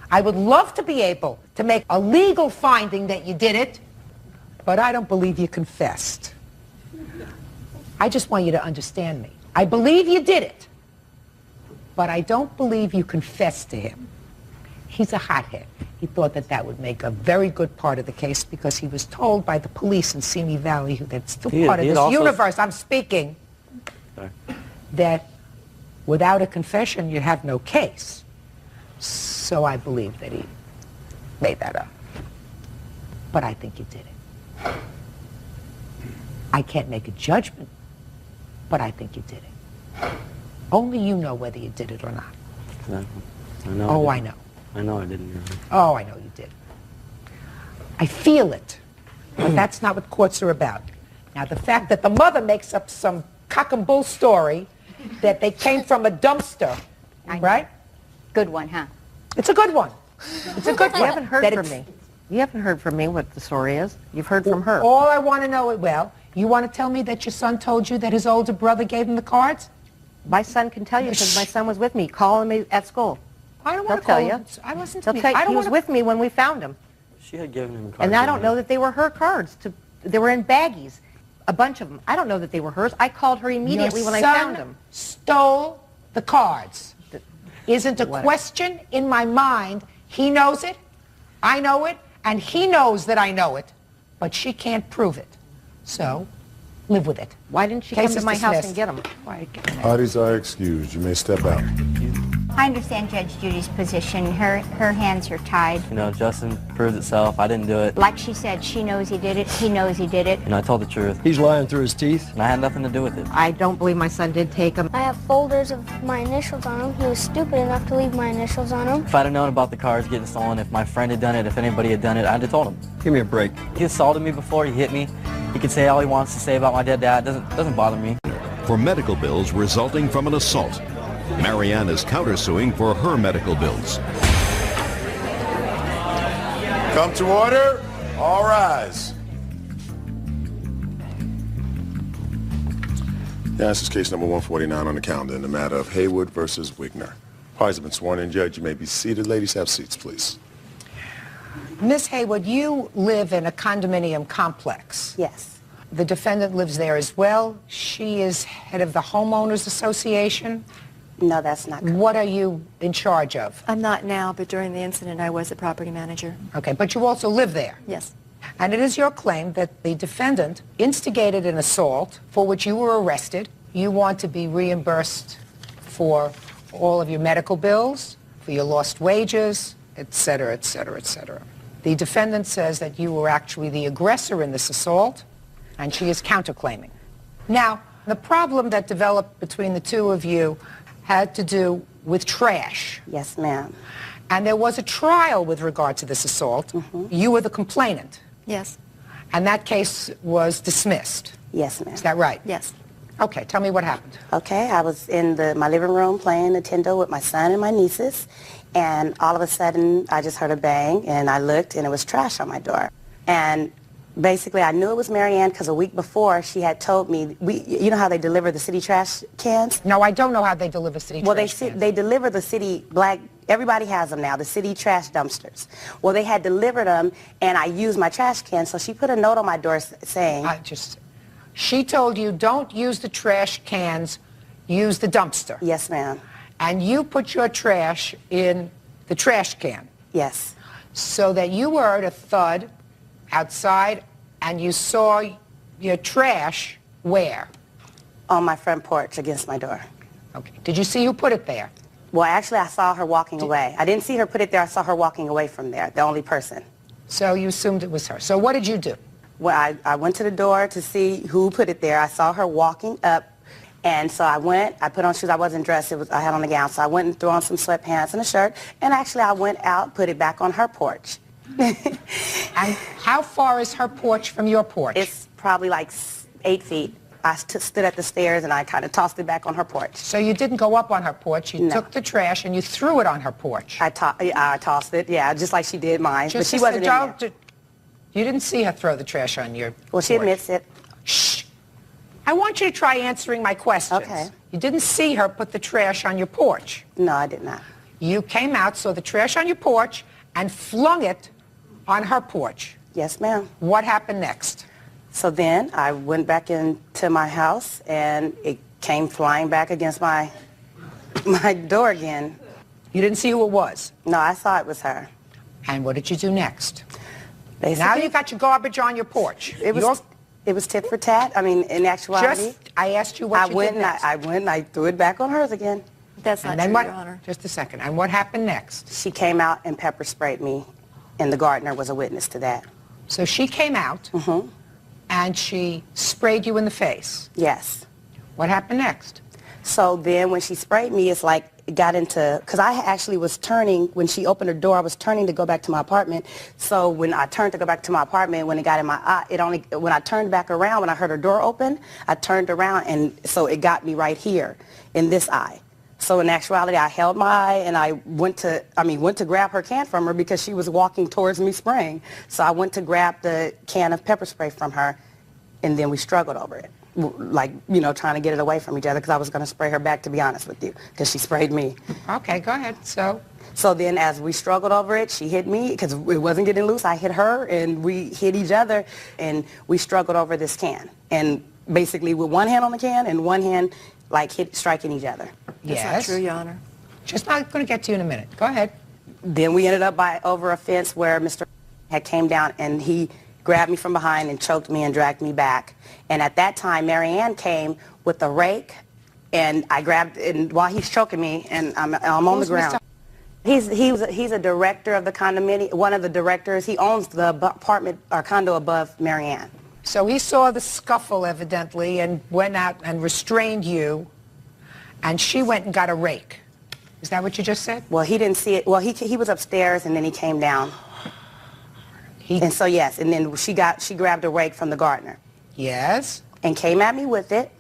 I would love to be able to make a legal finding that you did it, but I don't believe you confessed. I just want you to understand me. I believe you did it, but I don't believe you confessed to him. He's a hothead. He thought that that would make a very good part of the case because he was told by the police in Simi Valley, that's still part of this universe I'm speaking, that without a confession you have no case. So I believe that he made that up. But I think you did it. I can't make a judgment, but I think you did it. Only you know whether you did it or not. Exactly. I know. Oh, I know. I know I didn't. Oh, I know you did. I feel it, but that's not what courts are about. Now, the fact that the mother makes up some cock and bull story that they came from a dumpster, right? Good one, huh? It's a good one. It's a good one. You haven't heard from me. You haven't heard from me what the story is. You've heard from her. All I want to know is, well, you want to tell me that your son told you that his older brother gave him the cards? My son can tell you because my son was with me, calling me at school. I don't want to tell call you. him. I listen to He'll me. tell you. I don't He was wanna... with me when we found him. She had given him cards. And I don't know that they were her cards. They were in baggies, a bunch of them. I don't know that they were hers. I called her immediately when I found them. Stole the cards. Isn't a question in my mind. He knows it, I know it, and he knows that I know it, but she can't prove it. So, live with it. Why didn't she Case come to is my house dismissed. and get them? Parties are excused. You may step out. I understand Judge Judy's position. Her hands are tied. You know, Justin proves itself. I didn't do it. Like she said, she knows he did it. He knows he did it. You know, I told the truth. He's lying through his teeth. And I had nothing to do with it. I don't believe my son did take them. I have folders of my initials on them. He was stupid enough to leave my initials on them. If I'd have known about the cards getting stolen, if my friend had done it, if anybody had done it, I'd have told him. Give me a break. He assaulted me before, he hit me. He can say all he wants to say about my dead dad. It doesn't bother me. For medical bills resulting from an assault. Marianne is countersuing for her medical bills. Come to order. All rise. Yeah, this is case number 149 on the calendar in the matter of Haywood versus Wigner. Parties have been sworn in. Judge, you may be seated. Ladies, have seats, please. Miss Haywood, you live in a condominium complex. Yes. The defendant lives there as well. She is head of the homeowners association. No, that's not correct. What are you in charge of? I'm not now, but during the incident I was a property manager. Okay, but you also live there. Yes. And it is your claim that the defendant instigated an assault for which you were arrested. You want to be reimbursed for all of your medical bills, for your lost wages, et cetera, et cetera, et cetera. The defendant says that you were actually the aggressor in this assault, and she is counterclaiming. Now, the problem that developed between the two of you had to do with trash. Yes, ma'am. And there was a trial with regard to this assault. Mm-hmm. You were the complainant. Yes. And that case was dismissed. Yes, ma'am. Is that right? Yes. Okay, tell me what happened. Okay, I was in my living room playing Nintendo with my son and my nieces, and all of a sudden I just heard a bang, and I looked, and it was trash on my door. And Basically, I knew it was Mary Ann because a week before she had told me, you know how they deliver the city trash cans? No, I don't know how they deliver city trash cans. They deliver the city everybody has them now, the city trash dumpsters. Well, they had delivered them, and I used my trash can, so she put a note on my door saying... She told you, don't use the trash cans, use the dumpster. Yes, ma'am. And you put your trash in the trash can. Yes. So that you heard a thud outside, and you saw your trash where? On my front porch against my door. Okay. Did you see who put it there? Well, actually, I saw her walking away. I didn't see her put it there. I saw her walking away from there, the only person. So you assumed it was her. So what did you do? Well, I went to the door to see who put it there. I saw her walking up, and so I went. I put on shoes. I wasn't dressed. I had on a gown. So I went and threw on some sweatpants and a shirt, and actually I went out, put it back on her porch. And how far is her porch from your porch? It's probably like 8 feet. I stood at the stairs and I kind of tossed it back on her porch. So you didn't go up on her porch. You took the trash and you threw it on her porch. I tossed it, yeah, just like she did mine. But she wasn't in there. You didn't see her throw the trash on your Well, she admits it. Shh. I want you to try answering my questions. Okay. You didn't see her put the trash on your porch. No, I did not. You came out, saw the trash on your porch, and flung it on her porch. Yes, ma'am. What happened next? So then I went back into my house, and it came flying back against my door again. You didn't see who it was? No, I saw it was her. And what did you do next? Basically, now you got your garbage on your porch. It was tit for tat. I mean, in actuality. I asked you what you did next. I went and I threw it back on hers again. That's not true, Your Honor. Just a second. And what happened next? She came out and pepper sprayed me, and the gardener was a witness to that. So she came out, and she sprayed you in the face? Yes. What happened next? So then when she sprayed me, it's like it got into, because I actually was turning, when she opened her door, I was turning to go back to my apartment. So when I turned to go back to my apartment, when it got in my eye, when I turned back around, when I heard her door open, I turned around, and so it got me right here in this eye. So in actuality, I held my eye, and I went to grab her can from her because she was walking towards me spraying. So I went to grab the can of pepper spray from her, and then we struggled over it. Like, you know, trying to get it away from each other because I was going to spray her back, to be honest with you, because she sprayed me. Okay, go ahead. So then as we struggled over it, she hit me because it wasn't getting loose. I hit her, and we hit each other, and we struggled over this can. And basically with one hand on the can and one hand, like, striking each other. That's not true, Your Honor. Just not going to get to you in a minute. Go ahead. Then we ended up over a fence where Mr. had came down, and he grabbed me from behind and choked me and dragged me back. And at that time, Mary Ann came with a rake, and I grabbed, and while he's choking me, and I'm on the ground. He's a director of the condominium, one of the directors. He owns the apartment or condo above Mary Ann. So he saw the scuffle, evidently, and went out and restrained you, and she went and got a rake. Is that what you just said? Well, he didn't see it. Well, he was upstairs, and then he came down. And so, yes, and then she grabbed a rake from the gardener. Yes. And came at me with it,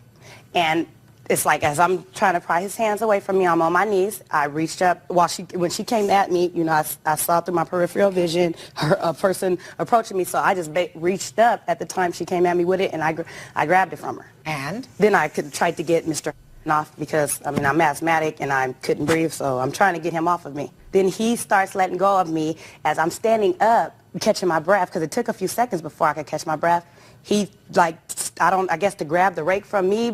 and it's like as I'm trying to pry his hands away from me, I'm on my knees. I reached up when she came at me. You know, I saw through my peripheral vision a person approaching me, so I just reached up at the time she came at me with it, and I grabbed it from her. And then I tried to get Mr. off because I'm asthmatic and I couldn't breathe, so I'm trying to get him off of me. Then he starts letting go of me as I'm standing up, catching my breath, because it took a few seconds before I could catch my breath. He, like, I guess to grab the rake from me,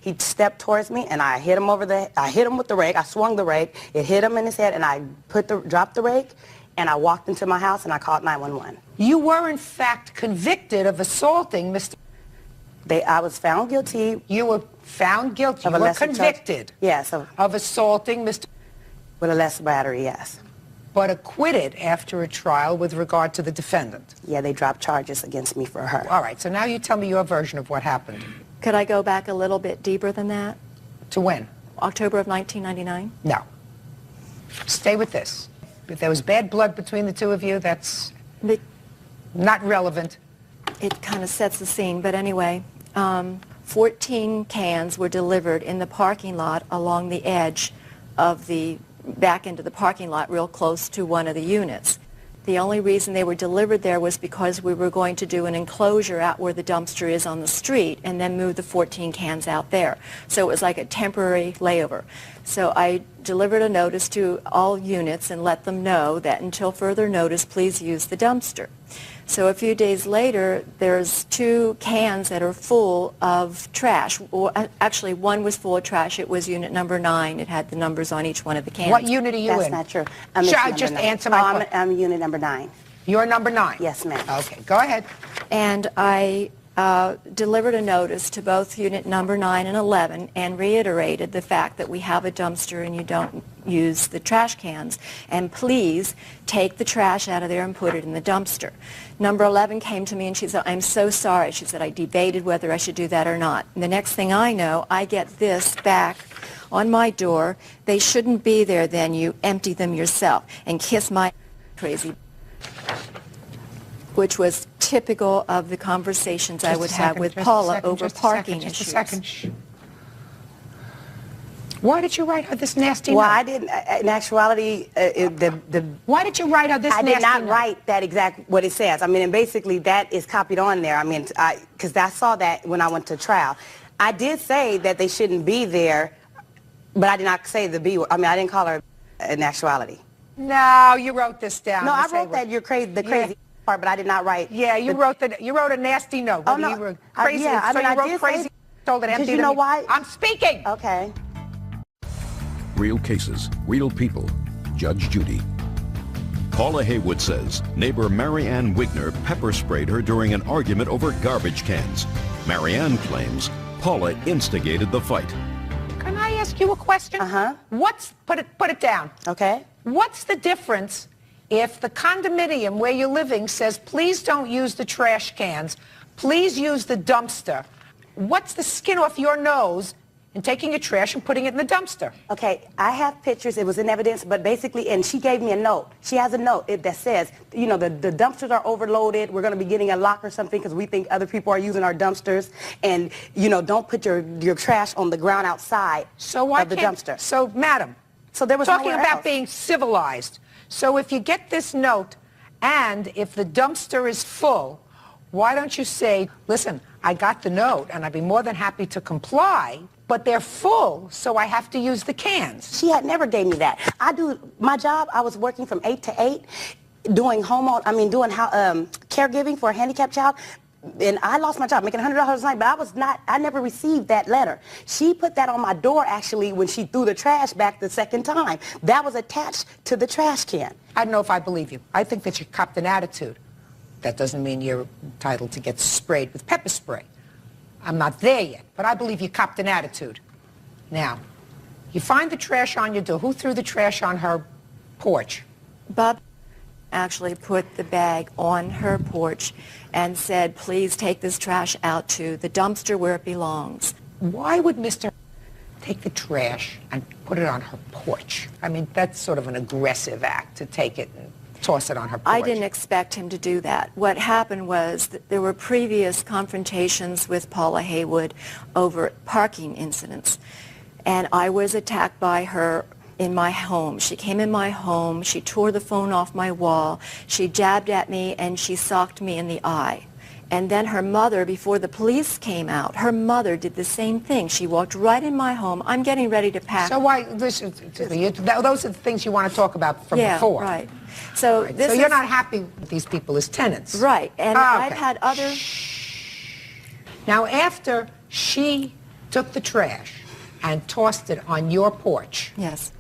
he stepped towards me, and I hit him with the rake. I swung the rake. It hit him in his head, and I dropped the rake, and I walked into my house, and I called 911. You were, in fact, convicted of assaulting Mr. I was found guilty. You were found guilty. You were convicted. Yes. Of assaulting Mr. With a lesser battery, yes. But acquitted after a trial with regard to the defendant. Yeah, they dropped charges against me for her. All right, so now you tell me your version of what happened. Could I go back a little bit deeper than that? To when? October of 1999? No. Stay with this. If there was bad blood between the two of you, that's not relevant. It kind of sets the scene, but anyway, 14 cans were delivered in the parking lot along the edge of the back into the parking lot real close to one of the units. The only reason they were delivered there was because we were going to do an enclosure out where the dumpster is on the street and then move the 14 cans out there. So it was like a temporary layover. So I delivered a notice to all units and let them know that until further notice, please use the dumpster. So a few days later, there's 2 cans that are full of trash. Well, actually, one was full of trash. It was unit number 9. It had the numbers on each one of the cans. What unit are you in? That's not true. Just answer my question. I'm unit number 9. You're number 9? Yes, ma'am. Okay, go ahead. And I delivered a notice to both unit number 9 and 11 and reiterated the fact that we have a dumpster and you don't use the trash cans, and please take the trash out of there and put it in the dumpster. Number 11 came to me and she said, I'm so sorry. She said, I debated whether I should do that or not. And the next thing I know, I get this back on my door. They shouldn't be there then. You empty them yourself and kiss my crazy, which was typical of the conversations I would have with Paula over parking issues. Just a second. Why did you write her this nasty note? Well, I didn't. In actuality, why did you write her this nasty note? I did not write that exact what it says. I mean, and basically that is copied on there. I mean, because I saw that when I went to trial. I did say that they shouldn't be there, but I did not say the B word. I mean, I didn't call her in actuality. No, you wrote this down. No, I wrote that you're crazy, the crazy part, but I did not write. Yeah, you wrote a nasty note. Oh, no. You were crazy. Yeah, I mean, you wrote crazy. Told it empty. Did you know why? I'm speaking. Okay. Real cases, real people. Judge Judy. Paula Haywood says neighbor Marianne Wigner pepper sprayed her during an argument over garbage cans. Marianne claims Paula instigated the fight. Can I ask you a question? Put it down. Okay. What's the difference if the condominium where you're living says, please don't use the trash cans, please use the dumpster? What's the skin off your nose in taking your trash and putting it in the dumpster? Okay, I have pictures. It was in evidence, but basically, and she gave me a note. She has a note that says, you know, the dumpsters are overloaded. We're going to be getting a lock or something because we think other people are using our dumpsters. And, you know, don't put your trash on the ground outside of the dumpster. So, madam, so there was talking about else. being civilized. So if you get this note and if the dumpster is full, why don't you say, listen, I got the note and I'd be more than happy to comply, but they're full, so I have to use the cans. She had never gave me that. I do my job. I was working from 8 to 8, doing caregiving for a handicapped child. And I lost my job, making $100 a night, but I never received that letter. She put that on my door, actually, when she threw the trash back the second time. That was attached to the trash can. I don't know if I believe you. I think that you copped an attitude. That doesn't mean you're entitled to get sprayed with pepper spray. I'm not there yet, but I believe you copped an attitude. Now, you find the trash on your door. Who threw the trash on her porch? Bob actually put the bag on her porch and said, please take this trash out to the dumpster where it belongs. Why would Mr. take the trash and put it on her porch? I mean, that's sort of an aggressive act to take it and toss it on her porch. I didn't expect him to do that. What happened was that there were previous confrontations with Paula Haywood over parking incidents, and I was attacked by her in my home. She came in my home, she tore the phone off my wall, she jabbed at me, and she socked me in the eye. And then her mother, before the police came out, her mother did the same thing. She walked right in my home. I'm getting ready to pack. So why, those are the things you want to talk about from before. Yeah, right. So, so you're not happy with these people as tenants. Right, and I've had other... Now, after she took the trash and tossed it on your porch, yes,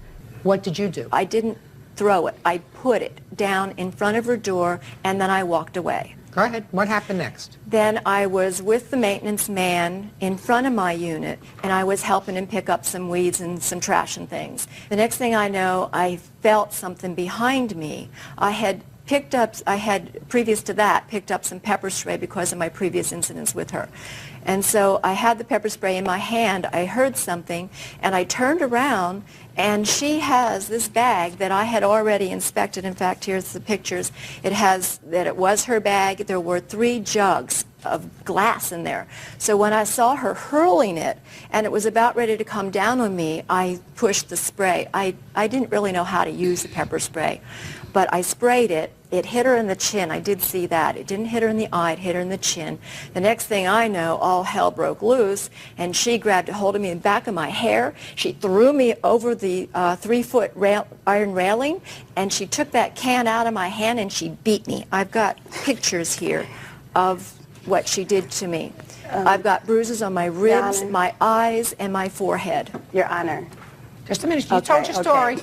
what did you do? I didn't throw it. I put it down in front of her door, and then I walked away. Go ahead. What happened next? Then I was with the maintenance man in front of my unit, and I was helping him pick up some weeds and some trash and things. The next thing I know, I felt something behind me. I had previous to that, picked up some pepper spray because of my previous incidents with her. And so I had the pepper spray in my hand. I heard something, and I turned around, and she has this bag that I had already inspected. In fact, here's the pictures. It has that it was her bag. There were 3 jugs of glass in there. So when I saw her hurling it, and it was about ready to come down on me, I pushed the spray. I didn't really know how to use the pepper spray, but I sprayed it, It hit her in the chin. I did see that. It didn't hit her in the eye. It hit her in the chin. The next thing I know, all hell broke loose, and she grabbed a hold of me in the back of my hair. She threw me over the 3-foot iron railing, and she took that can out of my hand, and she beat me. I've got pictures here of what she did to me. I've got bruises on my ribs, my eyes, and my forehead. Your Honor. Just a minute. You told your story.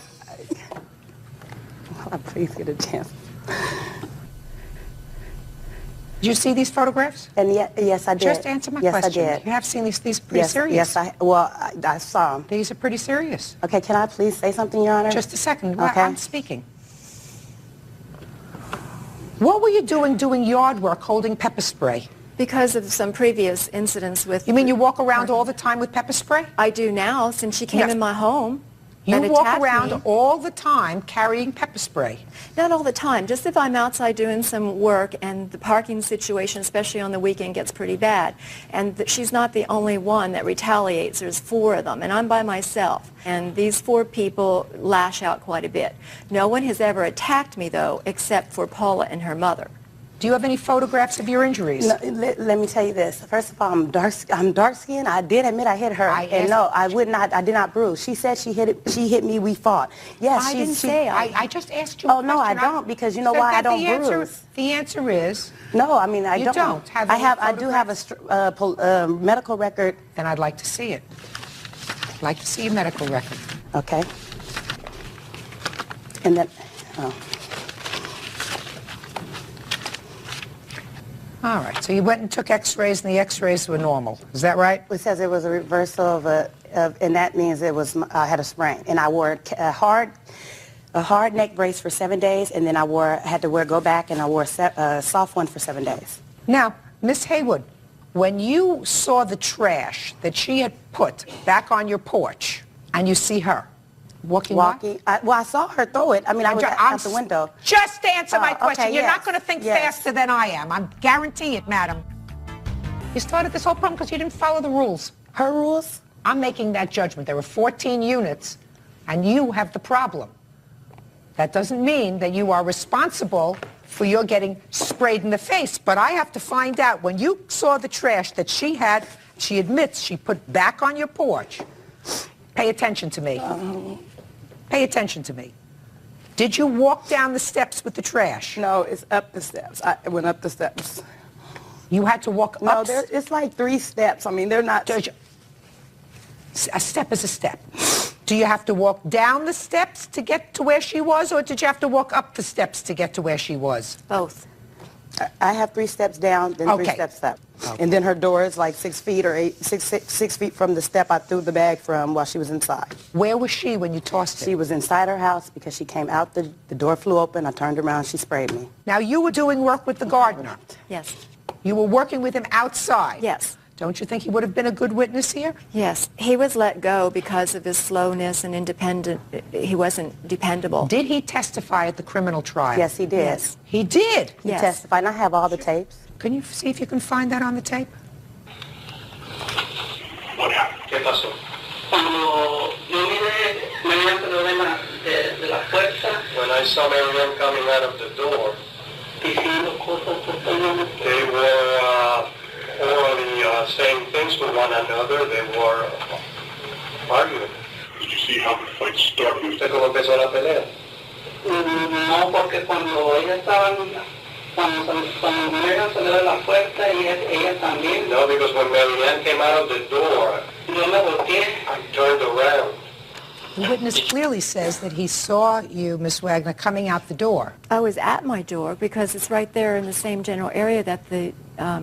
Please get a chance. Did you see these photographs? And yes, I did. Just answer my question. Yes, I did. You have seen these are pretty serious. Yes, I saw them. These are pretty serious. Okay, can I please say something, Your Honor? Just a second. Okay. I'm speaking. What were you doing yard work holding pepper spray? Because of some previous incidents with... You mean you walk around all the time with pepper spray? I do now, since she came in my home. You walk around all the time carrying pepper spray? Not all the time, just if I'm outside doing some work and the parking situation, especially on the weekend, gets pretty bad. And she's not the only one that retaliates. There's 4 of them, and I'm by myself. And these 4 people lash out quite a bit. No one has ever attacked me, though, except for Paula and her mother. Do you have any photographs of your injuries? No, let me tell you this. First of all, I'm dark-skinned. I did admit I hit her. And no, I did not bruise. She said she hit me, we fought. Yes, I didn't say. I just asked you. Oh, no, I don't, because you know why I don't bruise. The answer is... No, I mean, I don't. You don't have I do have a medical record. Then I'd like to see it. I'd like to see your medical record. Okay. And then... All right, so you went and took x-rays, and the x-rays were normal. Is that right? It says it was a reversal and that means it was, I had a sprain. And I wore a hard neck brace for 7 days, and then I had to go back, and I wore a soft one for 7 days. Now, Miss Haywood, when you saw the trash that she had put back on your porch, and you see her walking. I saw her throw it. I mean, I was out the window. Just answer my question. Okay, You're not going to think faster than I am. I guarantee it, madam. You started this whole problem because you didn't follow the rules. Her rules? I'm making that judgment. There were 14 units, and you have the problem. That doesn't mean that you are responsible for your getting sprayed in the face, but I have to find out, when you saw the trash that she admits she put back on your porch, pay attention to me. Pay attention to me. Did you walk down the steps with the trash? No, it's up the steps. I went up the steps. You had to walk up? No, it's like 3 steps. I mean, they're not... A step is a step. Do you have to walk down the steps to get to where she was, or did you have to walk up the steps to get to where she was? Both. I have 3 steps down, then 3 steps up. Okay. And then her door is like 6 feet or 6 feet from the step I threw the bag from while she was inside. Where was she when you tossed it? She was inside her house because she came out, the door flew open, I turned around, she sprayed me. Now, you were doing work with the gardener? Yes. You were working with him outside? Yes. Don't you think he would have been a good witness here? Yes. He was let go because of his slowness and he wasn't dependable. Did he testify at the criminal trial? Yes, he did. Yes. He did? He testified, and I have all the tapes. Can you see if you can find that on the tape? ¿Qué pasó? Cuando yo miré Marianne de la puerta, when I saw Marianne coming out of the door, they were orally saying things to one another. They were arguing. Did you see how the fight started? ¿Usted cómo empezó la pelea? No, porque cuando ellas estaban... Cuando Marianne salió de la puerta y ella también. No, because when Marianne came out of the door, yo me volteé. I turned around. The witness clearly says that he saw you, Miss Wagner, coming out the door. I was at my door because it's right there in the same general area that the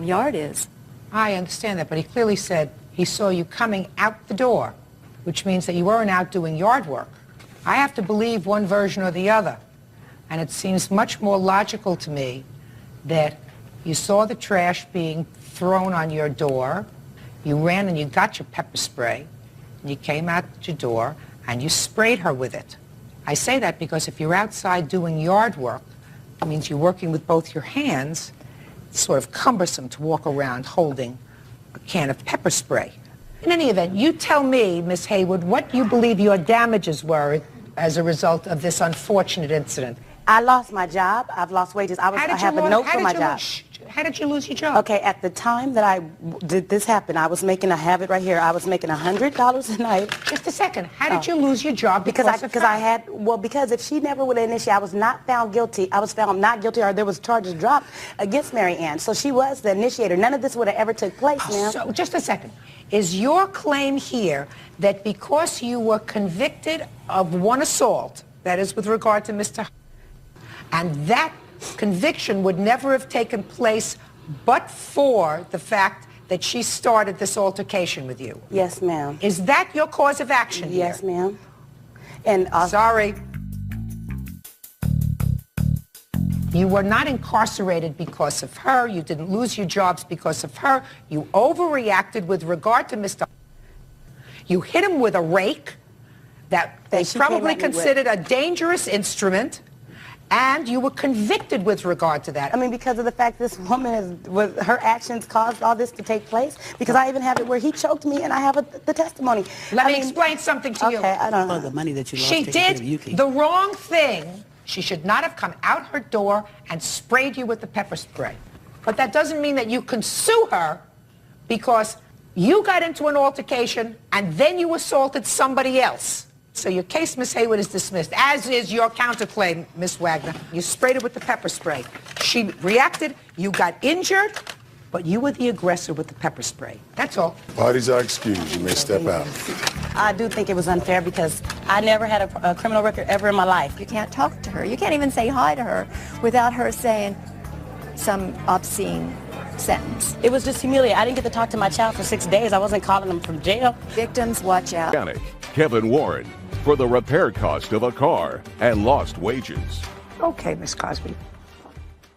yard is. I understand that, but he clearly said he saw you coming out the door, which means that you weren't out doing yard work. I have to believe one version or the other, and it seems much more logical to me that you saw the trash being thrown on your door, you ran and you got your pepper spray, and you came out your door, and you sprayed her with it. I say that because if you're outside doing yard work, it means you're working with both your hands. It's sort of cumbersome to walk around holding a can of pepper spray. In any event, you tell me, Miss Haywood, what you believe your damages were as a result of this unfortunate incident. I lost my job. I've lost wages. I have a note for my job. How did you lose your job? Okay, at the time that did this happen, I was making, I have it right here, I was making $100 a night. Just a second. How did you lose your job because if she never would have initiated, I was not found guilty. I was found not guilty, or there was charges dropped against Mary Ann. So she was the initiator. None of this would have ever took place, ma'am. So, just a second. Is your claim here that because you were convicted of one assault, that is with regard to Mr. and that conviction would never have taken place but for the fact that she started this altercation with you? Yes, ma'am. Is that your cause of action here? Yes, ma'am. And sorry. You were not incarcerated because of her. You didn't lose your jobs because of her. You overreacted with regard to Mr. You hit him with a rake that they probably considered a dangerous instrument. And you were convicted with regard to that. I mean, because of the fact this woman her actions caused all this to take place. Because I even have it where he choked me, and I have the testimony. Let me explain something to you. Okay, I don't know. The money that you lost. She did the wrong thing. She should not have come out her door and sprayed you with the pepper spray. But that doesn't mean that you can sue her because you got into an altercation and then you assaulted somebody else. So your case, Ms. Hayward, is dismissed, as is your counterclaim, Ms. Wagner. You sprayed her with the pepper spray. She reacted, you got injured, but you were the aggressor with the pepper spray. That's all. Parties are excused. You may step out. I do think it was unfair because I never had a criminal record ever in my life. You can't talk to her. You can't even say hi to her without her saying some obscene sentence. It was just humiliating. I didn't get to talk to my child for 6 days. I wasn't calling him from jail. Victims, watch out. Kevin Warren for the repair cost of a car and lost wages. Okay, Ms. Cosby.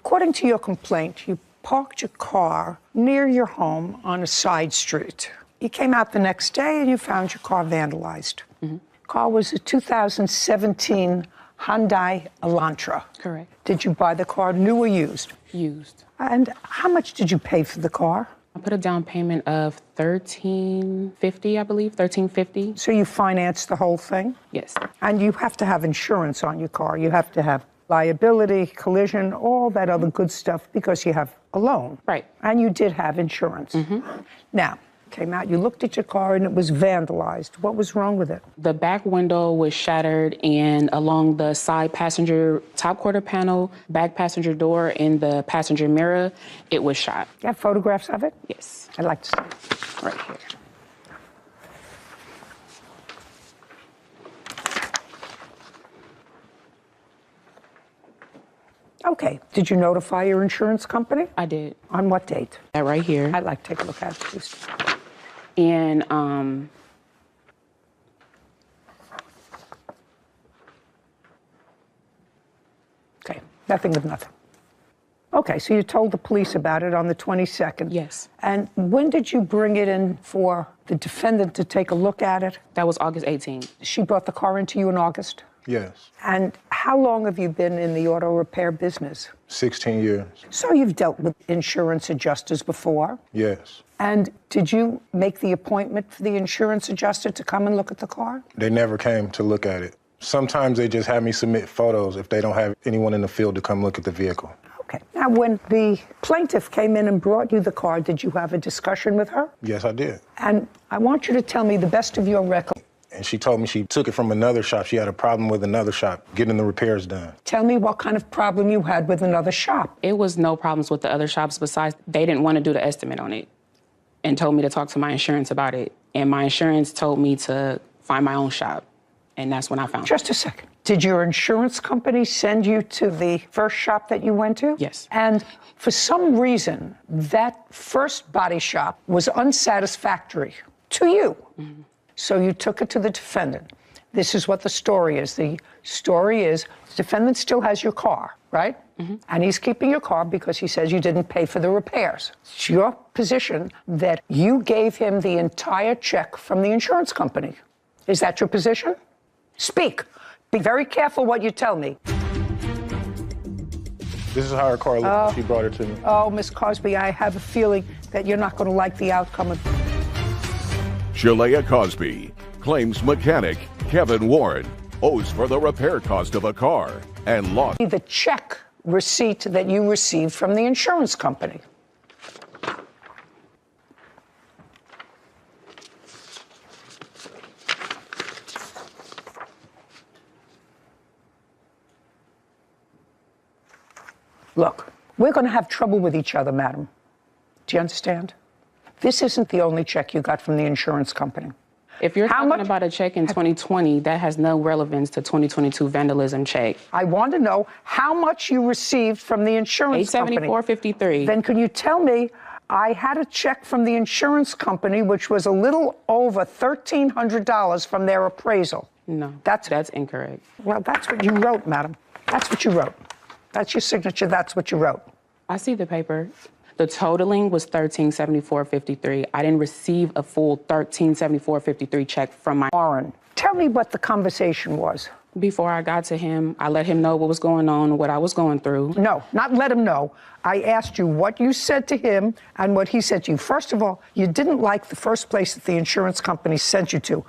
According to your complaint, you parked your car near your home on a side street. You came out the next day and you found your car vandalized. Mm-hmm. Car was a 2017 Hyundai Elantra. Correct. Did you buy the car new or used? Used. And how much did you pay for the car? I put a down payment of $1,350, I believe, $1,350. So you financed the whole thing? Yes. And you have to have insurance on your car. You have to have liability, collision, all that other good stuff because you have a loan. Right. And you did have insurance. Mm-hmm. Now, came out, you looked at your car and it was vandalized. What was wrong with it? The back window was shattered, and along the side passenger top quarter panel, back passenger door, and the passenger mirror, it was shot. You have photographs of it? Yes. I'd like to see it. Right here. Okay. Did you notify your insurance company? I did. On what date? That right here. I'd like to take a look at it, please. And okay, nothing of nothing. Okay, so you told the police about it on the 22nd. Yes. And when did you bring it in for the defendant to take a look at it? That was August 18th. She brought the car into you in August? Yes. And how long have you been in the auto repair business? 16 years. So you've dealt with insurance adjusters before? Yes. And did you make the appointment for the insurance adjuster to come and look at the car? They never came to look at it. Sometimes they just have me submit photos if they don't have anyone in the field to come look at the vehicle. Okay. Now, when the plaintiff came in and brought you the car, did you have a discussion with her? Yes, I did. And I want you to tell me the best of your record. And she told me she took it from another shop. She had a problem with another shop getting the repairs done. Tell me what kind of problem you had with another shop. It was no problems with the other shops besides they didn't want to do the estimate on it and told me to talk to my insurance about it. And my insurance told me to find my own shop. And that's when I found it. Just a second. Did your insurance company send you to the first shop that you went to? Yes. And for some reason, that first body shop was unsatisfactory to you. Mm-hmm. So you took it to the defendant. This is what the story is. The story is the defendant still has your car, right? Mm-hmm. And he's keeping your car because he says you didn't pay for the repairs. It's your position that you gave him the entire check from the insurance company. Is that your position? Speak. Be very careful what you tell me. This is how her car looked when she brought it to me. Oh, Miss Cosby, I have a feeling that you're not going to like the outcome of Shalea Cosby claims mechanic Kevin Warren owes for the repair cost of a car and lost the check receipt that you received from the insurance company. Look, we're going to have trouble with each other, madam. Do you understand? This isn't the only check you got from the insurance company. If you're talking about a check in 2020, that has no relevance to 2022 vandalism check. I want to know how much you received from the insurance company. $874.53. Then can you tell me, I had a check from the insurance company which was a little over $1,300 from their appraisal. No, that's incorrect. Well, that's what you wrote, madam. That's what you wrote. That's your signature. That's what you wrote. I see the paper. The totaling was $1,374.53. I didn't receive a full $1,374.53 check from my Warren. Tell me what the conversation was. Before I got to him, I let him know what was going on, what I was going through. No, not let him know. I asked you what you said to him and what he said to you. First of all, you didn't like the first place that the insurance company sent you to.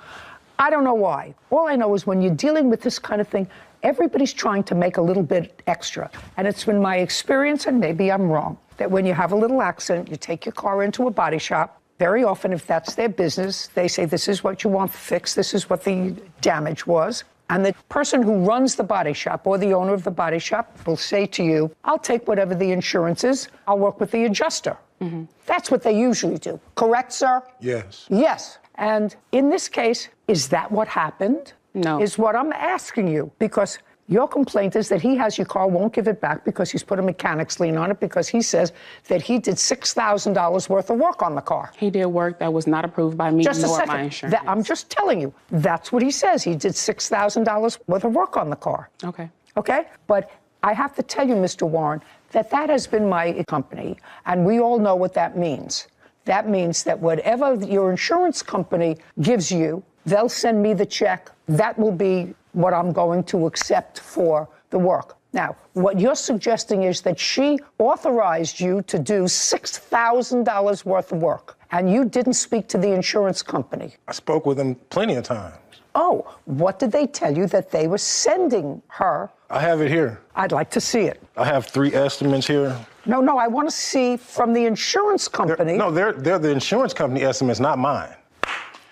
I don't know why. All I know is when you're dealing with this kind of thing, everybody's trying to make a little bit extra. And it's been my experience, and maybe I'm wrong, that when you have a little accident, you take your car into a body shop. Very often, if that's their business, they say, this is what you want fixed, this is what the damage was. And the person who runs the body shop or the owner of the body shop will say to you, I'll take whatever the insurance is, I'll work with the adjuster. Mm-hmm. That's what they usually do. Correct, sir? Yes. Yes. And in this case, is that what happened? No. Is what I'm asking you, because your complaint is that he has your car, won't give it back because he's put a mechanic's lien on it because he says that he did $6,000 worth of work on the car. He did work that was not approved by me nor my insurance. I'm just telling you, that's what he says. He did $6,000 worth of work on the car. Okay. Okay? But I have to tell you, Mr. Warren, that has been my company, and we all know what that means. That means that whatever your insurance company gives you, they'll send me the check. That will be what I'm going to accept for the work. Now, what you're suggesting is that she authorized you to do $6,000 worth of work, and you didn't speak to the insurance company. I spoke with them plenty of times. Oh, what did they tell you that they were sending her? I have it here. I'd like to see it. I have 3 estimates here. No, I want to see from the insurance company. They're the insurance company estimates, not mine.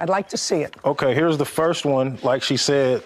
I'd like to see it. Okay, here's the first one. Like she said,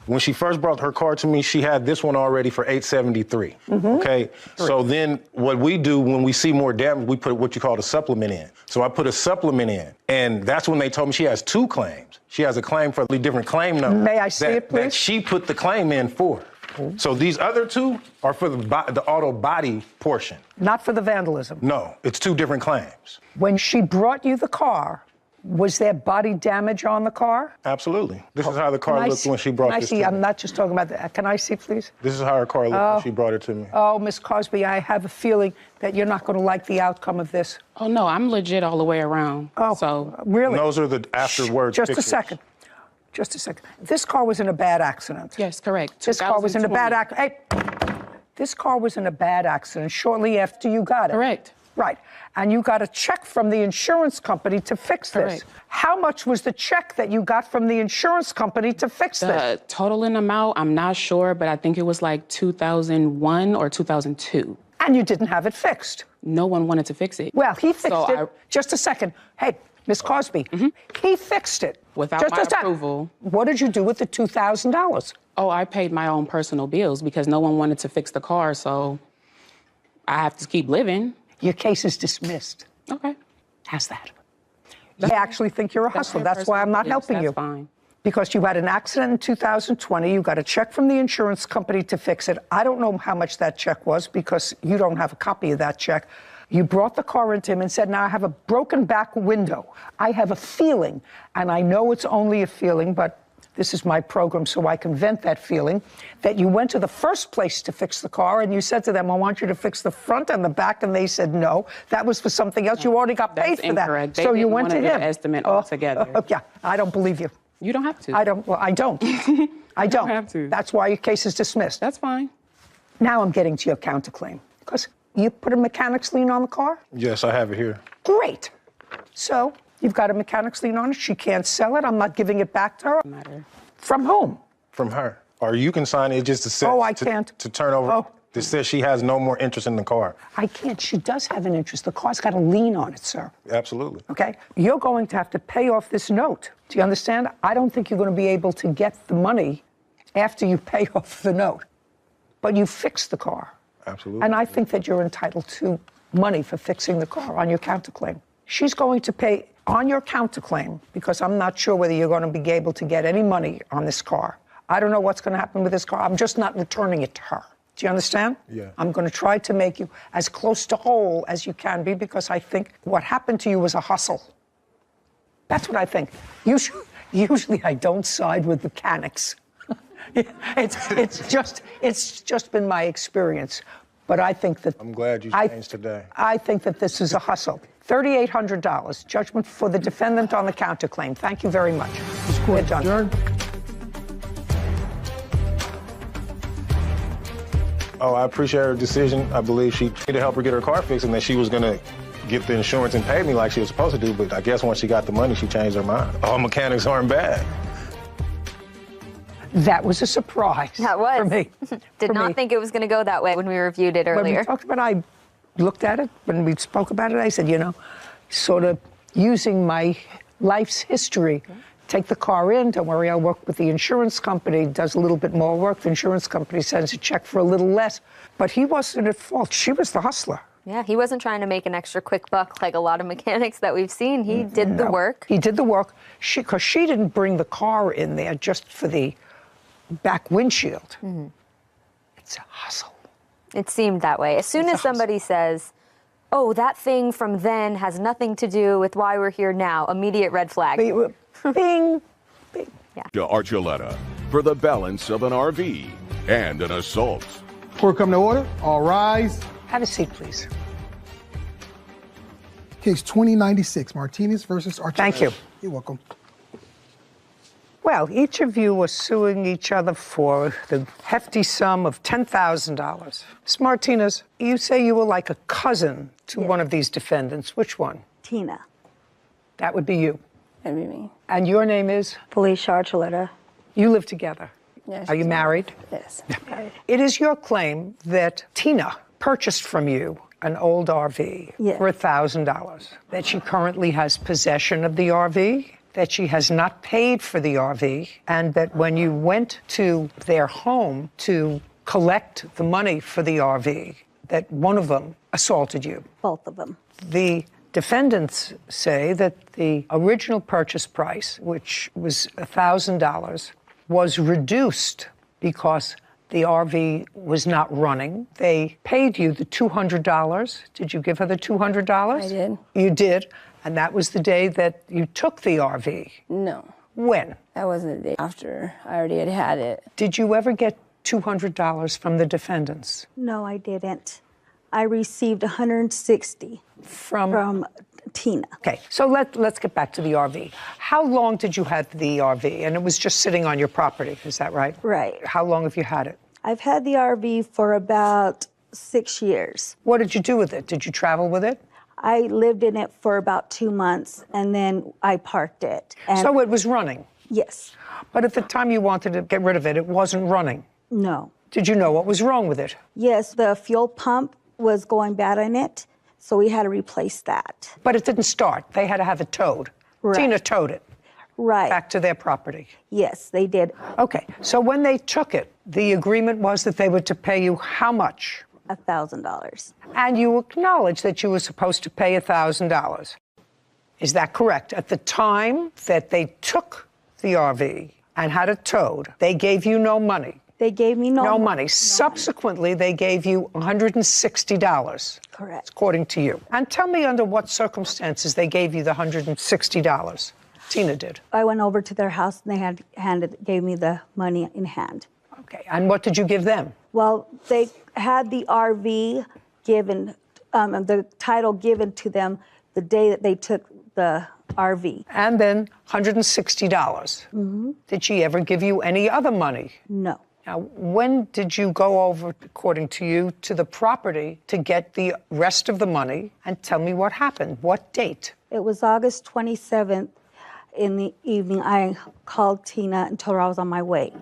when she first brought her car to me, she had this one already for $873. Mm-hmm. Okay, so then what we do when we see more damage, we put what you call a supplement in. So I put a supplement in, and that's when they told me she has 2 claims. She has a claim for a different claim number. May I see it, please? That she put the claim in for. Mm-hmm. So these other 2 are for the auto body portion. Not for the vandalism. No, it's 2 different claims. When she brought you the car, was there body damage on the car? Absolutely. This is how the car looked when she brought this to me. I'm not just talking about that. Can I see, please? This is how her car looked when she brought it to me. Oh, Miss Cosby, I have a feeling that you're not going to like the outcome of this. Oh, no, I'm legit all the way around. Oh, so really? And those are the afterwards Just pictures. a second. Just a second. This car was in a bad accident. Yes, correct. This car was in a bad accident. Hey, this car was in a bad accident shortly after you got it. Correct. Right. And you got a check from the insurance company to fix this. Correct. How much was the check that you got from the insurance company to fix this? The total in amount, I'm not sure, but I think it was like 2001 or 2002. And you didn't have it fixed. No one wanted to fix it. Well, he fixed it. Just a second. Hey, Miss Cosby, he fixed it. Without Just my a second. approval. What did you do with the $2,000? Oh, I paid my own personal bills because no one wanted to fix the car, so I have to keep living. Your case is dismissed. Okay. How's that? I actually think you're a hustler. That's why I'm not helping you. That's fine. Because you had an accident in 2020, you got a check from the insurance company to fix it. I don't know how much that check was because you don't have a copy of that check. You brought the car into him and said, now I have a broken back window. I have a feeling, and I know it's only a feeling, but this is my program so I can vent that feeling, that you went to the first place to fix the car and you said to them, I want you to fix the front and the back, and they said no. That was for something else. You already got paid for that. Incorrect. So you went to him. An estimate altogether. Yeah, I don't believe you. You don't have to. I don't. I don't have to. That's why your case is dismissed. That's fine. Now I'm getting to your counterclaim. Because you put a mechanic's lien on the car? Yes, I have it here. Great. So you've got a mechanic's lien on it. She can't sell it. I'm not giving it back to her. Matter. From whom? from her. Or you can sign it just to set, Oh, I can't. to turn over. Oh. That says she has no more interest in the car. I can't. She does have an interest. The car's got a lien on it, sir. Absolutely. Okay? You're going to have to pay off this note. Do you understand? I don't think you're going to be able to get the money after you pay off the note. But you fixed the car. Absolutely. And I think that you're entitled to money for fixing the car on your counterclaim. She's going to pay on your counterclaim because I'm not sure whether you're going to be able to get any money on this car. I don't know what's going to happen with this car. I'm just not returning it to her. Do you understand? Yeah. I'm going to try to make you as close to whole as you can be because I think what happened to you was a hustle. That's what I think. Usually I don't side with mechanics. It's just been my experience. But I think that... I'm glad you changed today. I think that this is a hustle. $3,800, judgment for the defendant on the counterclaim. Thank you very much. Court adjourned. Oh, I appreciate her decision. I believe she needed to help her get her car fixed and that she was going to get the insurance and pay me like she was supposed to do. But I guess once she got the money, she changed her mind. All mechanics aren't bad. That was a surprise. That was. For me. Did not think it was going to go that way when we reviewed it earlier. When we talked about it, I looked at it. When we spoke about it, I said, you know, sort of using my life's history. Take the car in, don't worry, I'll work with the insurance company, does a little bit more work. The insurance company sends a check for a little less. But he wasn't at fault. She was the hustler. Yeah, he wasn't trying to make an extra quick buck like a lot of mechanics that we've seen. He did the work. He did the work. Because she didn't bring the car in there just for the back windshield. Mm-hmm. It's a hustle. It seemed that way. As soon as somebody says, oh, that thing from then has nothing to do with why we're here now, immediate red flag. Bing. Yeah. To Archuleta for the balance of an RV and an assault. Court come to order. All rise. Have a seat, please. Case 2096, Martinez versus Archuleta. Thank you. You're welcome. Well, each of you was suing each other for the hefty sum of $10,000. Ms. Martinez, you say you were like a cousin to one of these defendants. Which one? Tina. That would be you. That'd be me. And your name is? Felicia Archuleta. You live together? Yes. Are you married? Yes. It is your claim that Tina purchased from you an old RV for $1,000, that she currently has possession of the RV, that she has not paid for the RV, and that when you went to their home to collect the money for the RV, that one of them assaulted you. Both of them. The defendants say that the original purchase price, which was $1,000, was reduced because the RV was not running. They paid you the $200. Did you give her the $200? I did. You did, and that was the day that you took the RV. No. When? That wasn't the day after. I already had it. Did you ever get $200 from the defendants? No, I didn't. I received $160 from Tina. Okay, so let's get back to the RV. How long did you have the RV? And it was just sitting on your property, is that right? Right. How long have you had it? I've had the RV for about 6 years. What did you do with it? Did you travel with it? I lived in it for about 2 months, and then I parked it. And so it was running? Yes. But at the time you wanted to get rid of it, it wasn't running? No. Did you know what was wrong with it? Yes, the fuel pump was going bad in it, so we had to replace that. But it didn't start. They had to have it towed. Right. Tina towed it. Right. Back to their property. Yes, they did. Okay, so when they took it, the agreement was that they were to pay you how much? $1,000. And you acknowledged that you were supposed to pay $1,000. Is that correct? At the time that they took the RV and had it towed, they gave you no money. They gave me no money. Subsequently, they gave you $160. Correct. According to you. And tell me under what circumstances they gave you the $160. Tina did. I went over to their house and they gave me the money in hand. Okay, and what did you give them? Well, they had the RV given, the title given to them the day that they took the RV. And then $160. Mm-hmm. Did she ever give you any other money? No. Now, when did you go over, according to you, to the property to get the rest of the money? And tell me what happened. What date? It was August 27th in the evening. I called Tina and told her I was on my way.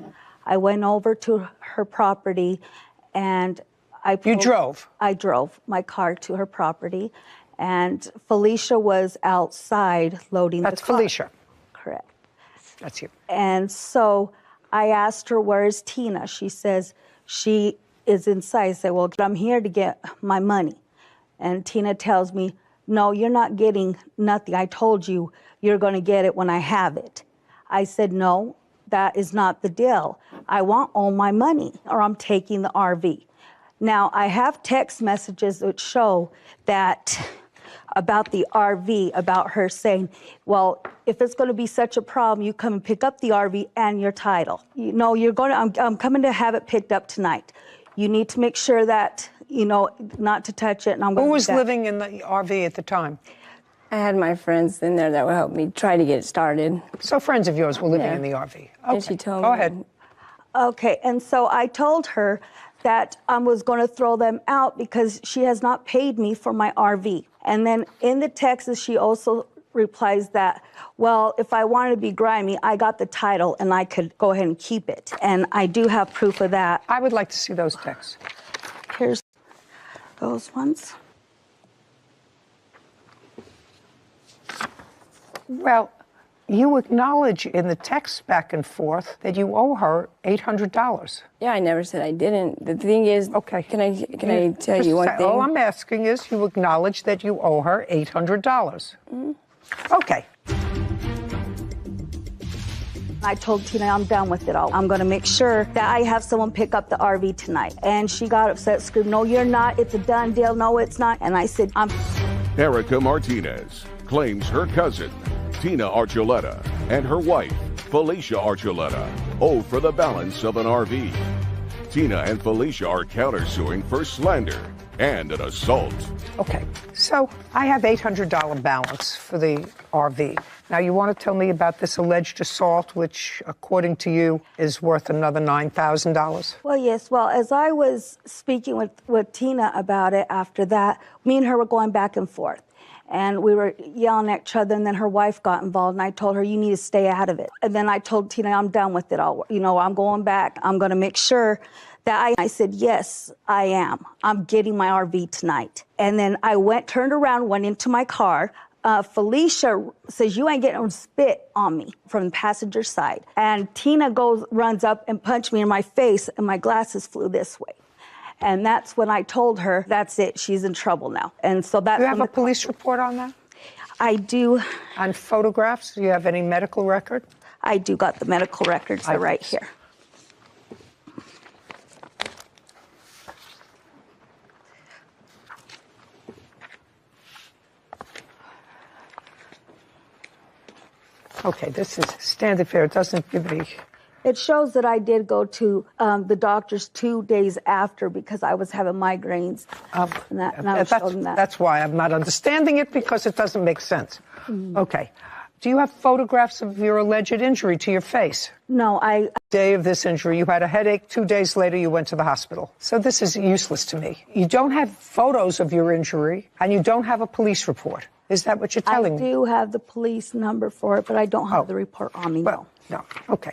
I went over to her property and You drove? I drove my car to her property, and Felicia was outside loading the car. That's Felicia. Correct. That's you. And so I asked her, where's Tina? She says she is inside. I said, well, I'm here to get my money. And Tina tells me, no, you're not getting nothing. I told you you're going to get it when I have it. I said, no, that is not the deal. I want all my money or I'm taking the RV. Now, I have text messages that show that about the RV, about her saying, well, if it's going to be such a problem, you come and pick up the RV and your title. You know, I'm coming to have it picked up tonight. You need to make sure that, you know, not to touch it. And I'm going Who to was living in the RV at the time? I had my friends in there that would help me try to get it started. So friends of yours were living in the RV. Okay, And she told go me. ahead. Okay, and so I told her that I was going to throw them out because she has not paid me for my RV. And then in the text, she also replies that, well, if I wanted to be grimy, I got the title and I could go ahead and keep it. And I do have proof of that. I would like to see those texts. Here's those ones. Well, you acknowledge in the text back and forth that you owe her $800. Yeah, I never said I didn't. The thing is, okay. Can I tell you one thing? All I'm asking is you acknowledge that you owe her $800. Okay. I told Tina I'm done with it all. I'm going to make sure that I have someone pick up the RV tonight. And she got upset, screamed, no, you're not. It's a done deal. No, it's not. And I said, Erica Martinez claims her cousin, Tina Archuleta, and her wife, Felicia Archuleta, owe for the balance of an RV. Tina and Felicia are countersuing for slander and an assault. Okay, so I have $800 balance for the RV. Now, you want to tell me about this alleged assault, which, according to you, is worth another $9,000? well, yes. Well, as I was speaking with Tina about it after that, me and her were going back and forth. And we were yelling at each other, and then her wife got involved, and I told her, you need to stay out of it. And then I told Tina, I'm done with it all. You know, I'm going back. I'm going to make sure that I said, yes, I am. I'm getting my RV tonight. And then I turned around, went into my car. Felicia says, you ain't getting spit on me from the passenger side. And Tina runs up and punched me in my face, and my glasses flew this way. And that's when I told her, that's it, she's in trouble now. And so that. Do you have a police report on that? I do. On photographs? Do you have any medical record? I do got the medical records. They're right here. Okay, this is standard fare. It doesn't give any. It shows that I did go to the doctor's 2 days after because I was having migraines. That's why I'm not understanding it, because it doesn't make sense. Okay. Do you have photographs of your alleged injury to your face? No, Day of this injury, you had a headache. 2 days later, you went to the hospital. So this is useless to me. You don't have photos of your injury, and you don't have a police report. Is that what you're telling me? I do have the police number for it, but I don't have the report on me, no. No, okay.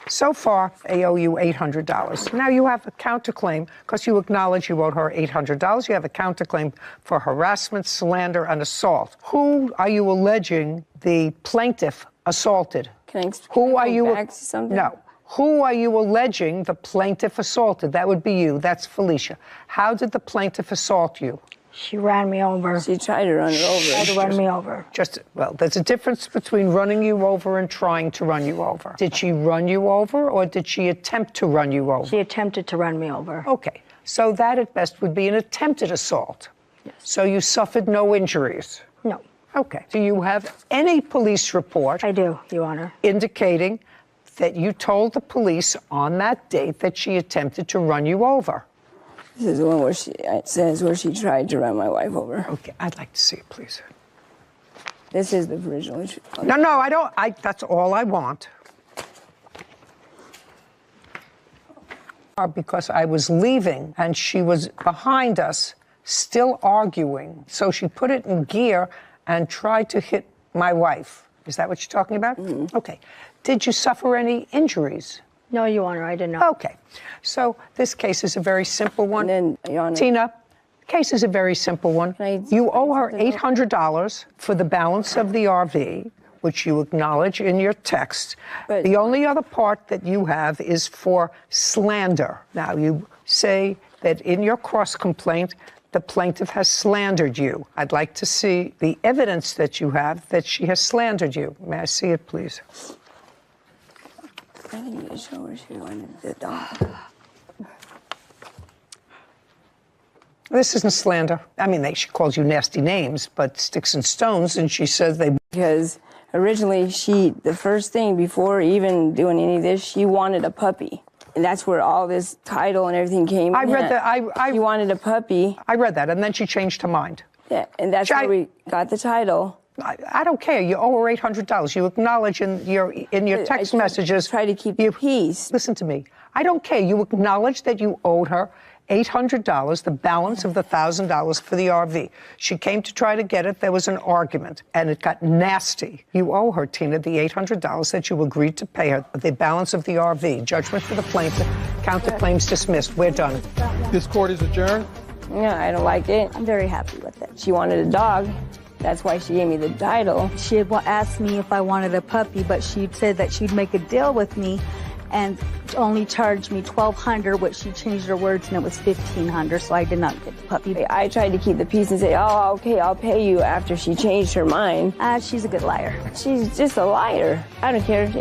So far, they owe you $800. Now you have a counterclaim, because you acknowledge you owed her $800. You have a counterclaim for harassment, slander, and assault. Who are you alleging the plaintiff assaulted? Can I go back to something? No. Who are you alleging the plaintiff assaulted? That would be you. That's Felicia. How did the plaintiff assault you? She ran me over. She tried to run it over. She tried to run me over. Well, there's a difference between running you over and trying to run you over. Did she run you over, or did she attempt to run you over? She attempted to run me over. Okay, so that at best would be an attempted assault. Yes. So you suffered no injuries? No. Okay. Do you have any police report? I do, Your Honor. Indicating that you told the police on that date that she attempted to run you over? This is the one where it says where she tried to run my wife over. Okay, I'd like to see it, please. This is the original. No, I don't. That's all I want. Because I was leaving and she was behind us, still arguing. So she put it in gear and tried to hit my wife. Is that what you're talking about? Mm-hmm. Okay. Did you suffer any injuries? No, Your Honor, I did not. Okay. So this case is a very simple one. And then, Your Honor, Tina, the case is a very simple one. You owe her $800 for the balance of the RV, which you acknowledge in your text. But the only other part that you have is for slander. Now, you say that in your cross-complaint, the plaintiff has slandered you. I'd like to see the evidence that you have that she has slandered you. May I see it, please? I think you show her she wanted the dog. This isn't slander. I mean, she calls you nasty names, but sticks and stones, and she says they... Because originally, the first thing before even doing any of this, she wanted a puppy. And that's where all this title and everything came in. I read that. She wanted a puppy. I read that, and then she changed her mind. Yeah, and that's where we got the title. I don't care. You owe her $800. You acknowledge in your text messages. Try to keep the peace. Listen to me. I don't care. You acknowledge that you owed her $800, the balance of the $1,000 for the RV. She came to try to get it. There was an argument, and it got nasty. You owe her, Tina, the $800 that you agreed to pay her, the balance of the RV. Judgment for the plaintiff. Counterclaims dismissed. We're done. This court is adjourned. Yeah, I don't like it. I'm very happy with it. She wanted a dog. That's why she gave me the title. She had asked me if I wanted a puppy, but she said that she'd make a deal with me and only charged me $1,200, which she changed her words and it was $1,500, so I did not get the puppy. I tried to keep the peace and say, oh, okay, I'll pay you after she changed her mind. She's a good liar. She's just a liar. I don't care.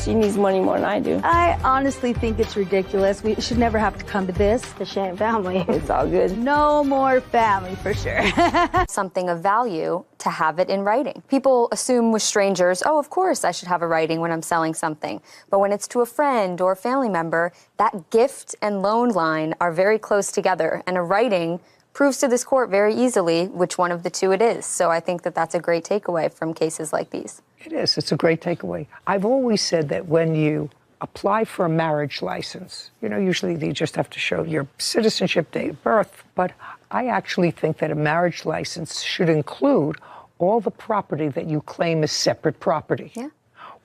She needs money more than I do. I honestly think it's ridiculous. We should never have to come to this. The Shane family. It's all good. No more family, for sure. Something of value to have it in writing. People assume with strangers, oh, of course I should have a writing when I'm selling something. But when it's to a friend or a family member, that gift and loan line are very close together. And a writing proves to this court very easily which one of the two it is. So I think that that's a great takeaway from cases like these. It is. It's a great takeaway. I've always said that when you apply for a marriage license, usually you just have to show your citizenship, date of birth. But I actually think that a marriage license should include all the property that you claim as separate property. Yeah.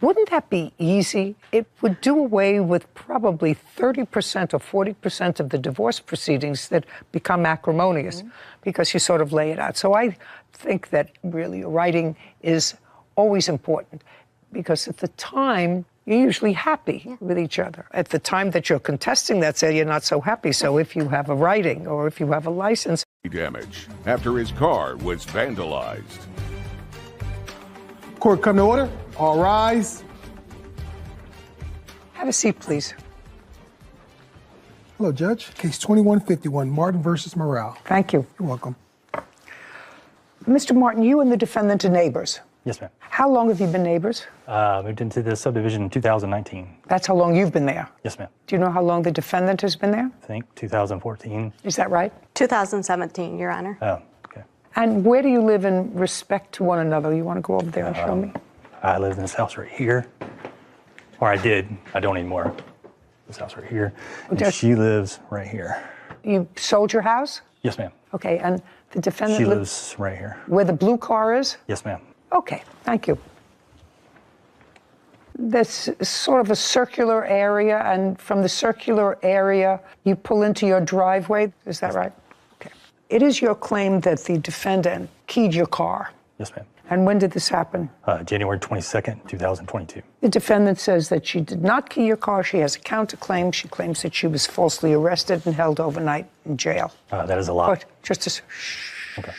Wouldn't that be easy? It would do away with probably 30% or 40% of the divorce proceedings that become acrimonious because you sort of lay it out. So I think that really writing is always important because at the time, you're usually happy with each other. At the time that you're contesting that sale, you're not so happy. So if you have a writing or if you have a license. Damage after his car was vandalized. Court come to order. All rise. Have a seat, please. Hello, Judge. Case 2151, Martin versus Morale. Thank you. You're welcome. Mr. Martin, you and the defendant are neighbors. Yes, ma'am. How long have you been neighbors? Moved into the subdivision in 2019. That's how long you've been there? Yes, ma'am. Do you know how long the defendant has been there? I think 2014. Is that right? 2017, Your Honor. Oh, okay. And where do you live in respect to one another? You want to go over there and show me? I live in this house right here. Or I did. I don't anymore. This house right here. And she lives right here. You sold your house? Yes, ma'am. Okay, and the defendant She lives right here. Where the blue car is? Yes, ma'am. Okay, thank you. That's sort of a circular area, and from the circular area, you pull into your driveway. Is that right? Okay. It is your claim that the defendant keyed your car. Yes, ma'am. And when did this happen? January 22nd, 2022. The defendant says that she did not key your car. She has a counterclaim. She claims that she was falsely arrested and held overnight in jail. That is a lie. But just a shh. Okay.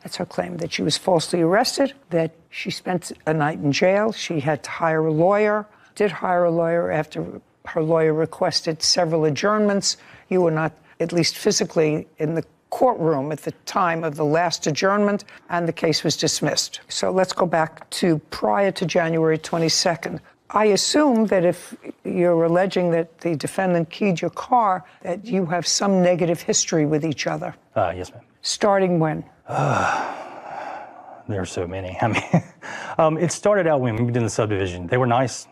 That's her claim, that she was falsely arrested, that she spent a night in jail. She had to hire a lawyer, did hire a lawyer after her lawyer requested several adjournments. You were not, at least physically, in the courtroom at the time of the last adjournment, and the case was dismissed. So let's go back to prior to January 22nd. I assume that if you're alleging that the defendant keyed your car, that you have some negative history with each other. Yes, ma'am. Starting when? There are so many. I mean, it started out when we moved in the subdivision. They were nice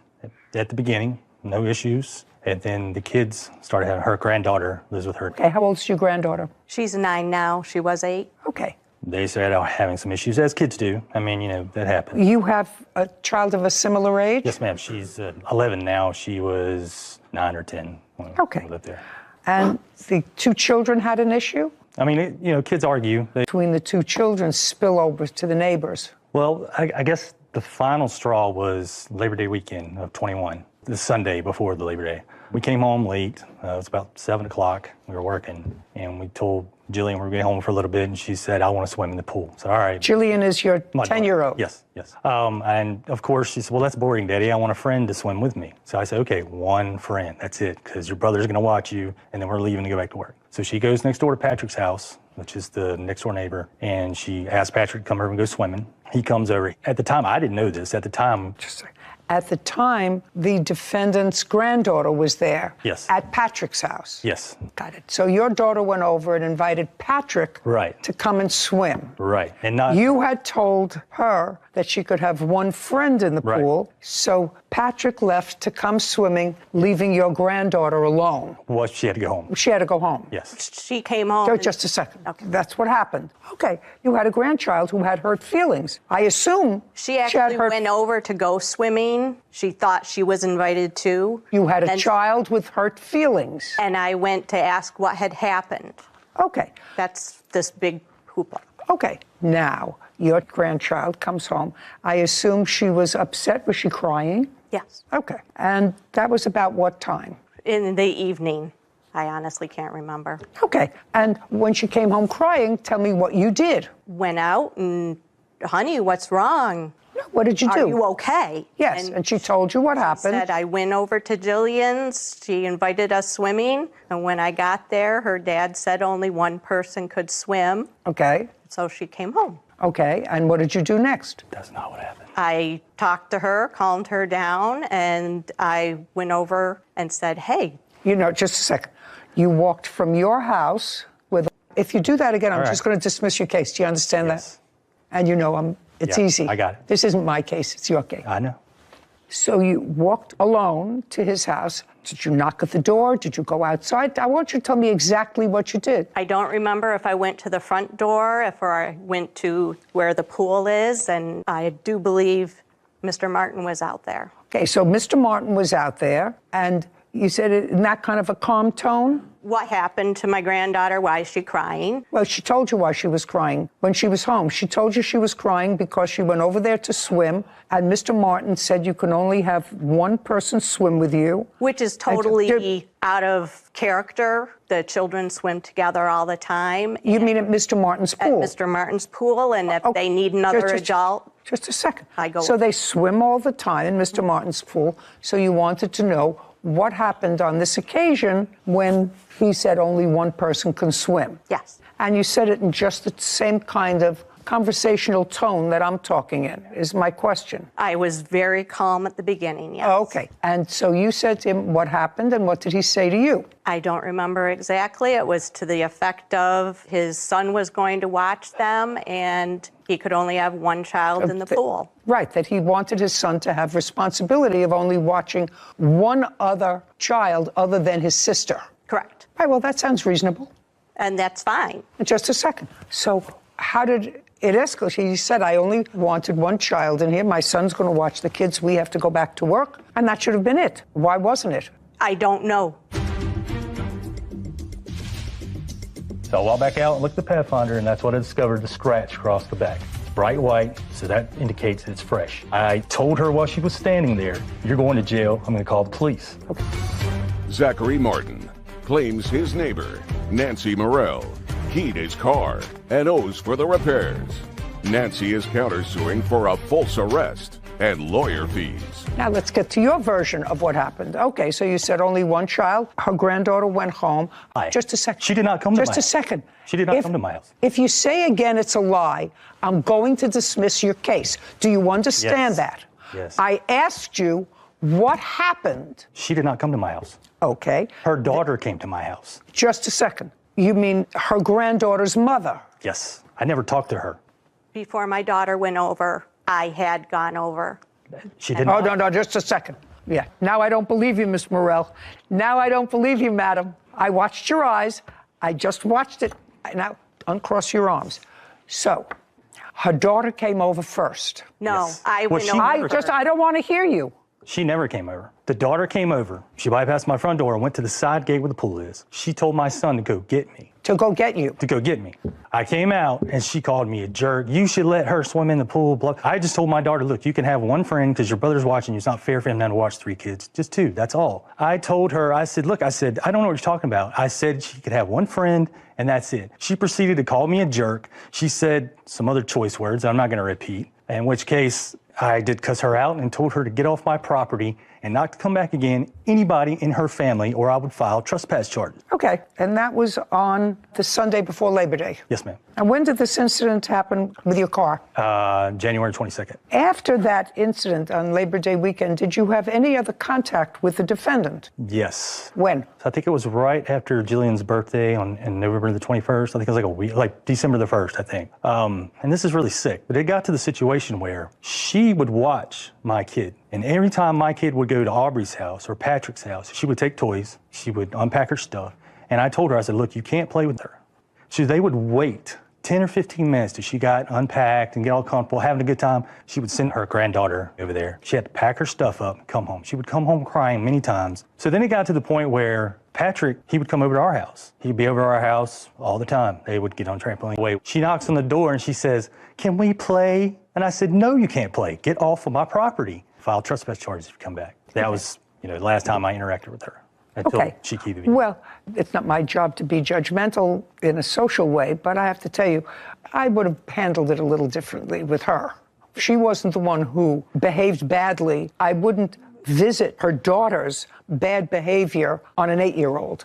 at the beginning, no issues. And then the kids started having, her granddaughter lives with her. Okay, how old is your granddaughter? She's 9 now. She was 8. Okay. They started out having some issues, as kids do. I mean, you know, that happens. You have a child of a similar age? Yes, ma'am. She's 11 now. She was 9 or 10 when we lived there. And the two children had an issue? I mean, you know, kids argue. Between the two children spill over to the neighbors. Well, I guess the final straw was Labor Day weekend of 21, the Sunday before the Labor Day. We came home late. It was about 7 o'clock. We were working, and we told Jillian we were going home for a little bit, and she said, I want to swim in the pool. So, all right. Jillian is your 10-year-old? Yes, yes. And, of course, she said, well, that's boring, Daddy. I want a friend to swim with me. So I said, okay, one friend. That's it, because your brother's going to watch you, and then we're leaving to go back to work. So she goes next door to Patrick's house, which is the next-door neighbor, and she asked Patrick to come over and go swimming. He comes over. At the time, I didn't know this. At the time... At the time, the defendant's granddaughter was there. Yes. At Patrick's house. Yes. Got it. So your daughter went over and invited Patrick to come and swim. Right. And not... You had told her that she could have one friend in the pool, so Patrick left to come swimming, leaving your granddaughter alone. Well, she had to go home. She had to go home. Yes. She came home. Just a second. Okay. That's what happened. Okay. You had a grandchild who had hurt feelings. I assume she actually went over to go swimming. She thought she was invited too. You had a child with hurt feelings. And I went to ask what had happened. Okay. That's this big hoopla. Okay. Now, your grandchild comes home. I assume she was upset. Was she crying? Yes. Okay. And that was about what time? In the evening. I honestly can't remember. Okay. And when she came home crying, tell me what you did. Went out and, honey, what's wrong? What did you do? Are you okay? Yes, and she told you what happened. She said, I went over to Jillian's. She invited us swimming. And when I got there, her dad said only one person could swim. Okay. So she came home. Okay, and what did you do next? That's not what happened. I talked to her, calmed her down, and I went over and said, hey. You know, just a second. You walked from your house with... If you do that again, I'm just going to dismiss your case. Do you understand that? And you know, it's easy. I got it. This isn't my case, it's your case. I know. So you walked alone to his house. Did you knock at the door? Did you go outside? I want you to tell me exactly what you did. I don't remember if I went to the front door, if I went to where the pool is, and I do believe Mr. Martin was out there. Okay, so Mr. Martin was out there, and you said it in that kind of a calm tone? What happened to my granddaughter? Why is she crying? Well, she told you why she was crying when she was home. She told you she was crying because she went over there to swim, and Mr. Martin said you can only have one person swim with you. Which is totally out of character. The children swim together all the time. You mean at Mr. Martin's pool? At Mr. Martin's pool, and if they need another adult... Just a second. I go. So they swim all the time in Mr. Martin's pool, so you wanted to know what happened on this occasion when he said only one person can swim. Yes. And you said it in just the same kind of conversational tone that I'm talking in, is my question. I was very calm at the beginning, yes. Oh, okay. And so you said to him what happened, and what did he say to you? I don't remember exactly. It was to the effect of his son was going to watch them, and he could only have one child in the pool. Right, that he wanted his son to have responsibility of only watching one other child other than his sister. Correct. Right, well, that sounds reasonable. And that's fine. Just a second. So how did it escalate? He said, I only wanted one child in here. My son's going to watch the kids. We have to go back to work. And that should have been it. Why wasn't it? I don't know. So I walked back out and looked at the Pathfinder, and that's what I discovered, the scratch across the back. Bright white, so that indicates it's fresh. I told her while she was standing there, you're going to jail. I'm going to call the police. Okay. Zachary Martin claims his neighbor, Nancy Morrell, keyed his car and owes for the repairs. Nancy is countersuing for a false arrest and lawyer fees. Now let's get to your version of what happened. Okay, so you said only one child. Her granddaughter went home. Just a second. She did not come to my house. Just a second. She did not come to my house. If you say again it's a lie, I'm going to dismiss your case. Do you understand that? Yes. I asked you what happened. She did not come to my house. Okay. Her daughter came to my house. Just a second. You mean her granddaughter's mother? Yes. I never talked to her. Before my daughter went over, I had gone over. She didn't. Oh, no, just a second. Yeah. Now I don't believe you, Miss Morrell. Now I don't believe you, madam. I watched your eyes. I just watched it. Now, uncross your arms. So, her daughter came over first. No, Yes. I Well, went she over. never- I don't want to hear you. She never came over. The daughter came over. She bypassed my front door and went to the side gate where the pool is. She told my son to go get me. To go get you? To go get me. I came out and she called me a jerk. You should let her swim in the pool. Blah. I just told my daughter, look, you can have one friend because your brother's watching you. It's not fair for him now to watch 3 kids. Just 2, that's all. I told her, I said, look, I don't know what you're talking about. I said she could have one friend and that's it. She proceeded to call me a jerk. She said some other choice words I'm not going to repeat, in which case I did cuss her out and told her to get off my property and not to come back again, anybody in her family, or I would file trespass charges. Okay, and that was on the Sunday before Labor Day. Yes, ma'am. And when did this incident happen with your car? January 22nd. After that incident on Labor Day weekend, did you have any other contact with the defendant? Yes. When? I think it was right after Jillian's birthday on November the 21st. I think it was like a week, like December the 1st, I think. And this is really sick, but it got to the situation where she would watch my kid. And every time my kid would go to Aubrey's house or Patrick's house, she would take toys, she would unpack her stuff. And I told her, I said, look, you can't play with her. So they would wait 10 or 15 minutes till she got unpacked and get all comfortable, having a good time. She would send her granddaughter over there. She had to pack her stuff up and come home. She would come home crying many times. So then it got to the point where Patrick, he would come over to our house. He'd be over to our house all the time. They would get on trampoline. Wait. She knocks on the door and she says, can we play? And I said, no, you can't play. Get off of my property. File trespass charges if you come back. That was, the last time I interacted with her. Until she keyed the video. Well, it's not my job to be judgmental in a social way, but I have to tell you, I would have handled it a little differently with her. She wasn't the one who behaved badly. I wouldn't visit her daughter's bad behavior on an 8-year-old.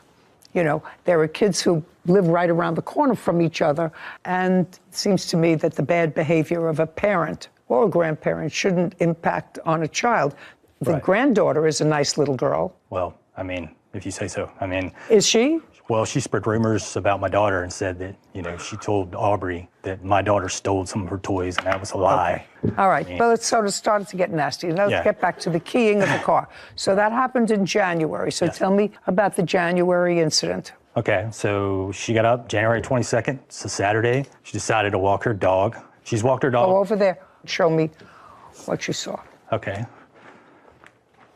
There are kids who live right around the corner from each other, and it seems to me that the bad behavior of a parent or a grandparent shouldn't impact on a child. The granddaughter is a nice little girl. Well, if you say so. Is she? Well, she spread rumors about my daughter and said that, she told Aubrey that my daughter stole some of her toys, and that was a lie. Okay. All right. Well, it sort of started to get nasty. Let's get back to the keying of the car. So that happened in January. So tell me about the January incident. Okay. So she got up January 22nd. It's a Saturday. She decided to walk her dog. She's walked her dog. Go over there. Show me what you saw. Okay.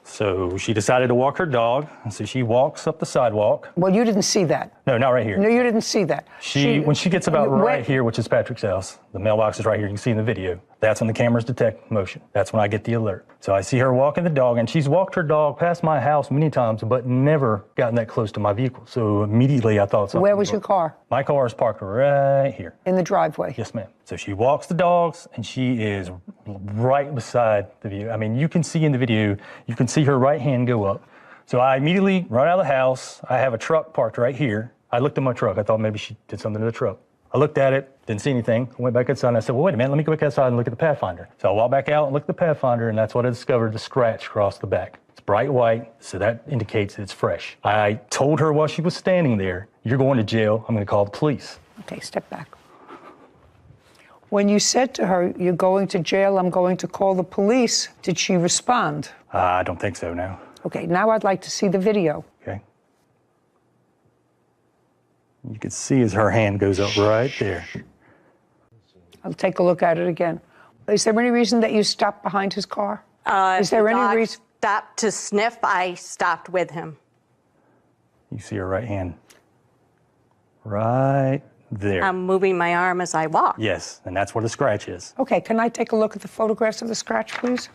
So she decided to walk her dog, and so she walks up the sidewalk. Well, you didn't see that. No, not right here. No, you didn't see that. When she gets about right here, which is Patrick's house, the mailbox is right here, you can see in the video. That's when the cameras detect motion. That's when I get the alert. So I see her walking the dog, and she's walked her dog past my house many times, but never gotten that close to my vehicle. So immediately I thought something. Where was your car? My car is parked right here. In the driveway? Yes, ma'am. So she walks the dogs, and she is right beside the view. You can see in the video, you can see her right hand go up. So I immediately run out of the house. I have a truck parked right here. I looked at my truck. I thought maybe she did something to the truck. I looked at it, didn't see anything. I went back outside and I said, well, wait a minute, let me go back outside and look at the Pathfinder. So I walked back out and looked at the Pathfinder, and that's what I discovered, the scratch across the back. It's bright white, so that indicates it's fresh. I told her while she was standing there, you're going to jail, I'm gonna call the police. Okay, step back. When you said to her, you're going to jail, I'm going to call the police, did she respond? I don't think so, no. Okay, now I'd like to see the video. Okay. You can see as her hand goes up right there. I'll take a look at it again. Is there any reason that you stopped behind his car? Is there any reason? Stopped to sniff, I stopped with him. You see her right hand right there. I'm moving my arm as I walk. Yes, and that's where the scratch is. Okay, can I take a look at the photographs of the scratch, please?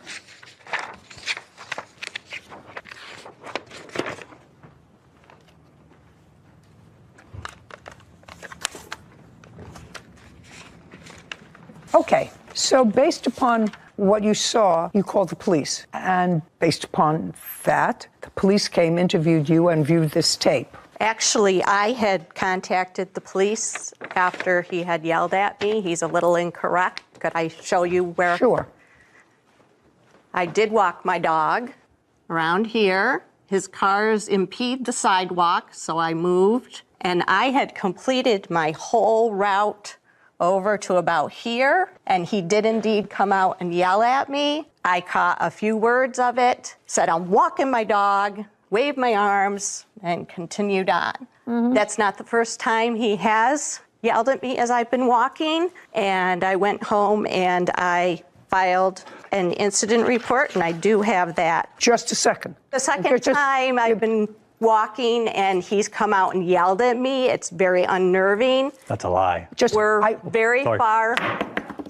Okay, so based upon what you saw, you called the police. And based upon that, the police came, interviewed you, and viewed this tape. Actually, I had contacted the police after he had yelled at me. He's a little incorrect. Could I show you where? Sure. I did walk my dog around here. His cars impede the sidewalk, so I moved. And I had completed my whole route over to about here, and he did indeed come out and yell at me. I caught a few words of it, said I'm walking my dog, waved my arms, and continued on. That's not the first time he has yelled at me as I've been walking, and I went home and I filed an incident report, and I do have that. Just a second. The second time I've been walking and he's come out and yelled at me, it's very unnerving. That's a lie. We're very far.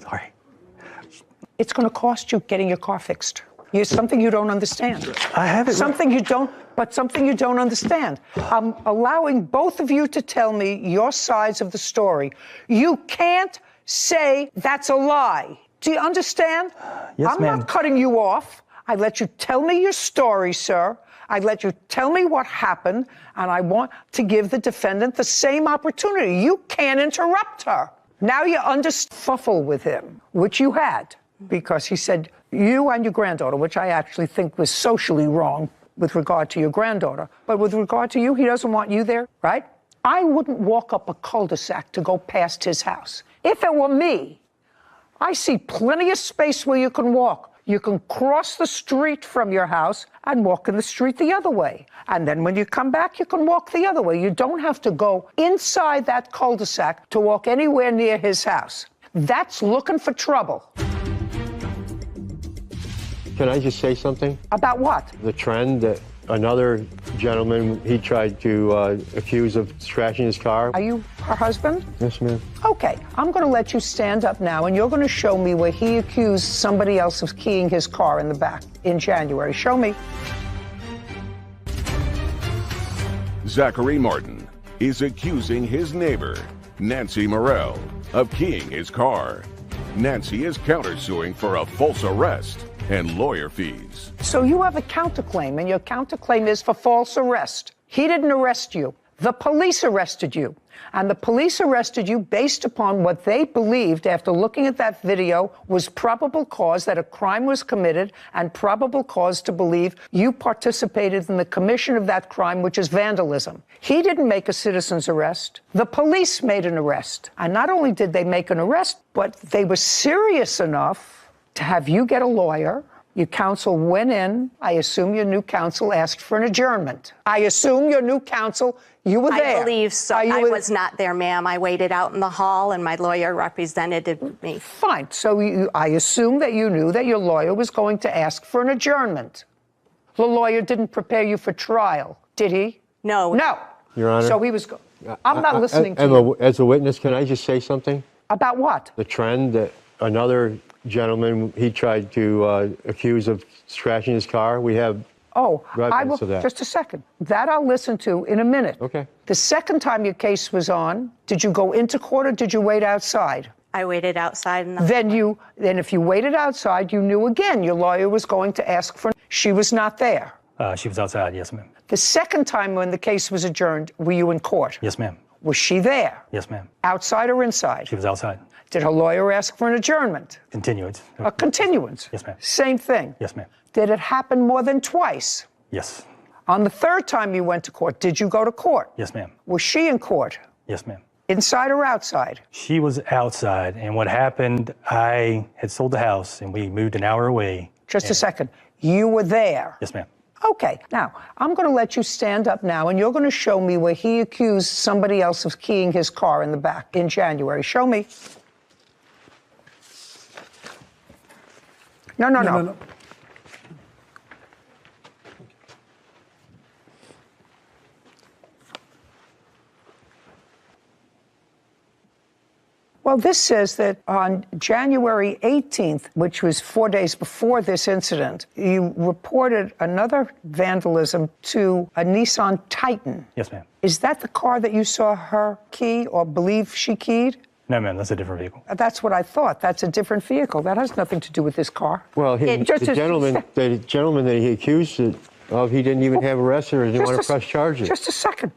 Sorry. It's going to cost you getting your car fixed. It's something you don't understand. I have it. Something you don't understand. I'm allowing both of you to tell me your sides of the story. You can't say that's a lie. Do you understand? Yes, I'm ma'am. not cutting you off. I let you tell me your story, sir. I let you tell me what happened, and I want to give the defendant the same opportunity. You can't interrupt her. Now you underfuffle with him, which you had, because he said you and your granddaughter, which I actually think was socially wrong with regard to your granddaughter. But with regard to you, he doesn't want you there, right? I wouldn't walk up a cul-de-sac to go past his house. If it were me, I see plenty of space where you can walk. You can cross the street from your house and walk in the street the other way. And then when you come back, you can walk the other way. You don't have to go inside that cul-de-sac to walk anywhere near his house. That's looking for trouble. Can I just say something? About what? The trend that another gentleman, he tried to accuse of trashing his car. Are you her husband? Yes, ma'am. Okay, I'm going to let you stand up now, and you're going to show me where he accused somebody else of keying his car in the back in January. Show me. Zachary Martin is accusing his neighbor, Nancy Morrell, of keying his car. Nancy is countersuing for a false arrest and lawyer fees. So you have a counterclaim, and your counterclaim is for false arrest. He didn't arrest you. The police arrested you. And the police arrested you based upon what they believed, after looking at that video, was probable cause that a crime was committed and probable cause to believe you participated in the commission of that crime, which is vandalism. He didn't make a citizen's arrest. The police made an arrest. And not only did they make an arrest, but they were serious enough to have you get a lawyer. Your counsel went in. I assume your new counsel asked for an adjournment. I assume your new counsel, you were there. I believe so. I was not there, ma'am. I waited out in the hall, and my lawyer represented me. Fine. So I assume that you knew that your lawyer was going to ask for an adjournment. The lawyer didn't prepare you for trial, did he? No. No. Your Honor. So he was. I'm not listening to you. As a witness, can I just say something? About what? The trend that another gentleman, he tried to accuse of trashing his car. We have evidence of that. Just a second. That I'll listen to in a minute. Okay. The second time your case was on, did you go into court or did you wait outside? I waited outside. Then if you waited outside, you knew again your lawyer was going to ask for. She was not there. She was outside, yes, ma'am. The second time when the case was adjourned, were you in court? Yes, ma'am. Was she there? Yes, ma'am. Outside or inside? She was outside. Did her lawyer ask for an adjournment? Continuance. A continuance? Yes, ma'am. Same thing? Yes, ma'am. Did it happen more than twice? Yes. On the third time you went to court, did you go to court? Yes, ma'am. Was she in court? Yes, ma'am. Inside or outside? She was outside, and what happened, I had sold the house, and we moved an hour away. Just a second. You were there? Yes, ma'am. Okay. Now, I'm going to let you stand up now, and you're going to show me where he accused somebody else of keying his car in the back in January. Show me. No. Well, this says that on January 18th, which was 4 days before this incident, you reported another vandalism to a Nissan Titan. Yes, ma'am. Is that the car that you saw her key or believe she keyed? No, ma'am, that's a different vehicle. That's what I thought. That's a different vehicle. That has nothing to do with this car. Well, the gentleman that he accused of, he didn't even have arrested or didn't want to press charges. Just a second.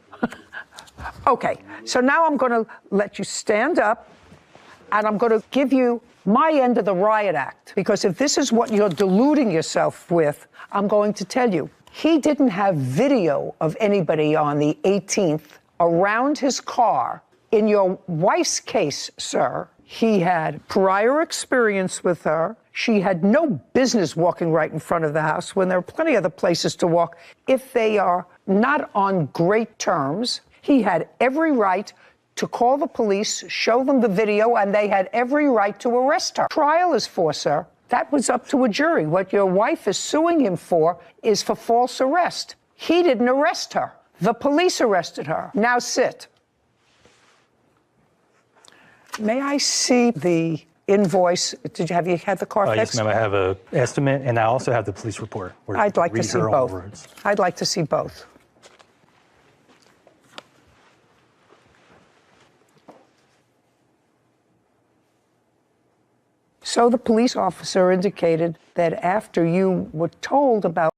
Okay, so now I'm going to let you stand up, and I'm going to give you my end of the riot act. Because if this is what you're deluding yourself with, I'm going to tell you. He didn't have video of anybody on the 18th around his car. In your wife's case, sir, he had prior experience with her. She had no business walking right in front of the house when there are plenty of other places to walk. If they are not on great terms, he had every right to call the police, show them the video, and they had every right to arrest her. Trial is for, sir. That was up to a jury. What your wife is suing him for is for false arrest. He didn't arrest her. The police arrested her. Now sit. May I see the invoice? Have you had the car fixed? Yes, ma'am. I have an estimate, and I also have the police report. I'd like to see both. I'd like to see both. So the police officer indicated that after you were told about